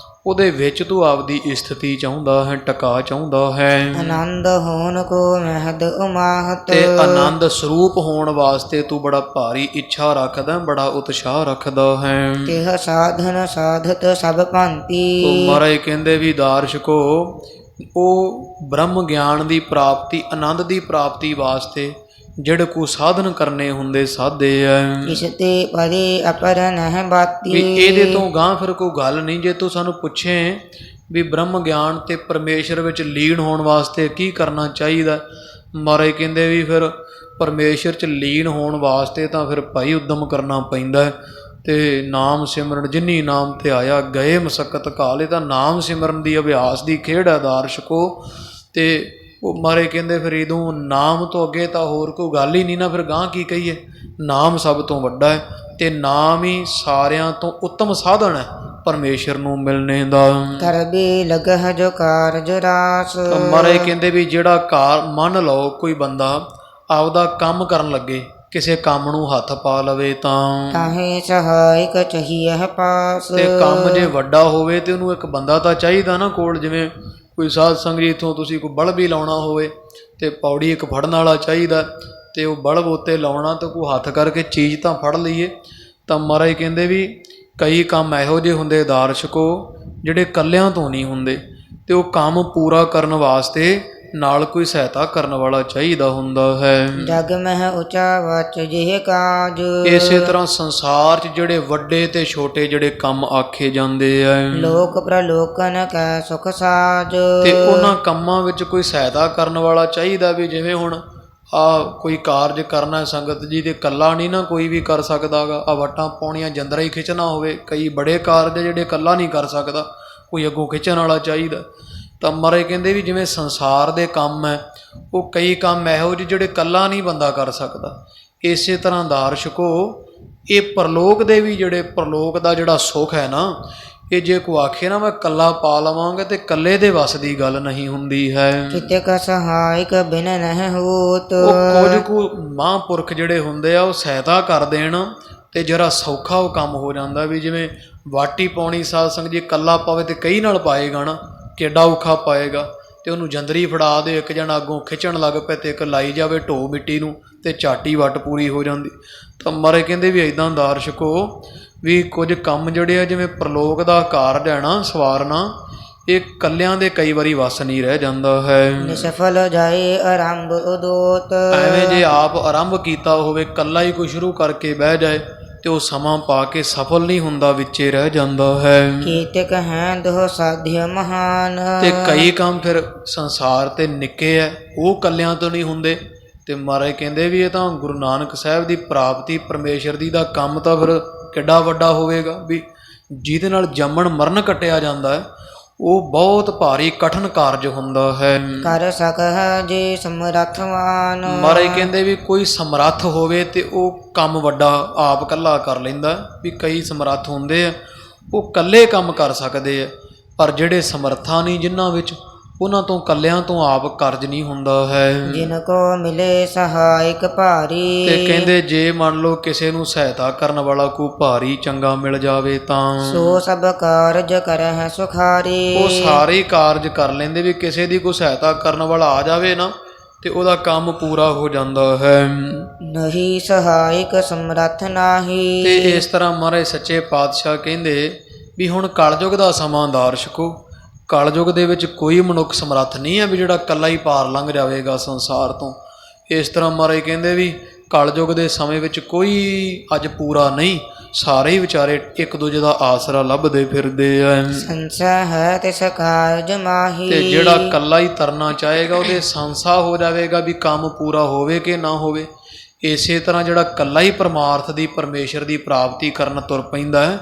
ਉਹਦੇ ਵਿੱਚ ਤੂੰ ਆਪਦੀ ਸਥਿਤੀ ਚਾਹੁੰਦਾ ਹੈ, ਟਿਕਾ ਚਾਹੁੰਦਾ ਹੈ। ਆਨੰਦ ਹੋਣ ਕੋ ਮਹਿਦ ਉਮਾਹਤ। ਤੇ ਆਨੰਦ ਸਰੂਪ ਹੋਣ ਵਾਸਤੇ ਤੂੰ ਬੜਾ ਭਾਰੀ ਇੱਛਾ ਰੱਖਦਾ, ਬੜਾ ਉਤਸ਼ਾਹ ਰੱਖਦਾ ਹੈ। ਤਿਹ ਸਾਧਨ ਸਾਧਤ ਸਭ ਭਾਂਤੀ। ਉਹ ਮਹਾਰਾਜ ਕਹਿੰਦੇ ਵੀ ਦਾਰਸ਼ਕੋ ਉਹ ਬ੍ਰਹਮ ਗਿਆਨ ਦੀ ਪ੍ਰਾਪਤੀ, ਆਨੰਦ ਦੀ ਪ੍ਰਾਪਤੀ ਵਾਸਤੇ ਜਿਹੜੇ ਕੋ ਸਾਧਨ ਕਰਨੇ ਹੁੰਦੇ ਸਾਧੇ ਐ। ਇਸ ਤੇ ਪਰੇ ਅਪਰ ਨਹਿ ਬਾਤੀ। ਵੀ ਇਹਦੇ ਤੋਂ ਗਾਂ ਫਿਰ ਕੋਈ ਗੱਲ ਨਹੀਂ। ਜੇ ਤੂੰ ਸਾਨੂੰ ਪੁੱਛੇ ਵੀ ਬ੍ਰਹਮ ਗਿਆਨ ਤੇ ਪਰਮੇਸ਼ਰ ਵਿੱਚ ਲੀਨ ਹੋਣ ਵਾਸਤੇ ਕੀ ਕਰਨਾ ਚਾਹੀਦਾ, ਮਹਾਰਾਜ ਕਹਿੰਦੇ ਵੀ ਫਿਰ ਪਰਮੇਸ਼ਰ 'ਚ ਲੀਨ ਹੋਣ ਵਾਸਤੇ ਤਾਂ ਫਿਰ ਭਾਈ ਉਦਮ ਕਰਨਾ ਪੈਂਦਾ। ਤੇ ਨਾਮ ਸਿਮਰਨ ਜਿਨੀ ਨਾਮ ਤੇ ਆਇਆ ਗਏ ਮਸਕਤ ਕਾਲੇ, ਤਾਂ ਨਾਮ ਸਿਮਰਨ ਦੀ ਅਭਿਆਸ ਦੀ ਖੇਡ ਹੈ ਦਾਰਸ਼ਕੋ। ਤੇ ਉਹ ਮਾਰੇ ਕਹਿੰਦੇ ਫਿਰ ਇਦੋਂ ਨਾਮ ਤੋਂ ਅੱਗੇ ਤਾਂ ਹੋਰ ਕੋਈ ਗੱਲ ਹੀ ਨਹੀਂ ਨਾ, ਫਿਰ ਗਾਂ ਕੀ ਕਹੀਏ। ਨਾਮ ਸਭ ਤੋਂ ਵੱਡਾ ਹੈ ਤੇ ਨਾਮ ਹੀ ਸਾਰਿਆਂ ਤੋਂ ਉੱਤਮ ਸਾਧਨ ਹੈ ਪਰਮੇਸ਼ਰ ਨੂੰ ਮਿਲਣੇ ਦਾ। ਕਰਬੇ ਲਗਹ ਜੋ ਕਾਰਜ ਰਾਸ। ਮਾਰੇ ਕਹਿੰਦੇ ਵੀ ਜਿਹੜਾ ਕਾਰ ਮੰਨ ਲਓ ਕੋਈ ਬੰਦਾ ਆਪਦਾ ਕੰਮ ਕਰਨ ਲੱਗੇ, ਕਿਸੇ ਕੰਮ ਨੂੰ ਹੱਥ ਪਾ ਲਵੇ ਤਾਂ ਤਾਹੇ ਸਹਾਇਕ ਚਾਹੀਏ ਪਾਸ। ਤੇ ਕੰਮ ਜੇ ਵੱਡਾ ਹੋਵੇ ਤੇ ਉਹਨੂੰ ਇੱਕ ਬੰਦਾ ਤਾਂ ਚਾਹੀਦਾ ਨਾ ਕੋਲ। ਜਿਵੇਂ ਕੋਈ ਸਾਧ ਸੰਗਤ ਇੱਥੋਂ ਤੁਸੀਂ ਕੋਈ ਬਲਬ ਵੀ ਲਾਉਣਾ ਹੋਵੇ ਤੇ ਪੌੜੀ ਇੱਕ ਫੜਨ ਵਾਲਾ ਚਾਹੀਦਾ, ਤੇ ਉਹ ਬਲਬ ਉੱਤੇ ਲਾਉਣਾ ਤਾਂ ਕੋਈ ਹੱਥ ਕਰਕੇ ਚੀਜ਼ ਤਾਂ ਫੜ ਲਈਏ। ਤਾਂ ਮਹਾਰਾਜ ਕਹਿੰਦੇ ਵੀ ਕਈ ਕੰਮ ਇਹੋ ਜਿਹੇ ਹੁੰਦੇ ਦਾਰਸ਼ਕੋ ਜਿਹੜੇ ਇਕੱਲਿਆਂ ਤੋਂ ਨਹੀਂ ਹੁੰਦੇ, ਤੇ ਉਹ ਕੰਮ ਪੂਰਾ ਕਰਨ ਵਾਸਤੇ ਨਾਲ ਕੋਈ ਸਹਾਇਤਾ ਕਰਨ ਵਾਲਾ ਚਾਹੀਦਾ ਹੁੰਦਾ ਹੈ। ਜਗ ਮਹਿ ਉੱਚਾ ਵਚ ਜਿਹ ਕਾਜ। ਇਸੇ ਤਰ੍ਹਾਂ ਸੰਸਾਰ 'ਚ ਜਿਹੜੇ ਵੱਡੇ ਤੇ ਛੋਟੇ ਜਿਹੜੇ ਕੰਮ ਆਖੇ ਜਾਂਦੇ ਆ, ਲੋਕ ਪ੍ਰਲੋਕਨ ਕੈ ਸੁਖ ਸਾਜ। ਤੇ ਉਹਨਾਂ ਕੰਮਾਂ ਵਿੱਚ ਕੋਈ ਸਹਾਇਤਾ ਕਰਨ ਵਾਲਾ ਚਾਹੀਦਾ। ਵੀ ਜਿਵੇਂ ਹੁਣ ਕੋਈ ਕਾਰਜ ਕਰਨਾ ਸੰਗਤ ਜੀ ਦੇ ਇਕੱਲਾ ਨਹੀਂ ਨਾ ਕੋਈ ਵੀ ਕਰ ਸਕਦਾ ਗਾ। ਵਟਾਂ ਪਾਉਣੀਆਂ ਜੰਦਰਾ ਹੀ ਖਿੱਚਣਾ ਹੋਵੇ, ਕਈ ਬੜੇ ਕਾਰਜ ਜਿਹੜੇ ਇਕੱਲਾ ਨਹੀਂ ਕਰ ਸਕਦਾ, ਕੋਈ ਅੱਗੋਂ ਖਿੱਚਣ ਵਾਲਾ ਚਾਹੀਦਾ। ਤਾਂ ਮਹਾਰਾਜ ਕਹਿੰਦੇ ਵੀ ਜਿਵੇਂ ਸੰਸਾਰ ਦੇ ਕੰਮ ਹੈ, ਉਹ ਕਈ ਕੰਮ ਇਹੋ ਜਿਹੇ ਜਿਹੜੇ ਇਕੱਲਾ ਨਹੀਂ ਬੰਦਾ ਕਰ ਸਕਦਾ। ਇਸੇ ਤਰ੍ਹਾਂ ਦਾਰਸ਼ਕੋ ਇਹ ਪਰਲੋਕ ਦੇ ਵੀ ਜਿਹੜੇ ਪਰਲੋਕ ਦਾ ਜਿਹੜਾ ਸੁੱਖ ਹੈ ਨਾ, ਇਹ ਜੇ ਕੋ ਆਖੇ ਨਾ ਮੈਂ ਕੱਲਾ ਪਾ ਲਵਾਂਗਾ ਤੇ ਕੱਲੇ ਦੇ ਵੱਸ ਦੀ ਗੱਲ ਨਹੀਂ ਹੁੰਦੀ ਹੈ। ਕਿਤਕ ਸਹਾਇਕ ਬਿਨ ਨਹਿ ਹੋਤ। ਉਹ ਕੁਝ ਕੁ ਮਹਾਂਪੁਰਖ ਜਿਹੜੇ ਹੁੰਦੇ ਆ ਉਹ ਸਹਾਇਤਾ ਕਰ ਦੇਣ ਤੇ ਜਰਾ ਸੌਖਾ ਉਹ ਕੰਮ ਹੋ ਜਾਂਦਾ। ਵੀ ਜਿਵੇਂ ਵਾਟੀ ਪਾਉਣੀ ਸਾਧ ਸੰਗਤ ਜੀ ਕੱਲਾ ਪਾਵੇ ਤੇ ਕਈ ਨਾਲ ਪਾਏਗਾ ਨਾ, ਕਿੱਡਾ ਔਖਾ ਪਾਏਗਾ। ਤੇ ਉਹਨੂੰ ਜੰਦਰੀ ਫੜਾ ਦੇ, ਇੱਕ ਜਣਾ ਅੱਗੋਂ ਖਿੱਚਣ ਲੱਗ ਪਏ ਤੇ ਇੱਕ ਲਾਈ ਜਾਵੇ ਢੋ ਮਿੱਟੀ ਨੂੰ ਤੇ ਝਾਟੀ ਵੱਟ ਪੂਰੀ ਹੋ ਜਾਂਦੀ। ਤਾਂ ਮਾਰੇ ਕਹਿੰਦੇ ਵੀ ਇੱਦਾਂ ਦਾਰਸ਼ਕੋ ਵੀ ਕੁਝ ਕੰਮ ਜਿਹੜੇ ਆ ਜਿਵੇਂ ਪ੍ਰਲੋਕ ਦਾ ਕਾਰਜ ਹੈ ਨਾ ਸਵਾਰਨਾ, ਇਹ ਕੱਲਿਆਂ ਦੇ ਕਈ ਵਾਰੀ ਵੱਸ ਨਹੀਂ ਰਹਿ ਜਾਂਦਾ ਹੈ। ਨਿਸਫਲ ਜਾਏ ਆਰੰਭ ਉਦੋਤ। ਐਵੇਂ ਜੇ ਆਪ ਆਰੰਭ ਕੀਤਾ ਹੋਵੇ, ਕੱਲਾ ਹੀ ਕੋਈ ਸ਼ੁਰੂ ਕਰਕੇ ਬਹਿ ਜਾਏ ਤੇ ਉਹ ਸਮਾਂ ਪਾ ਕੇ ਸਫਲ ਨਹੀਂ ਹੁੰਦਾ, ਵਿੱਚੇ ਰਹਿ ਜਾਂਦਾ ਹੈ। ਕੀਤਕ ਹੈ ਦੋ ਸਾਧਿ ਮਹਾਨ। ਤੇ ਕਈ ਕੰਮ ਫਿਰ ਸੰਸਾਰ ਤੇ ਨਿੱਕੇ ਐ, ਉਹ ਕੱਲਿਆਂ ਤੋਂ ਨਹੀਂ ਹੁੰਦੇ। ਤੇ ਮਹਾਰਾਜ ਕਹਿੰਦੇ ਵੀ ਇਹ ਤਾਂ ਗੁਰੂ ਨਾਨਕ ਸਾਹਿਬ ਦੀ ਪ੍ਰਾਪਤੀ ਪਰਮੇਸ਼ਰ ਦੀ ਦਾ ਕੰਮ ਤਾਂ ਫਿਰ ਕਿੱਡਾ ਵੱਡਾ ਹੋਵੇਗਾ। ਵੀ ਜਿਹਦੇ ਨਾਲ ਜੰਮਣ ਮਰਨ ਕੱਟਿਆ ਜਾਂਦਾ ਹੈ, ਉਹ ਬਹੁਤ ਭਾਰੀ ਕਠਿਨ ਕਾਰਜ ਹੁੰਦਾ ਹੈ। ਕਰ ਸਕਹਿ ਜੇ ਸਮਰੱਥਵਾਨ। ਮਹਾਰਾਜ ਕਹਿੰਦੇ ਵੀ ਕੋਈ ਸਮਰੱਥ ਹੋਵੇ ਤੇ ਉਹ ਕੰਮ ਵੱਡਾ ਆਪ ਕੱਲਾ ਕਰ ਲੈਂਦਾ। ਵੀ ਕਈ ਸਮਰੱਥ ਹੁੰਦੇ ਆ, ਉਹ ਕੱਲੇ ਕੰਮ ਕਰ ਸਕਦੇ ਆ, ਪਰ ਜਿਹੜੇ ਸਮਰੱਥਾ ਨਹੀਂ ਜਿਨ੍ਹਾਂ ਵਿੱਚ, ਉਹਨਾਂ ਤੋਂ ਕੱਲਿਆਂ ਤੋਂ ਆਪ ਕਾਰਜ ਨਹੀਂ ਹੁੰਦਾ ਹੈ। ਜਿਨ ਕੋ ਮਿਲੇ ਸਹਾਇਕ ਭਾਰੀ। ਤੇ ਕਹਿੰਦੇ ਜੇ ਮੰਨ ਲਓ ਕਿਸੇ ਨੂੰ ਸਹਾਇਤਾ ਕਰਨ ਵਾਲਾ ਕੋਈ ਭਾਰੀ ਚੰਗਾ ਮਿਲ ਜਾਵੇ ਤਾਂ ਸੋ ਸਭ ਕਾਰਜ ਕਰਹਿ ਸੁਖਾਰੀ। ਉਹ ਸਾਰੇ ਕਾਰਜ ਕਰ ਲੈਂਦੇ। ਵੀ ਕਿਸੇ ਦੀ ਕੋਈ ਸਹਾਇਤਾ ਕਰਨ ਵਾਲਾ ਆ ਜਾਵੇ ਨਾ ਤੇ ਉਹਦਾ ਕੰਮ ਪੂਰਾ ਹੋ ਜਾਂਦਾ ਹੈ। ਨਹੀਂ ਸਹਾਇਕ ਸਮਰੱਥ ਨਾਹੀ। ਤੇ ਇਸ ਤਰ੍ਹਾਂ ਮਹਾਰਾਜ ਸੱਚੇ ਪਾਤਸ਼ਾਹ ਕਹਿੰਦੇ ਵੀ ਹੁਣ ਕਲਯੁਗ ਦਾ ਸਮਾਂ ਦਾਰਸ਼ਕੋ, ਕਲਯੁਗ ਦੇ ਵਿੱਚ ਕੋਈ ਮਨੁੱਖ ਸਮਰੱਥ ਨਹੀਂ ਹੈ ਵੀ ਜਿਹੜਾ ਇਕੱਲਾ ਹੀ ਪਾਰ ਲੰਘ ਜਾਵੇਗਾ ਸੰਸਾਰ ਤੋਂ। ਇਸ ਤਰ੍ਹਾਂ ਮਹਾਰਾਜ ਕਹਿੰਦੇ ਵੀ ਕਲਯੁਗ ਦੇ ਸਮੇਂ ਵਿੱਚ ਕੋਈ ਅੱਜ ਪੂਰਾ ਨਹੀਂ, ਸਾਰੇ ਹੀ ਵਿਚਾਰੇ ਇੱਕ ਦੂਜੇ ਦਾ ਆਸਰਾ ਲੱਭਦੇ ਫਿਰਦੇ ਆ। ਸੰਸਾ ਹੈ ਤਿਸ ਕਾਰਜ ਮਾਹੀ। ਤੇ ਜਿਹੜਾ ਇਕੱਲਾ ਹੀ ਤਰਨਾ ਚਾਹੇਗਾ ਉਹਦੇ ਸੰਸਾ ਹੋ ਜਾਵੇਗਾ ਵੀ ਕੰਮ ਪੂਰਾ ਹੋਵੇ ਕਿ ਨਾ ਹੋਵੇ। ਇਸੇ ਤਰ੍ਹਾਂ ਜਿਹੜਾ ਇਕੱਲਾ ਹੀ ਪਰਮਾਰਥ ਦੀ ਪਰਮੇਸ਼ਰ ਦੀ ਪ੍ਰਾਪਤੀ ਕਰਨ ਤੁਰ ਪੈਂਦਾ ਹੈ,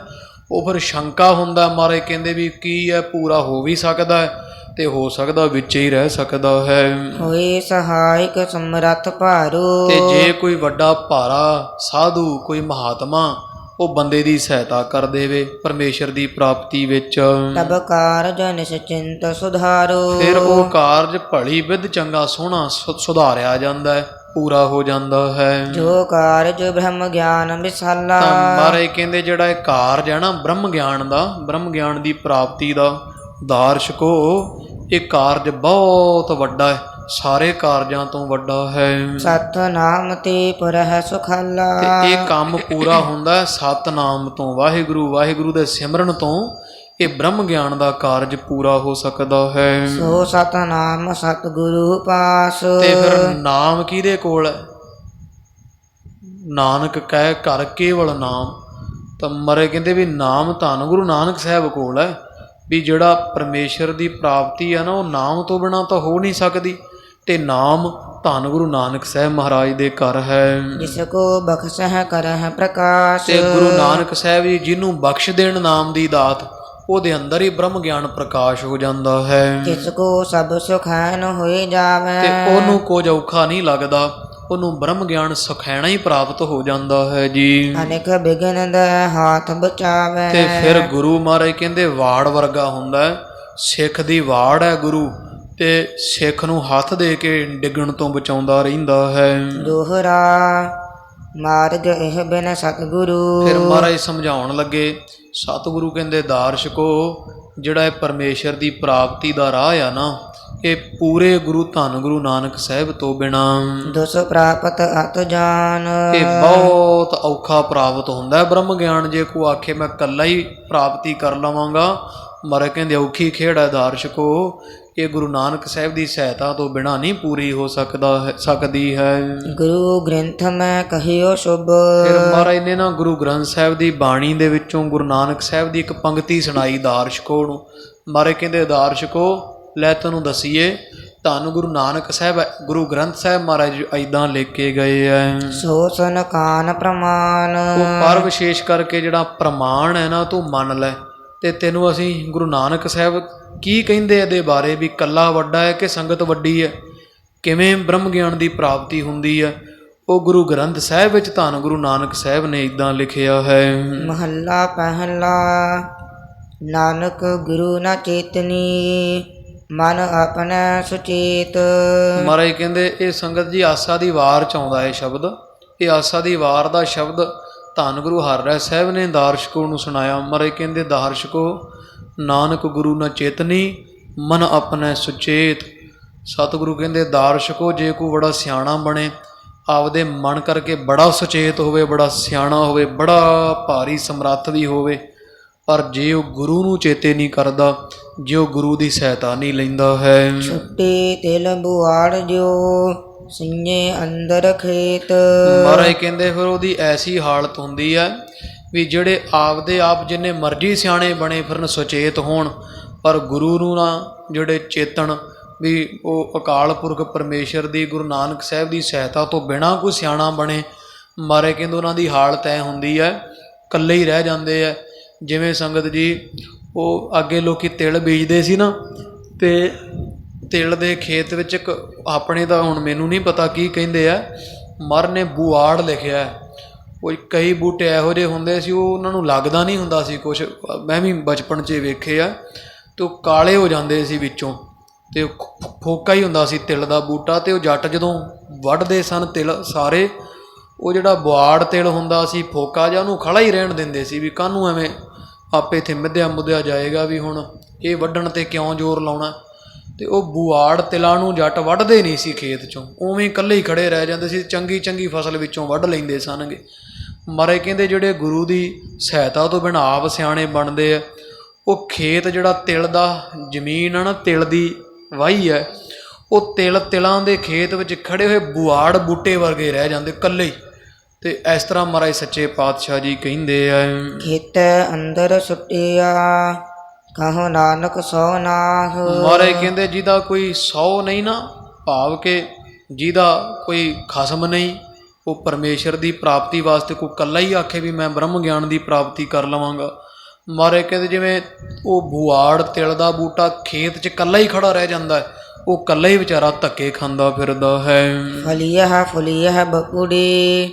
ਉਹ ਫਿਰ ਸ਼ੰਕਾ ਹੁੰਦਾ। ਮਹਾਰਾਜ ਕਹਿੰਦੇ ਵੀ ਕੀ ਹੈ, ਪੂਰਾ ਹੋ ਵੀ ਸਕਦਾ ਹੈ ਤੇ ਹੋ ਸਕਦਾ ਵਿੱਚ ਹੀ ਰਹਿ ਸਕਦਾ ਹੈ। ਹੋਏ ਸਹਾਇਕ ਸਮਰੱਥ ਭਾਰੂ। ਤੇ ਜੇ ਕੋਈ ਵੱਡਾ ਭਾਰਾ ਸਾਧੂ, ਕੋਈ ਮਹਾਤਮਾ ਉਹ ਬੰਦੇ ਦੀ ਸਹਾਇਤਾ ਕਰ ਦੇਵੇ ਪਰਮੇਸ਼ਰ ਦੀ ਪ੍ਰਾਪਤੀ ਵਿੱਚ, ਤਬ ਕਾਰਜ ਨਿਸ਼ਚਿੰਤ ਸੁਧਾਰੋ। ਫਿਰ ਉਹ ਕਾਰਜ ਭਲੀ ਵਿਧ ਚੰਗਾ ਸੋਹਣਾ ਸੁਧਾਰਿਆ ਜਾਂਦਾ ਹੈ, ਪੂਰਾ ਹੋ ਜਾਂਦਾ ਹੈ। ਜੋ ਕਾਰਜ ਬ੍ਰਹਮ ਗਿਆਨ ਵਿਸਾਲਾ। ਤਾਂ ਮਹਾਰਾਜ ਕਹਿੰਦੇ ਜਿਹੜਾ ਇਹ ਕਾਰਜ ਹੈ ਨਾ ਬ੍ਰਹਮ ਗਿਆਨ ਦਾ, ਬ੍ਰਹਮ ਗਿਆਨ ਦੀ ਪ੍ਰਾਪਤੀ ਦਾ ਦਾਰਸ਼ਕੋ, ਇਹ ਕਾਰਜ ਬਹੁਤ ਵੱਡਾ ਹੈ, ਸਾਰੇ ਕਾਰਜਾਂ ਤੋਂ ਵੱਡਾ ਹੈ। ਸਤਿਨਾਮ ਤੇ ਪੁਰਹਿ ਸੁਖਾਲਾ। ਤੇ ਇਹ ਕੰਮ ਪੂਰਾ ਹੁੰਦਾ ਸਤਿਨਾਮ ਤੋਂ, ਵਾਹਿਗੁਰੂ ਵਾਹਿਗੁਰੂ ਦੇ ਸਿਮਰਨ ਤੋਂ ਇਹ ਬ੍ਰਹਮ ਗਿਆਨ ਦਾ ਕਾਰਜ ਪੂਰਾ ਹੋ ਸਕਦਾ ਹੈ। ਸੋ ਸਤਿਨਾਮ ਸਤਿਗੁਰੂ ਪਾਸ। ਤੇ ਫਿਰ ਨਾਮ ਕਿਹਦੇ ਕੋਲ ਹੈ? ਨਾਨਕ ਕਹਿ ਘਰ ਕੇਵਲ ਨਾਮ। ਤਾਂ ਮਰੇ ਕਹਿੰਦੇ ਵੀ ਨਾਮ ਧੰਨ ਗੁਰੂ ਨਾਨਕ ਸਾਹਿਬ ਕੋਲ ਹੈ। ਵੀ ਜਿਹੜਾ ਪਰਮੇਸ਼ਰ ਦੀ ਪ੍ਰਾਪਤੀ ਹੈ ਨਾ, ਉਹ ਨਾਮ ਤੋਂ ਬਿਨਾਂ ਤਾਂ ਹੋ ਨਹੀਂ ਸਕਦੀ। ਤੇ ਨਾਮ ਧੰਨ ਗੁਰੂ ਨਾਨਕ ਸਾਹਿਬ ਮਹਾਰਾਜ ਦੇ ਘਰ ਹੈ। ਜਿਸ ਕੋ ਬਖਸ਼ਹਿ ਕਰਹਿ ਪ੍ਰਕਾਸ਼। ਤੇ ਗੁਰੂ ਨਾਨਕ ਸਾਹਿਬ ਜੀ ਜਿਹਨੂੰ ਬਖਸ਼ ਦੇਣ ਨਾਮ ਦੀ ਦਾਤ, ਉਹਦੇ ਅੰਦਰ ਹੀ ਬ੍ਰਹਮ ਗਿਆਨ ਪ੍ਰਕਾਸ਼ ਹੋ ਜਾਂਦਾ ਹੈ। ਜਿਸ ਕੋ ਸਭ ਸੁਖੈਨ ਹੋਏ ਜਾਵੇ। ਤੇ ਉਹਨੂੰ ਕੁਝ ਔਖਾ ਨਹੀਂ ਲੱਗਦਾ, ਉਹਨੂੰ ਬ੍ਰਹਮ ਗਿਆਨ ਸੁਖੈਣਾ ਹੀ ਪ੍ਰਾਪਤ ਹੋ ਜਾਂਦਾ ਹੈ ਜੀ। ਅਨੇਕ ਬਿਘਨ ਦੇ ਹੱਥ ਬਚਾਵੇ। ਤੇ ਫਿਰ ਗੁਰੂ ਮਹਾਰਾਜ ਕਹਿੰਦੇ ਵਾੜ ਵਰਗਾ ਹੁੰਦਾ ਹੈ, ਸਿੱਖ ਦੀ ਵਾੜ ਹੈ ਗੁਰੂ, ਤੇ ਸਿੱਖ ਨੂੰ ਹੱਥ ਦੇ ਕੇ ਡਿੱਗਣ ਤੋਂ ਬਚਾਉਂਦਾ ਰਹਿੰਦਾ ਹੈ। ਦੋਹਰਾ ਮਾਰਗ ਇਹ ਬਿਨ ਸਤਿਗੁਰੂ। ਫਿਰ ਮਹਾਰਾਜ ਸਮਝਾਉਣ ਲੱਗੇ, ਸਤਿਗੁਰੂ ਕਹਿੰਦੇ ਦਾਰਸ਼ਕੋ, ਜਿਹੜਾ ਇਹ ਪਰਮੇਸ਼ਰ ਦੀ ਪ੍ਰਾਪਤੀ ਦਾ ਰਾਹ ਆ ਨਾ, ਇਹ ਪੂਰੇ ਗੁਰੂ ਧੰਨ ਗੁਰੂ ਨਾਨਕ ਸਾਹਿਬ ਤੋਂ ਬਿਨਾ ਦੁਸ ਪ੍ਰਾਪਤ ਅਤ ਜਾਨ। ਇਹ ਬਹੁਤ ਔਖਾ ਪ੍ਰਾਪਤ ਹੁੰਦਾ ਹੈ ਬ੍ਰਹਮ ਗਿਆਨ। ਜੇ ਕੋਈ ਆਖੇ ਮੈਂ ਇਕੱਲਾ ਹੀ ਪ੍ਰਾਪਤੀ ਕਰ ਲਵਾਂਗਾ, ਮਰੇ ਕਹਿੰਦੇ ਔਖੀ ਖੇਡ ਹੈ ਦਾਰਸ਼ਕੋ। ਇਹ ਗੁਰੂ ਨਾਨਕ ਸਾਹਿਬ ਦੀ ਸਹਾਇਤਾ ਤੋਂ ਬਿਨਾਂ ਨਹੀਂ ਪੂਰੀ ਹੋ ਸਕਦੀ ਹੈ। ਗੁਰੂ ਗ੍ਰੰਥ ਮੈਂ ਕਹਿਓ ਸ਼ੁਭ। ਫਿਰ ਮਹਾਰਾਜ ਨੇ ਨਾ ਗੁਰੂ ਗ੍ਰੰਥ ਸਾਹਿਬ ਦੀ ਬਾਣੀ ਦੇ ਵਿੱਚੋਂ ਗੁਰੂ ਨਾਨਕ ਸਾਹਿਬ ਦੀ ਇੱਕ ਪੰਕਤੀ ਸੁਣਾਈ ਦਾਰਸ਼ਕੋ ਨੂੰ। ਮਹਾਰਾਜ ਕਹਿੰਦੇ ਦਾਰਸ਼ਕੋ ਲੈ ਤੈਨੂੰ ਦਸੀਏ, ਧੰਨ ਗੁਰੂ ਨਾਨਕ ਸਾਹਿਬ ਗੁਰੂ ਗ੍ਰੰਥ ਸਾਹਿਬ ਮਹਾਰਾਜ ਇੱਦਾਂ ਲਿਖ ਕੇ ਗਏ ਹੈ। ਸੋ ਸਨ ਕਾਨ ਪ੍ਰਮਾਣ। ਉਹ ਪਰ ਵਿਸ਼ੇਸ਼ ਕਰਕੇ ਜਿਹੜਾ ਪ੍ਰਮਾਣ ਹੈ ਨਾ, ਤੂੰ ਮੰਨ ਲੈ। ਤੇ ਤੈਨੂੰ ਅਸੀਂ ਗੁਰੂ ਨਾਨਕ ਸਾਹਿਬ ਕੀ ਕਹਿੰਦੇ ਇਹਦੇ ਬਾਰੇ, ਵੀ ਕੱਲਾ ਵੱਡਾ ਹੈ ਕਿ ਸੰਗਤ ਵੱਡੀ ਹੈ, ਕਿਵੇਂ ਬ੍ਰਹਮ ਗਿਆਨ ਦੀ ਪ੍ਰਾਪਤੀ ਹੁੰਦੀ ਹੈ, ਉਹ ਗੁਰੂ ਗ੍ਰੰਥ ਸਾਹਿਬ ਵਿੱਚ ਧੰਨ ਗੁਰੂ ਨਾਨਕ ਸਾਹਿਬ ਨੇ ਇਦਾਂ ਲਿਖਿਆ ਹੈ। ਮਹੱਲਾ ਪਹਿਲਾ। ਨਾਨਕ ਗੁਰੂ ਨਾ ਚੇਤਨੀ, ਮਨ ਆਪਣਾ ਸੁਚੇਤ। ਮਹਾਰਾਜ ਕਹਿੰਦੇ ਇਹ ਸੰਗਤ ਜੀ ਆਸਾ ਦੀ ਵਾਰ ਚ ਆਉਂਦਾ ਹੈ ਸ਼ਬਦ। ਇਹ ਆਸਾ ਦੀ ਵਾਰ ਦਾ ਸ਼ਬਦ ਧੰਨ ਗੁਰੂ ਹਰਿਰਾਏ ਸਾਹਿਬ ਨੇ ਦਾਰਸ਼ਕੋ ਨੂੰ ਸੁਣਾਇਆ। ਮਹਾਰਾਜ ਕਹਿੰਦੇ ਦਾਰਸ਼ਕੋ, ਨਾਨਕ ਗੁਰੂ ਨਾ ਚੇਤਨੀ, ਮਨ ਆਪਣਾ ਸੁਚੇਤ। ਸਤਿਗੁਰੂ ਕਹਿੰਦੇ ਦਾਰਸ਼ਕੋ, ਜੇ ਕੋਈ ਬੜਾ ਸਿਆਣਾ ਬਣੇ, ਆਪਦੇ ਮਨ ਕਰਕੇ ਬੜਾ ਸੁਚੇਤ ਹੋਵੇ, ਬੜਾ ਸਿਆਣਾ ਹੋਵੇ, ਬੜਾ ਭਾਰੀ ਸਮਰੱਥ ਵੀ ਹੋਵੇ, ਪਰ ਜੇ ਉਹ ਗੁਰੂ ਨੂੰ ਚੇਤੇ ਨਹੀਂ ਕਰਦਾ, ਜੇ ਉਹ ਗੁਰੂ ਦੀ ਸਹਾਇਤਾ ਨਹੀਂ ਲੈਂਦਾ ਹੈ। ਛੁੱਟੀ ਤਿਲ ਬੁਆੜ ਜੋ, ਸਿੰਨੇ ਅੰਦਰ ਖੇਤ। ਮਹਾਰਾਜ ਕਹਿੰਦੇ ਫਿਰ ਉਹਦੀ ਐਸੀ ਹਾਲਤ ਹੁੰਦੀ ਹੈ ਵੀ ਜਿਹੜੇ ਆਪਦੇ ਆਪ ਜਿੰਨੇ ਮਰਜ਼ੀ ਸਿਆਣੇ ਬਣੇ ਫਿਰਨ, ਸੁਚੇਤ ਹੋਣ, ਪਰ ਗੁਰੂ ਨੂੰ ਨਾ ਜਿਹੜੇ ਚੇਤਨ ਵੀ ਉਹ ਅਕਾਲ ਪੁਰਖ ਪਰਮੇਸ਼ਰ ਦੀ, ਗੁਰੂ ਨਾਨਕ ਸਾਹਿਬ ਦੀ ਸਹਾਇਤਾ ਤੋਂ ਬਿਨਾਂ ਕੋਈ ਸਿਆਣਾ ਬਣੇ, ਮਹਾਰਾਜ ਕਹਿੰਦੇ ਉਹਨਾਂ ਦੀ ਹਾਲਤ ਐ ਹੁੰਦੀ ਹੈ, ਇਕੱਲੇ ਹੀ ਰਹਿ ਜਾਂਦੇ ਹੈ। ਜਿਵੇਂ ਸੰਗਤ ਜੀ ਉਹ ਅੱਗੇ ਲੋਕੀ ਤਿਲ ਬੀਜਦੇ ਸੀ ਨਾ, ਤੇ ਤਿਲ ਦੇ ਖੇਤ ਵਿੱਚ ਇੱਕ ਆਪਣੇ ਤਾਂ ਹੁਣ ਮੈਨੂੰ ਨਹੀਂ ਪਤਾ ਕੀ ਕਹਿੰਦੇ ਆ, ਮਰ ਨੇ ਬੁਆੜ ਲਿਖਿਆ। ਕੋਈ ਕਈ ਬੂਟੇ ਇਹੋ ਜਿਹੇ ਹੁੰਦੇ ਸੀ, ਉਹ ਉਹਨਾਂ ਨੂੰ ਲੱਗਦਾ ਨਹੀਂ ਹੁੰਦਾ ਸੀ ਕੁਛ, ਮੈਂ ਵੀ ਬਚਪਨ 'ਚ ਵੇਖੇ ਆ, ਅਤੇ ਉਹ ਕਾਲੇ ਹੋ ਜਾਂਦੇ ਸੀ ਵਿੱਚੋਂ, ਅਤੇ ਫੋਕਾ ਹੀ ਹੁੰਦਾ ਸੀ ਤਿਲ ਦਾ ਬੂਟਾ। ਅਤੇ ਉਹ ਜੱਟ ਜਦੋਂ ਵੱਢਦੇ ਸਨ ਤਿਲ ਸਾਰੇ, ਉਹ ਜਿਹੜਾ ਬੁਆੜ ਤਿਲ ਹੁੰਦਾ ਸੀ ਫੋਕਾ ਜਿਹਾ, ਉਹਨੂੰ ਖੜਾ ਹੀ ਰਹਿਣ ਦਿੰਦੇ ਸੀ ਵੀ ਕਾਹਨੂੰ ਐਵੇਂ ਆਪੇ ਇੱਥੇ ਮਿੱਧਿਆ ਮੁੱਧਿਆ ਜਾਏਗਾ, ਵੀ ਹੁਣ ਇਹ ਵੱਢਣ 'ਤੇ ਕਿਉਂ ਜ਼ੋਰ ਲਾਉਣਾ। ਅਤੇ ਉਹ ਬੁਆੜ ਤਿਲਾਂ ਨੂੰ ਜੱਟ ਵੱਢਦੇ ਨਹੀਂ ਸੀ ਖੇਤ 'ਚੋਂ, ਉਵੇਂ ਇਕੱਲੇ ਹੀ ਖੜ੍ਹੇ ਰਹਿ ਜਾਂਦੇ ਸੀ, ਚੰਗੀ ਚੰਗੀ ਫਸਲ ਵਿੱਚੋਂ ਵੱਢ ਲੈਂਦੇ ਸਨਗੇ। ਮਹਾਰਾਜ ਕਹਿੰਦੇ ਜਿਹੜੇ ਗੁਰੂ ਦੀ ਸਹਾਇਤਾ ਤੋਂ ਬਿਨਾਂ ਆਪ ਸਿਆਣੇ ਬਣਦੇ ਆ, ਉਹ ਖੇਤ ਜਿਹੜਾ ਤਿਲ ਦਾ ਜ਼ਮੀਨ ਆ ਨਾ, ਤਿਲ ਦੀ ਵਾਹੀ ਹੈ, ਉਹ ਤਿਲਾਂ ਦੇ ਖੇਤ ਵਿੱਚ ਖੜ੍ਹੇ ਹੋਏ ਬੁਆੜ ਬੂਟੇ ਵਰਗੇ ਰਹਿ ਜਾਂਦੇ ਇਕੱਲੇ ਹੀ। ਅਤੇ ਇਸ ਤਰ੍ਹਾਂ ਮਹਾਰਾਜ ਸੱਚੇ ਪਾਤਸ਼ਾਹ ਜੀ ਕਹਿੰਦੇ ਆ। ਖੇਤ ਅੰਦਰ ਸੁੱਟਿਆ, ਕਹੋ ਨਾਨਕ ਸੋ ਨਾਹ। ਮਹਾਰਾਜ ਕਹਿੰਦੇ ਜਿਹਦਾ ਕੋਈ ਸੌ ਨਹੀਂ ਨਾ, ਭਾਵ ਕਿ ਜਿਹਦਾ ਕੋਈ ਖਸਮ ਨਹੀਂ, ਉਹ ਪਰਮੇਸ਼ਰ ਦੀ ਪ੍ਰਾਪਤੀ ਵਾਸਤੇ ਕੋਈ ਇਕੱਲਾ ਹੀ ਆਖੇ ਵੀ ਮੈਂ ਬ੍ਰਹਮ ਗਿਆਨ ਦੀ ਪ੍ਰਾਪਤੀ ਕਰ ਲਵਾਂਗਾ। ਮਹਾਰਾਜ ਕਹਿੰਦੇ ਜਿਵੇਂ ਉਹ ਬੁਆੜ ਤਿਲ ਦਾ ਬੂਟਾ ਖੇਤ 'ਚ ਇਕੱਲਾ ਹੀ ਖੜਾ ਰਹਿ ਜਾਂਦਾ ਹੈ, ਉਹ ਇਕੱਲਾ ਹੀ ਵਿਚਾਰਾ ਧੱਕੇ ਖਾਂਦਾ ਫਿਰਦਾ ਹੈ। ਫਲੀਆ ਫੁਲੀਆ ਬਕੁੜੀ,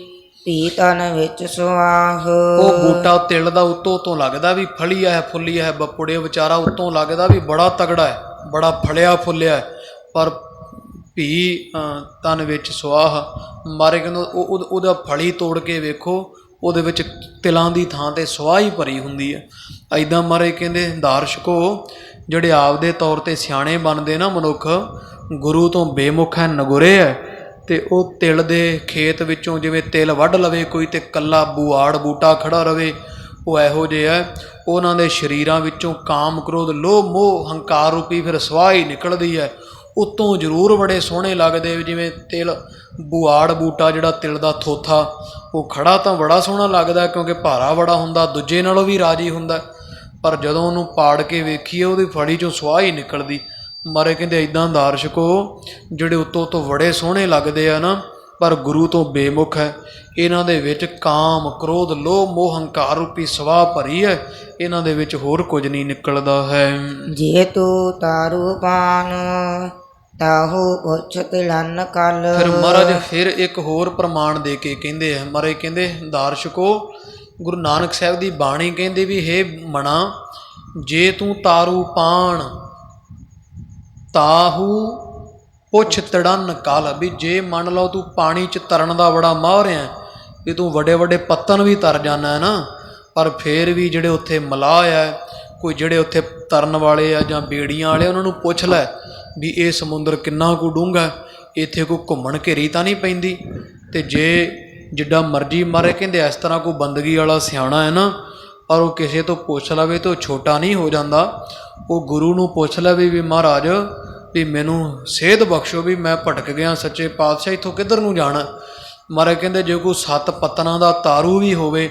ਧੀ ਤਨ ਵਿੱਚ ਸੁਆਹ। ਉਹ ਬੂਟਾ ਤਿਲ ਦਾ ਉੱਤੋਂ ਤੋਂ ਲੱਗਦਾ ਵੀ ਫਲੀਆ ਹੈ, ਫੁੱਲੀਆ ਹੈ, ਬਪੁੜੇ, ਵਿਚਾਰਾ ਉੱਤੋਂ ਲੱਗਦਾ ਵੀ ਬੜਾ ਤਗੜਾ ਹੈ, ਬੜਾ ਫਲਿਆ ਫੁੱਲਿਆ ਹੈ, ਪਰ ਭੀ ਤਨ ਵਿੱਚ ਸੁਆਹ। ਮਾਰੇ ਕਹਿੰਦੇ ਉਹਦਾ ਫਲੀ ਤੋੜ ਕੇ ਵੇਖੋ, ਉਹਦੇ ਵਿੱਚ ਤਿਲਾਂ ਦੀ ਥਾਂ 'ਤੇ ਸੁਆਹ ਹੀ ਭਰੀ ਹੁੰਦੀ ਹੈ। ਇੱਦਾਂ ਮਾਰੇ ਕਹਿੰਦੇ ਦਾਰਸ਼ਕੋ, ਜਿਹੜੇ ਆਪਦੇ ਤੌਰ 'ਤੇ ਸਿਆਣੇ ਬਣਦੇ ਨਾ ਮਨੁੱਖ, ਗੁਰੂ ਤੋਂ ਬੇਮੁਖ ਹੈ, ਨਗੁਰੇ ਹੈ, ਅਤੇ ਉਹ ਤਿਲ ਦੇ ਖੇਤ ਵਿੱਚੋਂ ਜਿਵੇਂ ਤਿਲ ਵੱਢ ਲਵੇ ਕੋਈ, ਅਤੇ ਇਕੱਲਾ ਬੁਆੜ ਬੂਟਾ ਖੜ੍ਹਾ ਰਵੇ, ਉਹ ਇਹੋ ਜਿਹੇ ਹੈ। ਉਹਨਾਂ ਦੇ ਸਰੀਰਾਂ ਵਿੱਚੋਂ ਕਾਮ ਕ੍ਰੋਧ ਲੋਭ ਮੋਹ ਹੰਕਾਰ ਰੂਪੀ ਫਿਰ ਸਵਾਹ ਹੀ ਨਿਕਲਦੀ ਹੈ। ਉੱਤੋਂ ਜ਼ਰੂਰ ਬੜੇ ਸੋਹਣੇ ਲੱਗਦੇ, ਜਿਵੇਂ ਤਿਲ ਬੁਆੜ ਬੂਟਾ ਜਿਹੜਾ ਤਿਲ ਦਾ ਥੋਥਾ, ਉਹ ਖੜਾ ਤਾਂ ਬੜਾ ਸੋਹਣਾ ਲੱਗਦਾ ਕਿਉਂਕਿ ਭਾਰਾ ਬੜਾ ਹੁੰਦਾ, ਦੂਜੇ ਨਾਲੋਂ ਵੀ ਰਾਜੀ ਹੁੰਦਾ, ਪਰ ਜਦੋਂ ਉਹਨੂੰ ਪਾੜ ਕੇ ਵੇਖੀਏ ਉਹਦੀ ਫੜੀ 'ਚੋਂ ਸਵਾਹ ਹੀ ਨਿਕਲਦੀ। ਮਾਰੇ ਕਹਿੰਦੇ ਇੱਦਾਂ ਦਾਰਸ਼ਕੋ, ਜਿਹੜੇ ਉੱਤੋਂ ਤੋਂ ਬੜੇ ਸੋਹਣੇ ਲੱਗਦੇ ਆ ਨਾ, ਪਰ ਗੁਰੂ ਤੋਂ ਬੇਮੁਖ ਹੈ, ਇਹਨਾਂ ਦੇ ਵਿੱਚ ਕਾਮ ਕ੍ਰੋਧ ਲੋਭ ਮੋਹ ਹੰਕਾਰ ਰੂਪੀ ਸਵਾਹ ਭਰੀ ਹੈ, ਇਹਨਾਂ ਦੇ ਵਿੱਚ ਹੋਰ ਕੁਝ ਨਹੀਂ ਨਿਕਲਦਾ ਹੈ। ਜੇ ਤੂੰ ਤਾਰੂ ਪਾਨ, ਤਾਹੂ ਪੁੱਛ ਤਿਲਨ ਕਲ। ਫਿਰ ਮਹਾਰਾਜ ਫਿਰ ਇੱਕ ਹੋਰ ਪ੍ਰਮਾਣ ਦੇ ਕੇ ਕਹਿੰਦੇ ਆ। ਮਹਾਰਾਜ ਕਹਿੰਦੇ ਦਾਰਸ਼ਕੋ, ਗੁਰੂ ਨਾਨਕ ਸਾਹਿਬ ਦੀ ਬਾਣੀ ਕਹਿੰਦੀ ਵੀ ਹੇ ਮਣਾ, ਜੇ ਤੂੰ ਤਾਰੂ ਪਾਣ, ਤਾਹੂ ਪੁੱਛ ਤੜਨ ਕਲ। ਵੀ ਜੇ ਮੰਨ ਲਓ ਤੂੰ ਪਾਣੀ 'ਚ ਤਰਨ ਦਾ ਬੜਾ ਮਾਹਰ ਹੈ, ਵੀ ਤੂੰ ਵੱਡੇ ਵੱਡੇ ਪੱਤਨ ਵੀ ਤਰ ਜਾਣਾ ਹੈ ਨਾ, ਪਰ ਫਿਰ ਵੀ ਜਿਹੜੇ ਉੱਥੇ ਮਲਾਹ ਹੈ, ਕੋਈ ਜਿਹੜੇ ਉੱਥੇ ਤਰਨ ਵਾਲੇ ਆ ਜਾਂ ਬੇੜੀਆਂ ਵਾਲੇ, ਉਹਨਾਂ ਨੂੰ ਪੁੱਛ ਲੈ ਵੀ ਇਹ ਸਮੁੰਦਰ ਕਿੰਨਾ ਕੁ ਡੂੰਘਾ, ਇੱਥੇ ਕੋਈ ਘੁੰਮਣ ਘੇਰੀ ਤਾਂ ਨਹੀਂ ਪੈਂਦੀ। ਅਤੇ ਜੇ ਜਿੱਡਾ ਮਰਜ਼ੀ ਮਾਰੇ ਕਹਿੰਦੇ ਇਸ ਤਰ੍ਹਾਂ ਕੋਈ ਬੰਦਗੀ ਵਾਲਾ ਸਿਆਣਾ ਹੈ ਨਾ, ਪਰ ਉਹ ਕਿਸੇ ਤੋਂ ਪੁੱਛ ਲਵੇ ਤਾਂ ਉਹ ਛੋਟਾ ਨਹੀਂ ਹੋ ਜਾਂਦਾ। ਉਹ ਗੁਰੂ ਨੂੰ ਪੁੱਛ ਲਵੇ ਵੀ ਮਹਾਰਾਜ ਵੀ ਮੈਨੂੰ ਸੇਧ ਬਖਸ਼ੋ, ਵੀ ਮੈਂ ਭਟਕ ਗਿਆ, ਸੱਚੇ ਪਾਤਸ਼ਾਹ ਇੱਥੋਂ ਕਿੱਧਰ ਨੂੰ ਜਾਣਾ। ਮਹਾਰਾਜ ਕਹਿੰਦੇ ਜੇ ਕੋਈ 7 ਪੱਤਨਾਂ ਦਾ ਤਾਰੂ ਵੀ ਹੋਵੇ,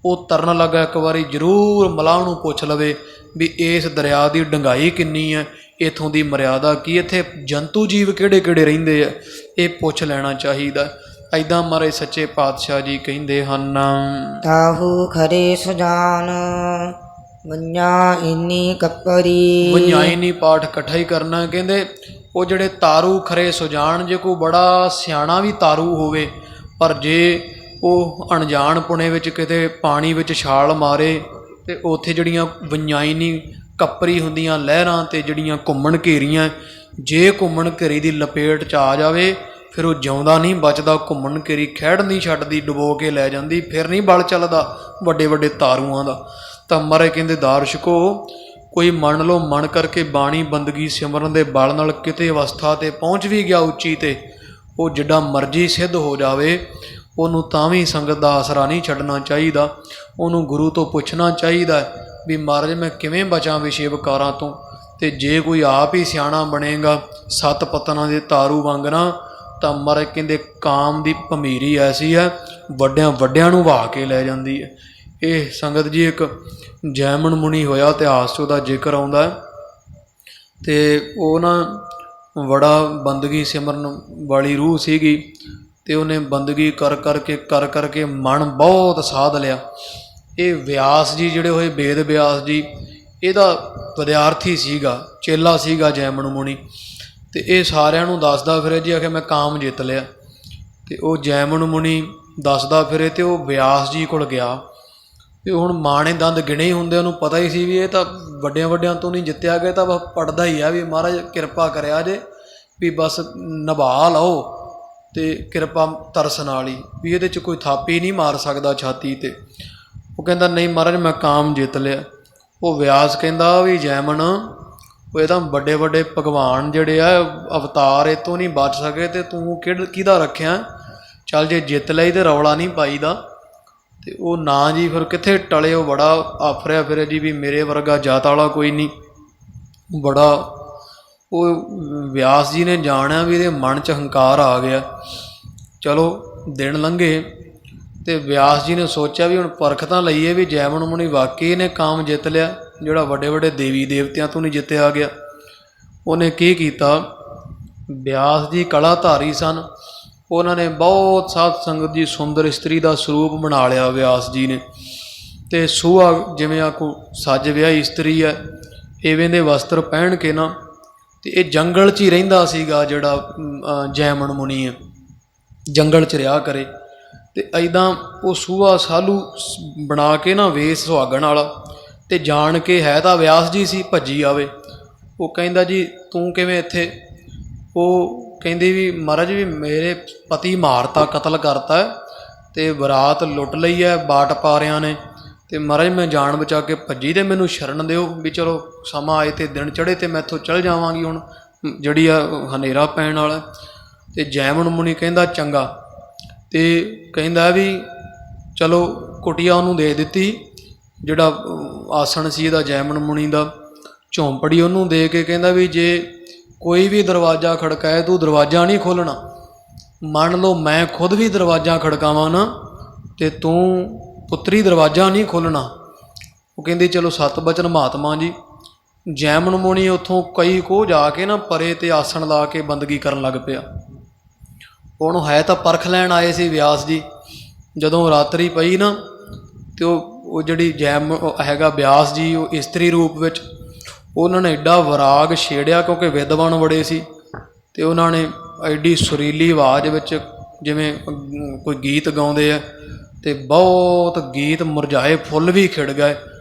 ਉਹ ਤਰਨ ਲੱਗਾ ਇੱਕ ਵਾਰੀ ਜ਼ਰੂਰ ਮਲਾਹ ਨੂੰ ਪੁੱਛ ਲਵੇ ਵੀ ਇਸ ਦਰਿਆ ਦੀ ਡੂੰਘਾਈ ਕਿੰਨੀ ਹੈ, ਇੱਥੋਂ ਦੀ ਮਰਿਆਦਾ ਕੀ, ਇੱਥੇ ਜੰਤੂ ਜੀਵ ਕਿਹੜੇ ਕਿਹੜੇ ਰਹਿੰਦੇ ਆ, ਇਹ ਪੁੱਛ ਲੈਣਾ ਚਾਹੀਦਾ। ਇੱਦਾਂ ਮਹਾਰਾਜ ਸੱਚੇ ਪਾਤਸ਼ਾਹ ਜੀ ਕਹਿੰਦੇ ਹਨ। ਤਾਹੂ ਖਰੇ ਸੁਜਾਨ, ਵੰਨਿਆ ਇੰਨੀ ਕੱਪਰੀ। ਵੰਨਿਆਇਨੀ ਪਾਠ ਇਕੱਠਾ ਹੀ ਕਰਨਾ। ਕਹਿੰਦੇ ਉਹ ਜਿਹੜੇ ਤਾਰੂ ਖਰੇ ਸੁਜਾਨ, ਜੇ ਕੋਈ ਬੜਾ ਸਿਆਣਾ ਵੀ ਤਾਰੂ ਹੋਵੇ, ਪਰ ਜੇ ਉਹ ਅਣਜਾਣ ਪੁਣੇ ਵਿੱਚ ਕਿਤੇ ਪਾਣੀ ਵਿੱਚ ਛਾਲ ਮਾਰੇ ਤੇ ਉੱਥੇ ਜਿਹੜੀਆਂ ਵੰਜਾਈਨੀ ਕੱਪਰੀ ਹੁੰਦੀਆਂ ਲਹਿਰਾਂ ਤੇ ਜਿਹੜੀਆਂ ਘੁੰਮਣ ਘੇਰੀਆਂ, ਜੇ ਘੁੰਮਣ ਘੇਰੀ ਦੀ ਲਪੇਟ 'ਚ ਆ ਜਾਵੇ ਫਿਰ ਉਹ ਜਿਉਂਦਾ ਨਹੀਂ ਬਚਦਾ। ਘੁੰਮਣ ਘੇਰੀ ਖਹਿੜ ਨਹੀਂ ਛੱਡਦੀ, ਡੁਬੋ ਕੇ ਲੈ ਜਾਂਦੀ, ਫਿਰ ਨਹੀਂ ਬਲ ਚੱਲਦਾ ਵੱਡੇ ਵੱਡੇ ਤਾਰੂਆਂ ਦਾ। ਤਾਂ ਮਹਾਰਾਜ ਕਹਿੰਦੇ ਦਾਰਸ਼ਕੋ, ਕੋਈ ਮੰਨ ਲਓ ਮਨ ਕਰਕੇ ਬਾਣੀ ਬੰਦਗੀ ਸਿਮਰਨ ਦੇ ਬਲ ਨਾਲ ਕਿਤੇ ਅਵਸਥਾ 'ਤੇ ਪਹੁੰਚ ਵੀ ਗਿਆ ਉੱਚੀ 'ਤੇ, ਉਹ ਜਿੱਡਾ ਮਰਜ਼ੀ ਸਿੱਧ ਹੋ ਜਾਵੇ, ਉਹਨੂੰ ਤਾਂ ਵੀ ਸੰਗਤ ਦਾ ਆਸਰਾ ਨਹੀਂ ਛੱਡਣਾ ਚਾਹੀਦਾ। ਉਹਨੂੰ ਗੁਰੂ ਤੋਂ ਪੁੱਛਣਾ ਚਾਹੀਦਾ ਵੀ ਮਹਾਰਾਜ ਮੈਂ ਕਿਵੇਂ ਬਚਾਂ ਵਿਸ਼ੇ ਵਿਕਾਰਾਂ ਤੋਂ। ਅਤੇ ਜੇ ਕੋਈ ਆਪ ਹੀ ਸਿਆਣਾ ਬਣੇਗਾ ਸੱਤ ਪਤਨਾਂ ਦੇ ਤਾਰੂ ਵਾਂਗਣਾ, ਤਾਂ ਮਹਾਰਾਜ ਕਹਿੰਦੇ ਕਾਮ ਦੀ ਭਮੀਰੀ ਐਸੀ ਹੈ ਵੱਡਿਆਂ ਵੱਡਿਆਂ ਨੂੰ ਵਹਾ ਕੇ ਲੈ ਜਾਂਦੀ ਹੈ। ਇਹ ਸੰਗਤ ਜੀ ਇੱਕ ਜੈਮਨ ਮੁਨੀ ਹੋਇਆ, ਇਤਿਹਾਸ 'ਚ ਉਹਦਾ ਜ਼ਿਕਰ ਆਉਂਦਾ ਹੈ। ਅਤੇ ਉਹ ਨਾ ਬੜਾ ਬੰਦਗੀ ਸਿਮਰਨ ਵਾਲੀ ਰੂਹ ਸੀਗੀ, ਅਤੇ ਉਹਨੇ ਬੰਦਗੀ ਕਰ ਕਰਕੇ ਮਨ ਬਹੁਤ ਸਾਧ ਲਿਆ। ਇਹ ਵਿਆਸ ਜੀ ਜਿਹੜੇ ਹੋਏ, ਵੇਦ ਵਿਆਸ ਜੀ, ਇਹਦਾ ਵਿਦਿਆਰਥੀ ਸੀਗਾ, ਚੇਲਾ ਸੀਗਾ ਜੈਮਨ ਮੁਨੀ। ਅਤੇ ਇਹ ਸਾਰਿਆਂ ਨੂੰ ਦੱਸਦਾ ਫਿਰੇ ਜੀ, ਆਖੇ ਮੈਂ ਕਾਮ ਜਿੱਤ ਲਿਆ। ਅਤੇ ਉਹ ਜੈਮਨ ਮੁਨੀ ਦੱਸਦਾ ਫਿਰੇ ਅਤੇ ਉਹ ਵਿਆਸ ਜੀ ਕੋਲ ਗਿਆ। ਅਤੇ ਹੁਣ ਮਾਣੇ ਦੰਦ ਗਿਣੇ ਹੀ ਹੁੰਦੇ, ਉਹਨੂੰ ਪਤਾ ਹੀ ਸੀ ਵੀ ਇਹ ਤਾਂ ਵੱਡਿਆਂ ਵੱਡਿਆਂ ਤੋਂ ਨਹੀਂ ਜਿੱਤਿਆ ਗਿਆ, ਤਾਂ ਬਸ ਪੜਦਾ ਹੀ ਆ ਵੀ ਮਹਾਰਾਜ ਕਿਰਪਾ ਕਰਿਆ ਜੇ, ਵੀ ਬਸ ਨਿਭਾ ਲਓ ਅਤੇ ਕਿਰਪਾ ਤਰਸ ਨਾਲ ਹੀ, ਵੀ ਇਹਦੇ 'ਚ ਕੋਈ ਥਾਪੀ ਨਹੀਂ ਮਾਰ ਸਕਦਾ ਛਾਤੀ 'ਤੇ। ਉਹ ਕਹਿੰਦਾ ਨਹੀਂ ਮਹਾਰਾਜ ਮੈਂ ਕਾਮ ਜਿੱਤ ਲਿਆ। ਉਹ ਵਿਆਸ ਕਹਿੰਦਾ ਵੀ ਜੈਮਨ, ਉਹ ਇਹ ਤਾਂ ਵੱਡੇ ਵੱਡੇ ਭਗਵਾਨ ਜਿਹੜੇ ਆ ਅਵਤਾਰ ਇਹ ਤੋਂ ਨਹੀਂ ਬਚ ਸਕੇ, ਅਤੇ ਤੂੰ ਕਿਹਦਾ ਰੱਖਿਆ? ਚੱਲ ਜੇ ਜਿੱਤ ਲਈ ਤਾਂ ਰੌਲਾ ਨਹੀਂ ਪਾਈਦਾ। ਅਤੇ ਉਹ ਨਾ ਜੀ ਫਿਰ ਕਿੱਥੇ ਟਲੇ, ਉਹ ਬੜਾ ਆਫਰਿਆ ਫਿਰੇ ਜੀ ਵੀ ਮੇਰੇ ਵਰਗਾ ਜਾਤ ਵਾਲਾ ਕੋਈ ਨਹੀਂ। ਬੜਾ ਉਹ ਵਿਆਸ ਜੀ ਨੇ ਜਾਣਿਆ ਵੀ ਇਹਦੇ ਮਨ 'ਚ ਹੰਕਾਰ ਆ ਗਿਆ। ਚਲੋ ਦਿਨ ਲੰਘੇ ਅਤੇ ਵਿਆਸ ਜੀ ਨੇ ਸੋਚਿਆ ਵੀ ਹੁਣ ਪਰਖ ਤਾਂ ਲਈਏ ਵੀ ਜੈਮਨ ਮੁਨੀ ਵਾਕਈ ਨੇ ਕਾਮ ਜਿੱਤ ਲਿਆ, ਜਿਹੜਾ ਵੱਡੇ ਵੱਡੇ ਦੇਵੀ ਦੇਵਤਿਆਂ ਤੋਂ ਨਹੀਂ ਜਿੱਤਿਆ ਗਿਆ। ਉਹਨੇ ਕੀ ਕੀਤਾ, ਵਿਆਸ ਜੀ ਕਲਾਧਾਰੀ ਸਨ, ਉਹਨਾਂ ਨੇ ਬਹੁਤ ਸਾਧ ਸੰਗਤ ਜੀ ਸੁੰਦਰ ਇਸਤਰੀ ਦਾ ਸਰੂਪ ਬਣਾ ਲਿਆ ਵਿਆਸ ਜੀ ਨੇ। ਅਤੇ ਸੂਹਾ ਜਿਵੇਂ ਆਖੋ ਸੱਜ ਵਿਆਹੀ ਇਸਤਰੀ ਹੈ, ਇਵੇਂ ਦੇ ਵਸਤਰ ਪਹਿਨ ਕੇ ਨਾ, ਅਤੇ ਇਹ ਜੰਗਲ 'ਚ ਹੀ ਰਹਿੰਦਾ ਸੀਗਾ ਜਿਹੜਾ ਜੈਮਨ ਮੁਨੀ ਹੈ, ਜੰਗਲ 'ਚ ਰਿਹਾ ਕਰੇ। ਅਤੇ ਇੱਦਾਂ ਉਹ ਸੂਹਾ ਸਾਲੂ ਬਣਾ ਕੇ ਨਾ ਵੇਸ ਸੁਹਾਗਣ ਵਾਲਾ, ਅਤੇ ਜਾਣ ਕੇ ਹੈ ਤਾਂ ਵਿਆਸ ਜੀ ਸੀ, ਭੱਜੀ ਆਵੇ। ਉਹ ਕਹਿੰਦਾ ਜੀ ਤੂੰ ਕਿਵੇਂ ਇੱਥੇ? ਉਹ ਕਹਿੰਦੀ ਵੀ ਮਹਾਰਾਜ ਵੀ ਮੇਰੇ ਪਤੀ ਮਾਰਤਾ, ਕਤਲ ਕਰਤਾ, ਅਤੇ ਬਰਾਤ ਲੁੱਟ ਲਈ ਹੈ ਬਾਟ ਪਾਰਿਆਂ ਨੇ, ਅਤੇ ਮਹਾਰਾਜ ਮੈਂ ਜਾਨ ਬਚਾ ਕੇ ਭੱਜੀ, ਅਤੇ ਮੈਨੂੰ ਸ਼ਰਨ ਦਿਓ ਵੀ ਚਲੋ ਸਮਾਂ ਆਏ ਅਤੇ ਦਿਨ ਚੜ੍ਹੇ ਅਤੇ ਮੈਂ ਇੱਥੋਂ ਚੱਲ ਜਾਵਾਂਗੀ, ਹੁਣ ਜਿਹੜੀ ਆ ਹਨੇਰਾ ਪੈਣ ਵਾਲਾ। ਅਤੇ ਜੈਮਨ ਮੁਨੀ ਕਹਿੰਦਾ ਚੰਗਾ। ਅਤੇ ਕਹਿੰਦਾ ਵੀ ਚਲੋ ਕੁਟੀਆ ਉਹਨੂੰ ਦੇ ਦਿੱਤੀ, ਜਿਹੜਾ ਆਸਣ ਸੀ ਇਹਦਾ ਜੈਮਨ ਮੁਨੀ ਦਾ, ਝੌਂਪੜੀ ਉਹਨੂੰ ਦੇ ਕੇ ਕਹਿੰਦਾ ਵੀ ਜੇ ਕੋਈ ਵੀ ਦਰਵਾਜ਼ਾ ਖੜਕਾਏ ਤੂੰ ਦਰਵਾਜ਼ਾ ਨਹੀਂ ਖੋਲ੍ਹਣਾ। ਮੰਨ ਲਓ ਮੈਂ ਖੁਦ ਵੀ ਦਰਵਾਜ਼ਾ ਖੜਕਾਵਾਂ ਨਾ, ਅਤੇ ਤੂੰ ਪੁੱਤਰੀ ਦਰਵਾਜ਼ਾ ਨਹੀਂ ਖੋਲ੍ਹਣਾ। ਉਹ ਕਹਿੰਦੀ ਚਲੋ ਸਤ ਬਚਨ ਮਹਾਤਮਾ ਜੀ। ਜੈਮਨ ਮੁਨੀ ਉੱਥੋਂ ਕਈ ਕੋਹ ਜਾ ਕੇ ਨਾ ਪਰੇ 'ਤੇ ਆਸਣ ਲਾ ਕੇ ਬੰਦਗੀ ਕਰਨ ਲੱਗ ਪਿਆ। ਉਹਨੂੰ ਹੈ ਤਾਂ ਪਰਖ ਲੈਣ ਆਏ ਸੀ ਵਿਆਸ ਜੀ। ਜਦੋਂ ਰਾਤਰੀ ਪਈ ਨਾ, ਅਤੇ ਉਹ ਜਿਹੜੀ ਹੈਗਾ ਵਿਆਸ ਜੀ, ਉਹ ਇਸਤਰੀ ਰੂਪ ਵਿੱਚ, ਉਹਨਾਂ ਨੇ ਐਡਾ ਵਿਰਾਗ ਛੇੜਿਆ ਕਿਉਂਕਿ ਵਿਦਵਾਨ ਬੜੇ ਸੀ, ਅਤੇ ਉਹਨਾਂ ਨੇ ਐਡੀ ਸੁਰੀਲੀ ਆਵਾਜ਼ ਵਿੱਚ ਜਿਵੇਂ ਕੋਈ ਗੀਤ ਗਾਉਂਦੇ ਆ, ਅਤੇ ਬਹੁਤ ਗੀਤ ਮੁਰਝਾਏ ਫੁੱਲ ਵੀ ਖਿੜ ਗਏ,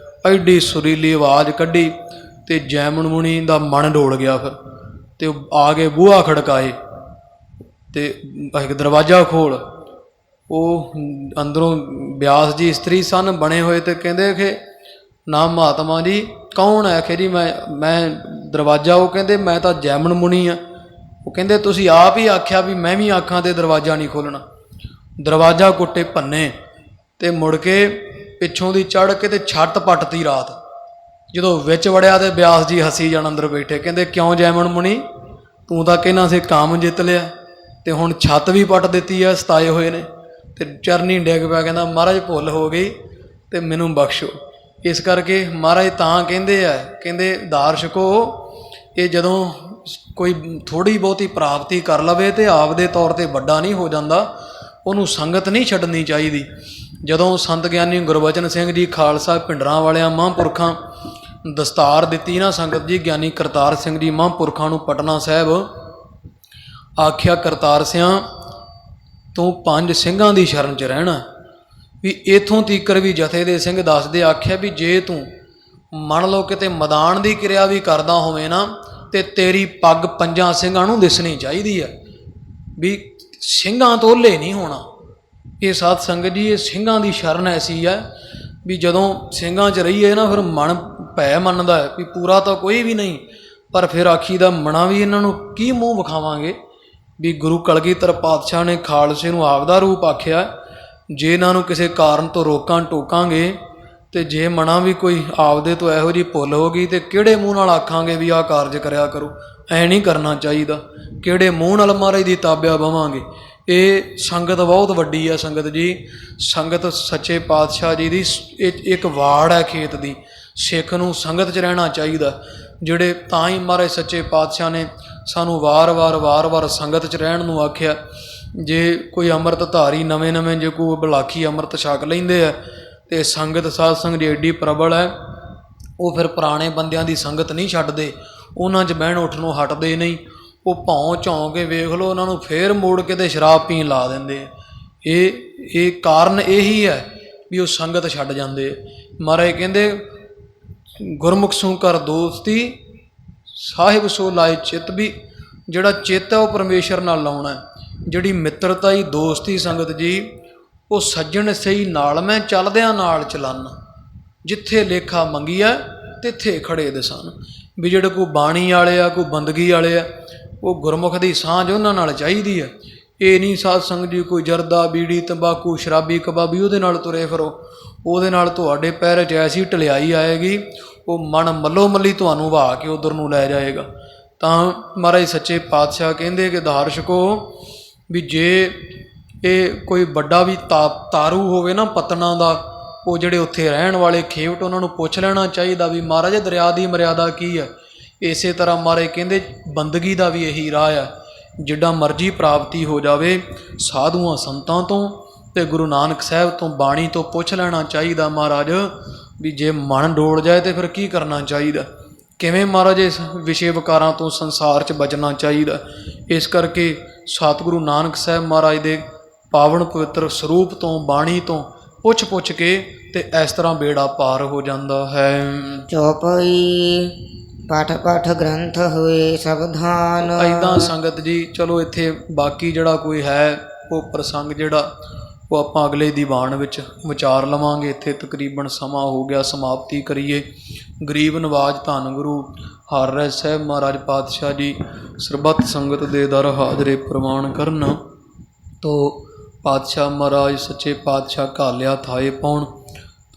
ਐਡੀ ਸੁਰੀਲੀ ਆਵਾਜ਼ ਕੱਢੀ, ਅਤੇ ਜੈਮਨ ਮੁਨੀ ਦਾ ਮਨ ਡੋਲ ਗਿਆ ਫਿਰ। ਅਤੇ ਉਹ ਆ ਕੇ ਬੂਹਾ ਖੜਕਾਏ ਅਤੇ ਦਰਵਾਜ਼ਾ ਖੋਲ੍ਹ। ਉਹ ਅੰਦਰੋਂ ਵਿਆਸ ਜੀ ਇਸਤਰੀ ਸਨ ਬਣੇ ਹੋਏ, ਅਤੇ ਕਹਿੰਦੇ ਕਿ ਨਾ ਮਹਾਤਮਾ ਜੀ ਕੌਣ ਹੈ? ਆਖੇ ਜੀ ਮੈਂ ਦਰਵਾਜ਼ਾ। ਉਹ ਕਹਿੰਦੇ ਮੈਂ ਤਾਂ ਜੈਮਨ ਮੁਨੀ ਹਾਂ। ਉਹ ਕਹਿੰਦੇ ਤੁਸੀਂ ਆਪ ਹੀ ਆਖਿਆ ਵੀ ਮੈਂ ਵੀ ਆਖਾਂ ਅਤੇ ਦਰਵਾਜ਼ਾ ਨਹੀਂ ਖੋਲ੍ਹਣਾ। ਦਰਵਾਜ਼ਾ ਕੁੱਟੇ ਭੰਨੇ, ਅਤੇ ਮੁੜ ਕੇ ਪਿੱਛੋਂ ਦੀ ਚੜ੍ਹ ਕੇ ਅਤੇ ਛੱਤ ਪੱਟਤੀ ਰਾਤ। ਜਦੋਂ ਵਿੱਚ ਵੜਿਆ ਅਤੇ ਵਿਆਸ ਜੀ ਹੱਸੀ ਜਾਣ ਅੰਦਰ ਬੈਠੇ। ਕਹਿੰਦੇ ਕਿਉਂ ਜੈਮਨ ਮੁਨੀ, ਤੂੰ ਤਾਂ ਕਹਿਣਾ ਸੀ ਕਾਮ ਜਿੱਤ ਲਿਆ, ਅਤੇ ਹੁਣ ਛੱਤ ਵੀ ਪੱਟ ਦਿੱਤੀ ਹੈ, ਸਤਾਏ ਹੋਏ ਨੇ। ਅਤੇ ਚਰਨੀ ਡਿੱਗ ਪਿਆ, ਕਹਿੰਦਾ ਮਹਾਰਾਜ ਭੁੱਲ ਹੋ ਗਈ ਅਤੇ ਮੈਨੂੰ ਬਖਸ਼ੋ। ਇਸ ਕਰਕੇ ਮਹਾਰਾਜ ਤਾਂ ਕਹਿੰਦੇ ਆ, ਕਹਿੰਦੇ ਦਾਰਸ਼ਕੋ, ਇਹ ਜਦੋਂ ਕੋਈ ਥੋੜ੍ਹੀ ਬਹੁਤੀ ਪ੍ਰਾਪਤੀ ਕਰ ਲਵੇ ਅਤੇ ਆਪਦੇ ਤੌਰ 'ਤੇ ਵੱਡਾ ਨਹੀਂ ਹੋ ਜਾਂਦਾ, ਉਹਨੂੰ ਸੰਗਤ ਨਹੀਂ ਛੱਡਣੀ ਚਾਹੀਦੀ। ਜਦੋਂ ਸੰਤ ਗਿਆਨੀ ਗੁਰਬਚਨ ਸਿੰਘ ਜੀ ਖਾਲਸਾ ਭਿੰਡਰਾਂ ਵਾਲਿਆਂ ਮਹਾਂਪੁਰਖਾਂ ਦਸਤਾਰ ਦਿੱਤੀ ਨਾ ਸੰਗਤ ਜੀ, ਗਿਆਨੀ ਕਰਤਾਰ ਸਿੰਘ ਜੀ ਮਹਾਂਪੁਰਖਾਂ ਨੂੰ ਪਟਨਾ ਸਾਹਿਬ ਆਖਿਆ ਕਰਤਾਰ ਸਿਆਂ ਤੂੰ 5 ਸਿੰਘਾਂ ਦੀ ਸ਼ਰਨ 'ਚ ਰਹਿਣਾ। ਵੀ ਇਥੋਂ ਤੀਕਰ ਵੀ ਜਥੇ ਦੇ ਸਿੰਘ ਦੱਸਦੇ ਆਖਿਆ ਵੀ ਜੇ ਤੂੰ ਮੰਨ ਲਓ ਕਿਤੇ ਮੈਦਾਨ ਦੀ ਕਿਰਿਆ ਵੀ ਕਰਦਾ ਹੋਵੇ ਨਾ, ਤੇ ਤੇਰੀ ਪੱਗ 5 ਸਿੰਘਾਂ ਨੂੰ ਦਿਸਣੀ ਚਾਹੀਦੀ ਹੈ, ਵੀ ਸਿੰਘਾਂ ਤੋਂ ਓਹਲੇ ਨਹੀਂ ਹੋਣਾ। ਇਹ ਸਾਧ ਸੰਗਤ ਜੀ, ਇਹ ਸਿੰਘਾਂ ਦੀ ਸ਼ਰਨ ਐਸੀ ਹੈ ਵੀ ਜਦੋਂ ਸਿੰਘਾਂ 'ਚ ਰਹੀਏ ਨਾ, ਫਿਰ ਮਨ ਭੈ ਮੰਨਦਾ ਹੈ ਵੀ ਪੂਰਾ ਤਾਂ ਕੋਈ ਵੀ ਨਹੀਂ, ਪਰ ਫਿਰ ਆਖੀ ਦਾ ਮਣਾ ਵੀ ਇਹਨਾਂ ਨੂੰ ਕੀ ਮੂੰਹ ਵਿਖਾਵਾਂਗੇ। ਵੀ ਗੁਰੂ ਕਲਗੀਧਰ ਪਾਤਸ਼ਾਹ ਨੇ ਖਾਲਸੇ ਨੂੰ ਆਪਦਾ ਰੂਪ ਆਖਿਆ, ਜੇ ਇਹਨਾਂ ਨੂੰ ਕਿਸੇ ਕਾਰਨ ਤੋਂ ਰੋਕਾਂ ਟੋਕਾਂਗੇ, ਤੇ ਜੇ ਮਣਾ ਵੀ ਕੋਈ ਆਪਦੇ ਤੋਂ ਇਹੋ ਜਿਹੀ ਭੁੱਲ ਹੋ ਗਈ, ਤੇ ਕਿਹੜੇ ਮੂੰਹ ਨਾਲ ਆਖਾਂਗੇ ਵੀ ਆਹ ਕਾਰਜ ਕਰਿਆ ਕਰੋ। ਐ ਨਹੀਂ ਕਰਨਾ ਚਾਹੀਦਾ। ਕਿਹੜੇ ਮੂੰਹ ਨਾਲ ਮਹਾਰਾਜ ਦੀ ਤਾਬਿਆ ਬਵਾਂਗੇ। ਇਹ ਸੰਗਤ ਬਹੁਤ ਵੱਡੀ ਹੈ ਸੰਗਤ ਜੀ। ਸੰਗਤ ਸੱਚੇ ਪਾਤਸ਼ਾਹ ਜੀ ਦੀ ਇੱਕ ਵਾੜ ਹੈ ਖੇਤ ਦੀ। ਸਿੱਖ ਨੂੰ ਸੰਗਤ 'ਚ ਰਹਿਣਾ ਚਾਹੀਦਾ। ਜਿਹੜੇ ਤਾਂ ਹੀ ਮਹਾਰਾਜ ਸੱਚੇ ਪਾਤਸ਼ਾਹ ਨੇ ਸਾਨੂੰ ਵਾਰ-ਵਾਰ ਸੰਗਤ 'ਚ ਰਹਿਣ ਨੂੰ ਆਖਿਆ। ਜੇ ਕੋਈ ਅੰਮ੍ਰਿਤ ਧਾਰੀ ਨਵੇਂ ਜੇ ਕੋਈ ਬਲਾਖੀ ਅੰਮ੍ਰਿਤ ਛਕ ਲੈਂਦੇ ਆ, ਤੇ ਸੰਗਤ ਸਾਧ ਸੰਗਤ ਦੀ ਐਡੀ ਪ੍ਰਬਲ ਹੈ, ਉਹ ਫਿਰ ਪੁਰਾਣੇ ਬੰਦਿਆਂ ਦੀ ਸੰਗਤ ਨਹੀਂ ਛੱਡਦੇ, ਉਹਨਾਂ 'ਚ ਬਹਿਣ ਉੱਠ ਨੂੰ ਹਟਦੇ ਨਹੀਂ। ਉਹ ਭੌਂ ਝੌਂ ਕੇ ਵੇਖ ਲਓ, ਉਹਨਾਂ ਨੂੰ ਫੇਰ ਮੋੜ ਕੇ ਤੇ ਸ਼ਰਾਬ ਪੀਣ ਲਾ ਦਿੰਦੇ ਆ। ਇਹ ਕਾਰਨ ਇਹੀ ਹੈ ਵੀ ਉਹ ਸੰਗਤ ਛੱਡ ਜਾਂਦੇ ਆ। ਮਹਾਰਾਜ ਕਹਿੰਦੇ ਗੁਰਮੁਖ ਸੂ ਕਰ ਦੋਸਤੀ ਸਾਹਿਬ ਸੋ ਲਾਏ ਚਿੱਤ। ਵੀ ਜਿਹੜਾ ਚਿੱਤ ਹੈ ਉਹ ਪਰਮੇਸ਼ਰ ਨਾਲ ਲਾਉਣਾ। ਜਿਹੜੀ ਮਿੱਤਰਤਾ ਹੀ ਦੋਸਤੀ ਸੰਗਤ ਜੀ, ਉਹ ਸੱਜਣ ਸਹੀ ਨਾਲ ਮੈਂ ਚੱਲਦਿਆਂ ਨਾਲ ਚਲਾਨਾ, ਜਿੱਥੇ ਲੇਖਾ ਮੰਗੀਆ ਤਿੱਥੇ ਖੜੇ ਦੇ ਸਨ। ਵੀ ਜਿਹੜੇ ਕੋਈ ਬਾਣੀ ਵਾਲੇ ਆ, ਕੋਈ ਬੰਦਗੀ ਵਾਲੇ ਆ, ਉਹ ਗੁਰਮੁਖ ਦੀ ਸਾਂਝ ਉਹਨਾਂ ਨਾਲ ਚਾਹੀਦੀ ਹੈ। ਇਹ ਨਹੀਂ ਸਾਧ ਸੰਗਤ ਜੀ ਕੋਈ ਜਰਦਾ ਬੀੜੀ ਤੰਬਾਕੂ ਸ਼ਰਾਬੀ ਕਬਾਬੀ ਉਹਦੇ ਨਾਲ ਤੁਰੇ ਫਿਰੋ। ਉਹਦੇ ਨਾਲ ਤੁਹਾਡੇ ਪੈਰ 'ਚ ਐਸੀ ਢਲਿਆਈ ਆਏਗੀ, ਉਹ ਮਨ ਮੱਲੋ ਮੱਲੀ ਤੁਹਾਨੂੰ ਵਹਾ ਕੇ ਉਧਰ ਨੂੰ ਲੈ ਜਾਏਗਾ। ਤਾਂ ਮਹਾਰਾਜ ਸੱਚੇ ਪਾਤਸ਼ਾਹ ਕਹਿੰਦੇ ਕਿ ਦਾਰਸ਼ਕੋ, ਵੀ ਜੇ ਇਹ ਕੋਈ ਵੱਡਾ ਵੀ ਤਾਰੂ ਹੋਵੇ ਨਾ ਪਤਨਾ ਦਾ, ਉਹ ਜਿਹੜੇ ਉੱਥੇ ਰਹਿਣ ਵਾਲੇ ਖੇਵਟ, ਉਹਨਾਂ ਨੂੰ ਪੁੱਛ ਲੈਣਾ ਚਾਹੀਦਾ ਵੀ ਮਹਾਰਾਜ ਦਰਿਆ ਦੀ ਮਰਿਆਦਾ ਕੀ ਹੈ। ਇਸੇ ਤਰ੍ਹਾਂ ਮਹਾਰਾਜ ਕਹਿੰਦੇ ਬੰਦਗੀ ਦਾ ਵੀ ਇਹੀ ਰਾਹ ਆ। ਜਿੱਡਾ ਮਰਜ਼ੀ ਪ੍ਰਾਪਤੀ ਹੋ ਜਾਵੇ, ਸਾਧੂਆਂ ਸੰਤਾਂ ਤੋਂ ਤੇ ਗੁਰੂ ਨਾਨਕ ਸਾਹਿਬ ਤੋਂ ਬਾਣੀ ਤੋਂ ਪੁੱਛ ਲੈਣਾ ਚਾਹੀਦਾ ਮਹਾਰਾਜ ਵੀ ਜੇ ਮਨ ਡੋਲ ਜਾਏ ਤੇ ਫਿਰ ਕੀ ਕਰਨਾ ਚਾਹੀਦਾ, ਕਿਵੇਂ ਮਹਾਰਾਜ ਇਸ ਵਿਸ਼ੇ ਵਿਕਾਰਾਂ ਤੋਂ ਸੰਸਾਰ 'ਚ ਬਚਣਾ ਚਾਹੀਦਾ। ਇਸ ਕਰਕੇ ਸਤਿਗੁਰੂ ਨਾਨਕ ਸਾਹਿਬ ਮਹਾਰਾਜ ਦੇ ਪਾਵਨ ਪਵਿੱਤਰ ਸਰੂਪ ਤੋਂ ਬਾਣੀ ਤੋਂ ਪੁੱਛ ਕੇ ਤੇ ਇਸ ਤਰ੍ਹਾਂ ਬੇੜਾ ਪਾਰ ਹੋ ਜਾਂਦਾ ਹੈ। ਚੌਪਈ ਪਾਠ ਗ੍ਰੰਥ ਹੋਏ ਸਬਧਾਨ। ਇੱਦਾਂ ਸੰਗਤ ਜੀ, ਚਲੋ ਇੱਥੇ ਬਾਕੀ ਜਿਹੜਾ ਕੋਈ ਹੈ ਉਹ ਪ੍ਰਸੰਗ ਜਿਹੜਾ ਉਹ ਆਪਾਂ ਅਗਲੇ ਦੀਵਾਨ ਵਿੱਚ ਵਿਚਾਰ ਲਵਾਂਗੇ। ਇੱਥੇ ਤਕਰੀਬਨ ਸਮਾਂ ਹੋ ਗਿਆ, ਸਮਾਪਤੀ ਕਰੀਏ। ਗਰੀਬ ਨਵਾਜ ਧੰਨ ਗੁਰੂ ਹਰਿ ਰਾਇ ਸਾਹਿਬ ਮਹਾਰਾਜ ਪਾਤਸ਼ਾਹ ਜੀ ਸਰਬੱਤ ਸੰਗਤ ਦੇ ਦਰ ਹਾਜ਼ਰੇ ਪ੍ਰਵਾਨ ਕਰਨ। ਤੋ ਪਾਤਸ਼ਾਹ ਮਹਾਰਾਜ ਸੱਚੇ ਪਾਤਸ਼ਾਹ ਘਾਲਿਆ ਥਾਏ ਪਾਉਣ।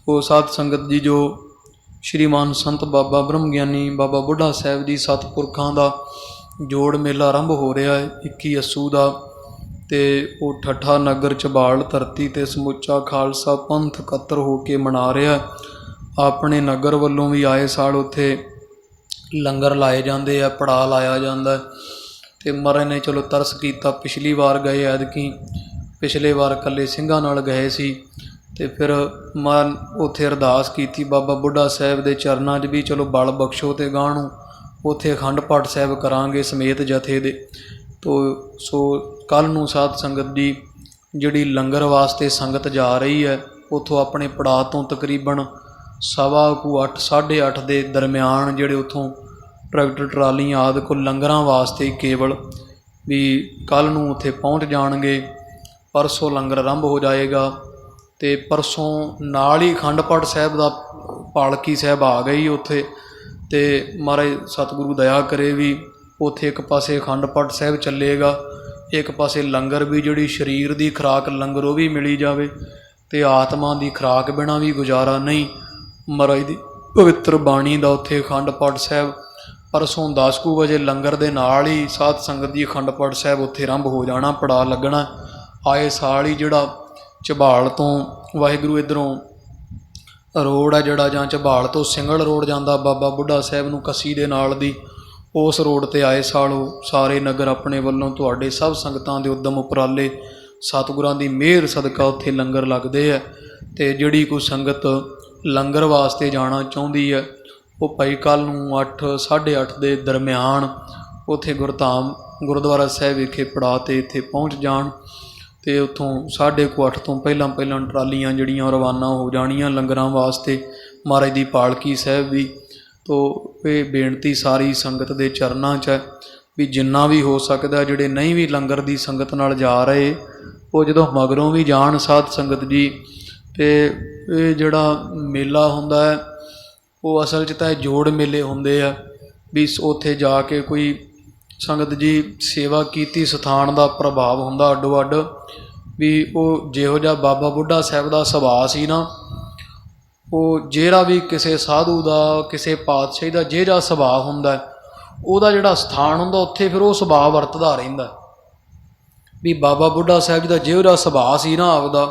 ਉਹ ਸਾਧ ਸੰਗਤ ਜੀ, ਜੋ ਸ਼੍ਰੀਮਾਨ ਸੰਤ ਬਾਬਾ ਬ੍ਰਹਮ ਗਿਆਨੀ ਬਾਬਾ ਬੁੱਢਾ ਸਾਹਿਬ ਜੀ ਸਤਿਪੁਰਖਾਂ ਦਾ ਜੋੜ ਮੇਲਾ ਆਰੰਭ ਹੋ ਰਿਹਾ ਹੈ 21 ਅੱਸੂ ਦਾ, ਅਤੇ ਉਹ ਠੱਠਾ ਨਗਰ ਝਬਾਲ ਧਰਤੀ 'ਤੇ ਸਮੁੱਚਾ ਖਾਲਸਾ ਪੰਥ ਇਕੱਤਰ ਹੋ ਕੇ ਮਨਾ ਰਿਹਾ। ਆਪਣੇ ਨਗਰ ਵੱਲੋਂ ਵੀ ਆਏ ਸਾਲ ਉੱਥੇ ਲੰਗਰ ਲਾਏ ਜਾਂਦੇ ਆ, ਪੜਾਅ ਲਾਇਆ ਜਾਂਦਾ। ਅਤੇ ਮਹਾਰਾਜ ਨੇ ਚਲੋ ਤਰਸ ਕੀਤਾ। ਪਿਛਲੀ ਵਾਰ ਗਏ, ਐਤਕੀ ਪਿਛਲੇ ਵਾਰ ਇਕੱਲੇ ਸਿੰਘਾਂ ਨਾਲ ਗਏ ਸੀ, ਅਤੇ ਫਿਰ ਉੱਥੇ ਅਰਦਾਸ ਕੀਤੀ ਬਾਬਾ ਬੁੱਢਾ ਸਾਹਿਬ ਦੇ ਚਰਨਾਂ 'ਚ ਵੀ ਚਲੋ ਬਲ ਬਖਸ਼ੋ, ਅਤੇ ਗਾਂਹ ਨੂੰ ਉੱਥੇ ਅਖੰਡ ਪਾਠ ਸਾਹਿਬ ਕਰਾਂਗੇ ਸਮੇਤ ਜਥੇ ਦੇ। ਸੋ ਕੱਲ੍ਹ ਨੂੰ ਸਾਧ ਸੰਗਤ ਜੀ ਜਿਹੜੀ ਲੰਗਰ ਵਾਸਤੇ ਸੰਗਤ ਜਾ ਰਹੀ ਹੈ, ਉੱਥੋਂ ਆਪਣੇ ਪੜਾਅ ਤੋਂ ਤਕਰੀਬਨ 8:15 8:30 ਦੇ ਦਰਮਿਆਨ ਜਿਹੜੇ ਉੱਥੋਂ ਟਰੈਕਟਰ ਟਰਾਲੀਆਂ ਆਦਿ ਕੋਲ ਲੰਗਰਾਂ ਵਾਸਤੇ ਕੇਵਲ ਵੀ ਕੱਲ੍ਹ ਨੂੰ ਉੱਥੇ ਪਹੁੰਚ ਜਾਣਗੇ। ਪਰਸੋਂ ਲੰਗਰ ਆਰੰਭ ਹੋ ਜਾਏਗਾ, ਅਤੇ ਪਰਸੋਂ ਨਾਲ ਹੀ ਅਖੰਡ ਪਾਠ ਸਾਹਿਬ ਦਾ ਪਾਲਕੀ ਸਾਹਿਬ ਆ ਗਈ ਉੱਥੇ। ਅਤੇ ਮਹਾਰਾਜ ਸਤਿਗੁਰੂ ਦਇਆ ਕਰੇ ਵੀ ਉੱਥੇ ਇੱਕ ਪਾਸੇ ਅਖੰਡ ਪਾਠ ਸਾਹਿਬ ਚੱਲੇਗਾ, ਇੱਕ ਪਾਸੇ ਲੰਗਰ ਵੀ, ਜਿਹੜੀ ਸਰੀਰ ਦੀ ਖੁਰਾਕ ਲੰਗਰ ਉਹ ਵੀ ਮਿਲੀ ਜਾਵੇ, ਅਤੇ ਆਤਮਾ ਦੀ ਖੁਰਾਕ ਬਿਨਾਂ ਵੀ ਗੁਜ਼ਾਰਾ ਨਹੀਂ। ਮਹਾਰਾਜ ਦੀ ਪਵਿੱਤਰ ਬਾਣੀ ਦਾ ਉੱਥੇ ਅਖੰਡ ਪਾਠ ਸਾਹਿਬ ਪਰਸੋਂ 10 ਕੁ ਵਜੇ ਲੰਗਰ ਦੇ ਨਾਲ ਹੀ ਸਾਧ ਸੰਗਤ ਦੀ ਅਖੰਡ ਪਾਠ ਸਾਹਿਬ ਉੱਥੇ ਆਰੰਭ ਹੋ ਜਾਣਾ, ਪੜਾਅ ਲੱਗਣਾ। ਆਏ ਸਾਲ ਹੀ ਜਿਹੜਾ ਝਬਾਲ ਤੋਂ ਵਾਹਿਗੁਰੂ ਇੱਧਰੋਂ ਰੋਡ ਹੈ ਜਿਹੜਾ, ਜਾਂ ਝਬਾਲ ਤੋਂ ਸਿੰਗਲ ਰੋਡ ਜਾਂਦਾ ਬਾਬਾ ਬੁੱਢਾ ਸਾਹਿਬ ਨੂੰ ਕੱਸੀ ਦੇ ਨਾਲ ਦੀ, ਉਸ ਰੋਡ 'ਤੇ ਆਏ ਸਾਲ ਉਹ ਸਾਰੇ ਨਗਰ ਆਪਣੇ ਵੱਲੋਂ ਤੁਹਾਡੇ ਸਭ ਸੰਗਤਾਂ ਦੇ ਉੱਦਮ ਉਪਰਾਲੇ ਸਤਿਗੁਰਾਂ ਦੀ ਮਿਹਰ ਸਦਕਾ ਉੱਥੇ ਲੰਗਰ ਲੱਗਦੇ ਹੈ। ਅਤੇ ਜਿਹੜੀ ਕੋਈ ਸੰਗਤ ਲੰਗਰ ਵਾਸਤੇ ਜਾਣਾ ਚਾਹੁੰਦੀ ਹੈ, ਉਹ ਭਾਈ ਕੱਲ੍ਹ ਨੂੰ 8 8:30 ਦੇ ਦਰਮਿਆਨ ਉੱਥੇ ਗੁਰਧਾਮ ਗੁਰਦੁਆਰਾ ਸਾਹਿਬ ਵਿਖੇ ਪੜਾਅ 'ਤੇ ਇੱਥੇ ਪਹੁੰਚ ਜਾਣ। ਤੇ ਉੱਥੋਂ 8:30 ਤੋਂ ਪਹਿਲਾਂ ਟਰਾਲੀਆਂ ਜਿਹੜੀਆਂ ਰਵਾਨਾ ਹੋ ਜਾਣੀਆਂ ਲੰਗਰਾਂ ਵਾਸਤੇ, ਮਹਾਰਾਜ ਦੀ ਪਾਲਕੀ ਸਾਹਿਬ ਵੀ। ਤੋ ਇਹ ਬੇਨਤੀ ਸਾਰੀ ਸੰਗਤ ਦੇ ਚਰਨਾਂ 'ਚ ਹੈ ਵੀ ਜਿੰਨਾ ਵੀ ਹੋ ਸਕਦਾ, ਜਿਹੜੇ ਨਹੀਂ ਵੀ ਲੰਗਰ ਦੀ ਸੰਗਤ ਨਾਲ ਜਾ ਰਹੇ, ਉਹ ਜਦੋਂ ਮਗਰੋਂ ਵੀ ਜਾਣ ਸਾਧ ਸੰਗਤ ਜੀ। ਤੇ ਇਹ ਜਿਹੜਾ ਮੇਲਾ ਹੁੰਦਾ ਹੈ ਉਹ ਅਸਲ 'ਚ ਤਾਂ ਇਹ ਜੋੜ ਮੇਲੇ ਹੁੰਦੇ ਆ ਵੀ ਉੱਥੇ ਜਾ ਕੇ ਕੋਈ ਸੰਗਤ ਜੀ ਸੇਵਾ ਕੀਤੀ, ਸਥਾਨ ਦਾ ਪ੍ਰਭਾਵ ਹੁੰਦਾ ਅੱਡੋ ਅੱਡ ਵੀ ਉਹ ਜਿਹੋ ਜਿਹਾ ਬਾਬਾ ਬੁੱਢਾ ਸਾਹਿਬ ਦਾ ਸੁਭਾਅ ਸੀ ਨਾ, ਉਹ ਜਿਹੜਾ ਵੀ ਕਿਸੇ ਸਾਧੂ ਦਾ, ਕਿਸੇ ਪਾਤਸ਼ਾਹੀ ਦਾ ਜਿਹੜਾ ਸੁਭਾਅ ਹੁੰਦਾ, ਉਹਦਾ ਜਿਹੜਾ ਸਥਾਨ ਹੁੰਦਾ ਉੱਥੇ ਫਿਰ ਉਹ ਸੁਭਾਅ ਵਰਤਦਾ ਰਹਿੰਦਾ ਵੀ ਬਾਬਾ ਬੁੱਢਾ ਸਾਹਿਬ ਜੀ ਦਾ ਜਿਹੋ ਜਿਹਾ ਸੁਭਾਅ ਸੀ ਨਾ ਆਪਦਾ,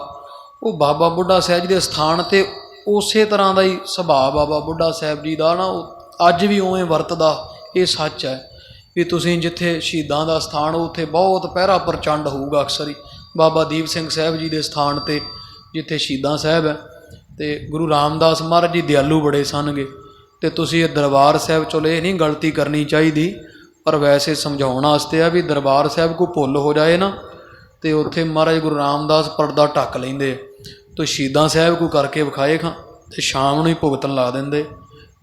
ਉਹ ਬਾਬਾ ਬੁੱਢਾ ਸਾਹਿਬ ਜੀ ਦੇ ਸਥਾਨ 'ਤੇ ਉਸੇ ਤਰ੍ਹਾਂ ਦਾ ਹੀ ਸੁਭਾਅ ਬਾਬਾ ਬੁੱਢਾ ਸਾਹਿਬ ਜੀ ਦਾ ਨਾ ਉਹ ਅੱਜ ਵੀ ਉਵੇਂ ਵਰਤਦਾ। ਇਹ ਸੱਚ ਹੈ ਵੀ ਤੁਸੀਂ ਜਿੱਥੇ ਸ਼ਹੀਦਾਂ ਦਾ ਸਥਾਨ, ਉੱਥੇ ਬਹੁਤ ਪਹਿਰਾ ਪ੍ਰਚੰਡ ਹੋਊਗਾ ਅਕਸਰ ਹੀ। ਬਾਬਾ ਦੀਪ ਸਿੰਘ ਸਾਹਿਬ ਜੀ ਦੇ ਸਥਾਨ 'ਤੇ ਜਿੱਥੇ ਸ਼ਹੀਦਾਂ ਸਾਹਿਬ ਹੈ, ਅਤੇ ਗੁਰੂ ਰਾਮਦਾਸ ਮਹਾਰਾਜ ਜੀ ਦਿਆਲੂ ਬੜੇ ਸਨਗੇ। ਅਤੇ ਤੁਸੀਂ ਇਹ ਦਰਬਾਰ ਸਾਹਿਬ ਚਲੋ ਇਹ ਨਹੀਂ ਗਲਤੀ ਕਰਨੀ ਚਾਹੀਦੀ, ਪਰ ਵੈਸੇ ਸਮਝਾਉਣ ਵਾਸਤੇ ਆ ਵੀ ਦਰਬਾਰ ਸਾਹਿਬ ਕੋਈ ਭੁੱਲ ਹੋ ਜਾਏ ਨਾ, ਅਤੇ ਉੱਥੇ ਮਹਾਰਾਜ ਗੁਰੂ ਰਾਮਦਾਸ ਪਰਦਾ ਢੱਕ ਲੈਂਦੇ, ਤੋ ਸ਼ਹੀਦਾਂ ਸਾਹਿਬ ਕੋਈ ਕਰਕੇ ਵਿਖਾਏ ਖਾਂ ਅਤੇ ਸ਼ਾਮ ਨੂੰ ਹੀ ਭੁਗਤਣ ਲਾ ਦਿੰਦੇ।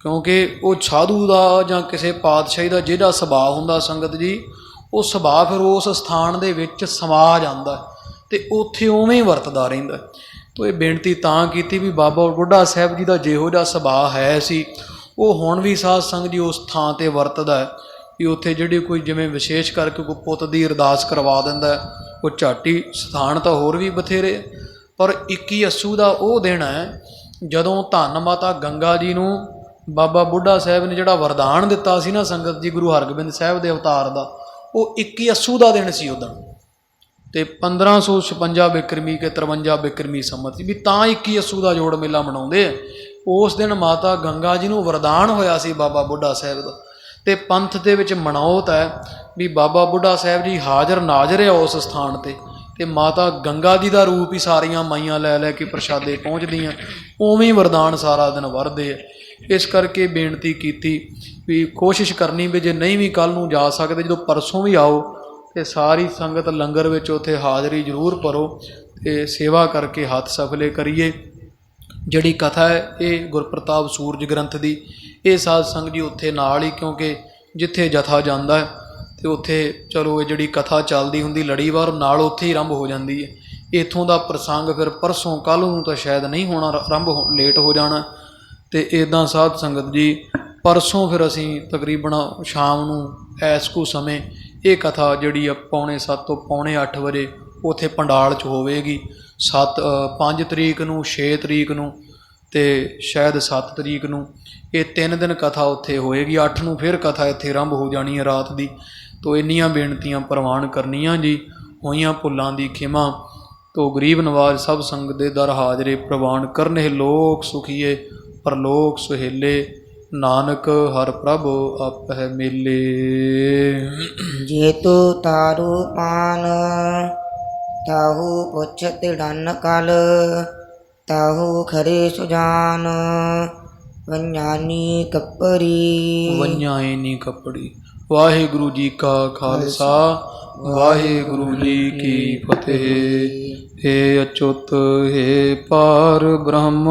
ਕਿਉਂਕਿ ਉਹ ਸਾਧੂ ਦਾ ਜਾਂ ਕਿਸੇ ਪਾਤਸ਼ਾਹੀ ਦਾ ਜਿਹੜਾ ਸੁਭਾਅ ਹੁੰਦਾ ਸੰਗਤ ਜੀ, ਉਹ ਸੁਭਾਅ ਫਿਰ ਉਸ ਸਥਾਨ ਦੇ ਵਿੱਚ ਸਮਾ ਜਾਂਦਾ ਅਤੇ ਉੱਥੇ ਉਵੇਂ ਹੀ ਵਰਤਦਾ ਰਹਿੰਦਾ। ਤੋ ਇਹ ਬੇਨਤੀ ਤਾਂ ਕੀਤੀ ਵੀ ਬਾਬਾ ਬੁੱਢਾ ਸਾਹਿਬ ਜੀ ਦਾ ਜਿਹੋ ਜਿਹਾ ਸੁਭਾਅ ਹੈ ਸੀ, ਉਹ ਹੁਣ ਵੀ ਸਾਧ ਸੰਗਤ ਜੀ ਉਸ ਥਾਂ 'ਤੇ ਵਰਤਦਾ ਹੈ ਵੀ ਉੱਥੇ ਜਿਹੜੀ ਕੋਈ ਜਿਵੇਂ ਵਿਸ਼ੇਸ਼ ਕਰਕੇ ਕੋਈ ਪੁੱਤ ਦੀ ਅਰਦਾਸ ਕਰਵਾ ਦਿੰਦਾ, ਉਹ ਝਾਟੀ ਸਥਾਨ ਤਾਂ ਹੋਰ ਵੀ ਬਥੇਰੇ, ਪਰ 21 ਅੱਸੂ ਦਾ ਉਹ ਦਿਨ ਹੈ ਜਦੋਂ ਧੰਨ ਮਾਤਾ ਗੰਗਾ ਜੀ ਨੂੰ ਬਾਬਾ ਬੁੱਢਾ ਸਾਹਿਬ ਨੇ ਜਿਹੜਾ ਵਰਦਾਨ ਦਿੱਤਾ ਸੀ ਨਾ ਸੰਗਤ ਜੀ ਗੁਰੂ ਹਰਗੋਬਿੰਦ ਸਾਹਿਬ ਦੇ ਅਵਤਾਰ ਦਾ, ਉਹ 21 ਅੱਸੂ ਦਾ ਦਿਨ ਸੀ ਉਦੋਂ। ਅਤੇ 1556 ਬਿਕਰਮੀ ਕੇ 53 ਬਿਕਰਮੀ ਸੰਮਤ ਸੀ ਵੀ ਤਾਂ 21 ਅੱਸੂ ਦਾ ਜੋੜ ਮੇਲਾ ਮਨਾਉਂਦੇ ਆ। ਉਸ ਦਿਨ ਮਾਤਾ ਗੰਗਾ ਜੀ ਨੂੰ ਵਰਦਾਨ ਹੋਇਆ ਸੀ ਬਾਬਾ ਬੁੱਢਾ ਸਾਹਿਬ ਦਾ, ਅਤੇ ਪੰਥ ਦੇ ਵਿੱਚ ਮਨੌਤ ਹੈ ਵੀ ਬਾਬਾ ਬੁੱਢਾ ਸਾਹਿਬ ਜੀ ਹਾਜ਼ਰ ਨਾਜ਼ਰ ਆ ਉਸ ਸਥਾਨ 'ਤੇ, ਅਤੇ ਮਾਤਾ ਗੰਗਾ ਜੀ ਦਾ ਰੂਪ ਹੀ ਸਾਰੀਆਂ ਮਾਈਆਂ ਲੈ ਲੈ ਕੇ ਪ੍ਰਸ਼ਾਦੇ ਪਹੁੰਚਦੀਆਂ, ਉਵੇਂ ਵਰਦਾਨ ਸਾਰਾ ਦਿਨ ਵਰਦੇ ਆ। ਇਸ ਕਰਕੇ ਬੇਨਤੀ ਕੀਤੀ ਵੀ ਕੋਸ਼ਿਸ਼ ਕਰਨੀ ਵੀ ਜੇ ਨਹੀਂ ਵੀ ਕੱਲ੍ਹ ਨੂੰ ਜਾ ਸਕਦੇ, ਜਦੋਂ ਪਰਸੋਂ ਵੀ ਆਓ ਅਤੇ ਸਾਰੀ ਸੰਗਤ ਲੰਗਰ ਵਿੱਚ ਉੱਥੇ ਹਾਜ਼ਰੀ ਜ਼ਰੂਰ ਭਰੋ ਅਤੇ ਸੇਵਾ ਕਰਕੇ ਹੱਥ ਸਫਲੇ ਕਰੀਏ। ਜਿਹੜੀ ਕਥਾ ਹੈ ਇਹ ਗੁਰਪ੍ਰਤਾਪ ਸੂਰਜ ਗ੍ਰੰਥ ਦੀ, ਇਹ ਸਾਧ ਸੰਗਤ ਜੀ ਉੱਥੇ ਨਾਲ ਹੀ, ਕਿਉਂਕਿ ਜਿੱਥੇ ਜਥਾ ਜਾਂਦਾ ਹੈ ਅਤੇ ਉੱਥੇ ਚਲੋ ਇਹ ਜਿਹੜੀ ਕਥਾ ਚੱਲਦੀ ਹੁੰਦੀ ਲੜੀਵਾਰ ਨਾਲ ਉੱਥੇ ਹੀ ਆਰੰਭ ਹੋ ਜਾਂਦੀ ਹੈ। ਇੱਥੋਂ ਦਾ ਪ੍ਰਸੰਗ ਫਿਰ ਪਰਸੋਂ ਕੱਲ੍ਹ ਨੂੰ ਤਾਂ ਸ਼ਾਇਦ ਨਹੀਂ ਹੋਣਾ, ਆਰੰਭ ਲੇਟ ਹੋ ਜਾਣਾ। ਅਤੇ ਇੱਦਾਂ ਸਾਧ ਸੰਗਤ ਜੀ ਪਰਸੋਂ ਫਿਰ ਅਸੀਂ ਤਕਰੀਬਨ ਸ਼ਾਮ ਨੂੰ ਐਸ ਕੁ ਸਮੇਂ ਇਹ ਕਥਾ ਜਿਹੜੀ ਆ 7:45 ਤੋਂ 7:45 ਵਜੇ ਉੱਥੇ ਪੰਡਾਲ 'ਚ ਹੋਵੇਗੀ। 5 ਤਰੀਕ ਨੂੰ, 6 ਤਰੀਕ ਨੂੰ ਅਤੇ ਸ਼ਾਇਦ 7 ਤਰੀਕ ਨੂੰ, ਇਹ 3 ਦਿਨ ਕਥਾ ਉੱਥੇ ਹੋਏਗੀ। 8 ਨੂੰ ਫਿਰ ਕਥਾ ਇੱਥੇ ਆਰੰਭ ਹੋ ਜਾਣੀ ਹੈ ਰਾਤ ਦੀ। ਤੋ ਇੰਨੀਆਂ ਬੇਨਤੀਆਂ ਪ੍ਰਵਾਨ ਕਰਨੀਆਂ ਜੀ, ਹੋਈਆਂ ਭੁੱਲਾਂ ਦੀ ਖਿਮਾ। ਤੋ ਗਰੀਬ ਨਵਾਜ਼ ਸਭ ਸੰਗਤ ਦੇ ਦਰ ਹਾਜ਼ਰੇ ਪ੍ਰਵਾਨ ਕਰਨੇ, ਲੋਕ ਸੁਖੀਏ ਪਰਲੋਕ ਸੁਹੇਲੇ, ਨਾਨਕ ਹਰ ਪ੍ਰਭ ਆਪਹਿ ਮੇਲੇ। ਜੇਤੂ ਤਾਰੂ ਪਾਨ ਤਾਹੂ ਪੁੱਛ ਤਿੜਨ ਕਲ, ਤਾਹੂ ਖਰੇ ਸੁਜਾਨ ਵੰஞਾਨੀ ਕੱਪੜੀ। ਵੰஞਾਇਨੀ ਕੱਪੜੀ। ਵਾਹਿਗੁਰੂ ਜੀ ਕਾ ਖਾਲਸਾ, ਵਾਹਿਗੁਰੂ ਜੀ ਕੀ ਫਤਿਹ। ਹੇ ਅਚੁੱਤ, ਹੇ ਪਾਰ ਬ੍ਰਹਮ।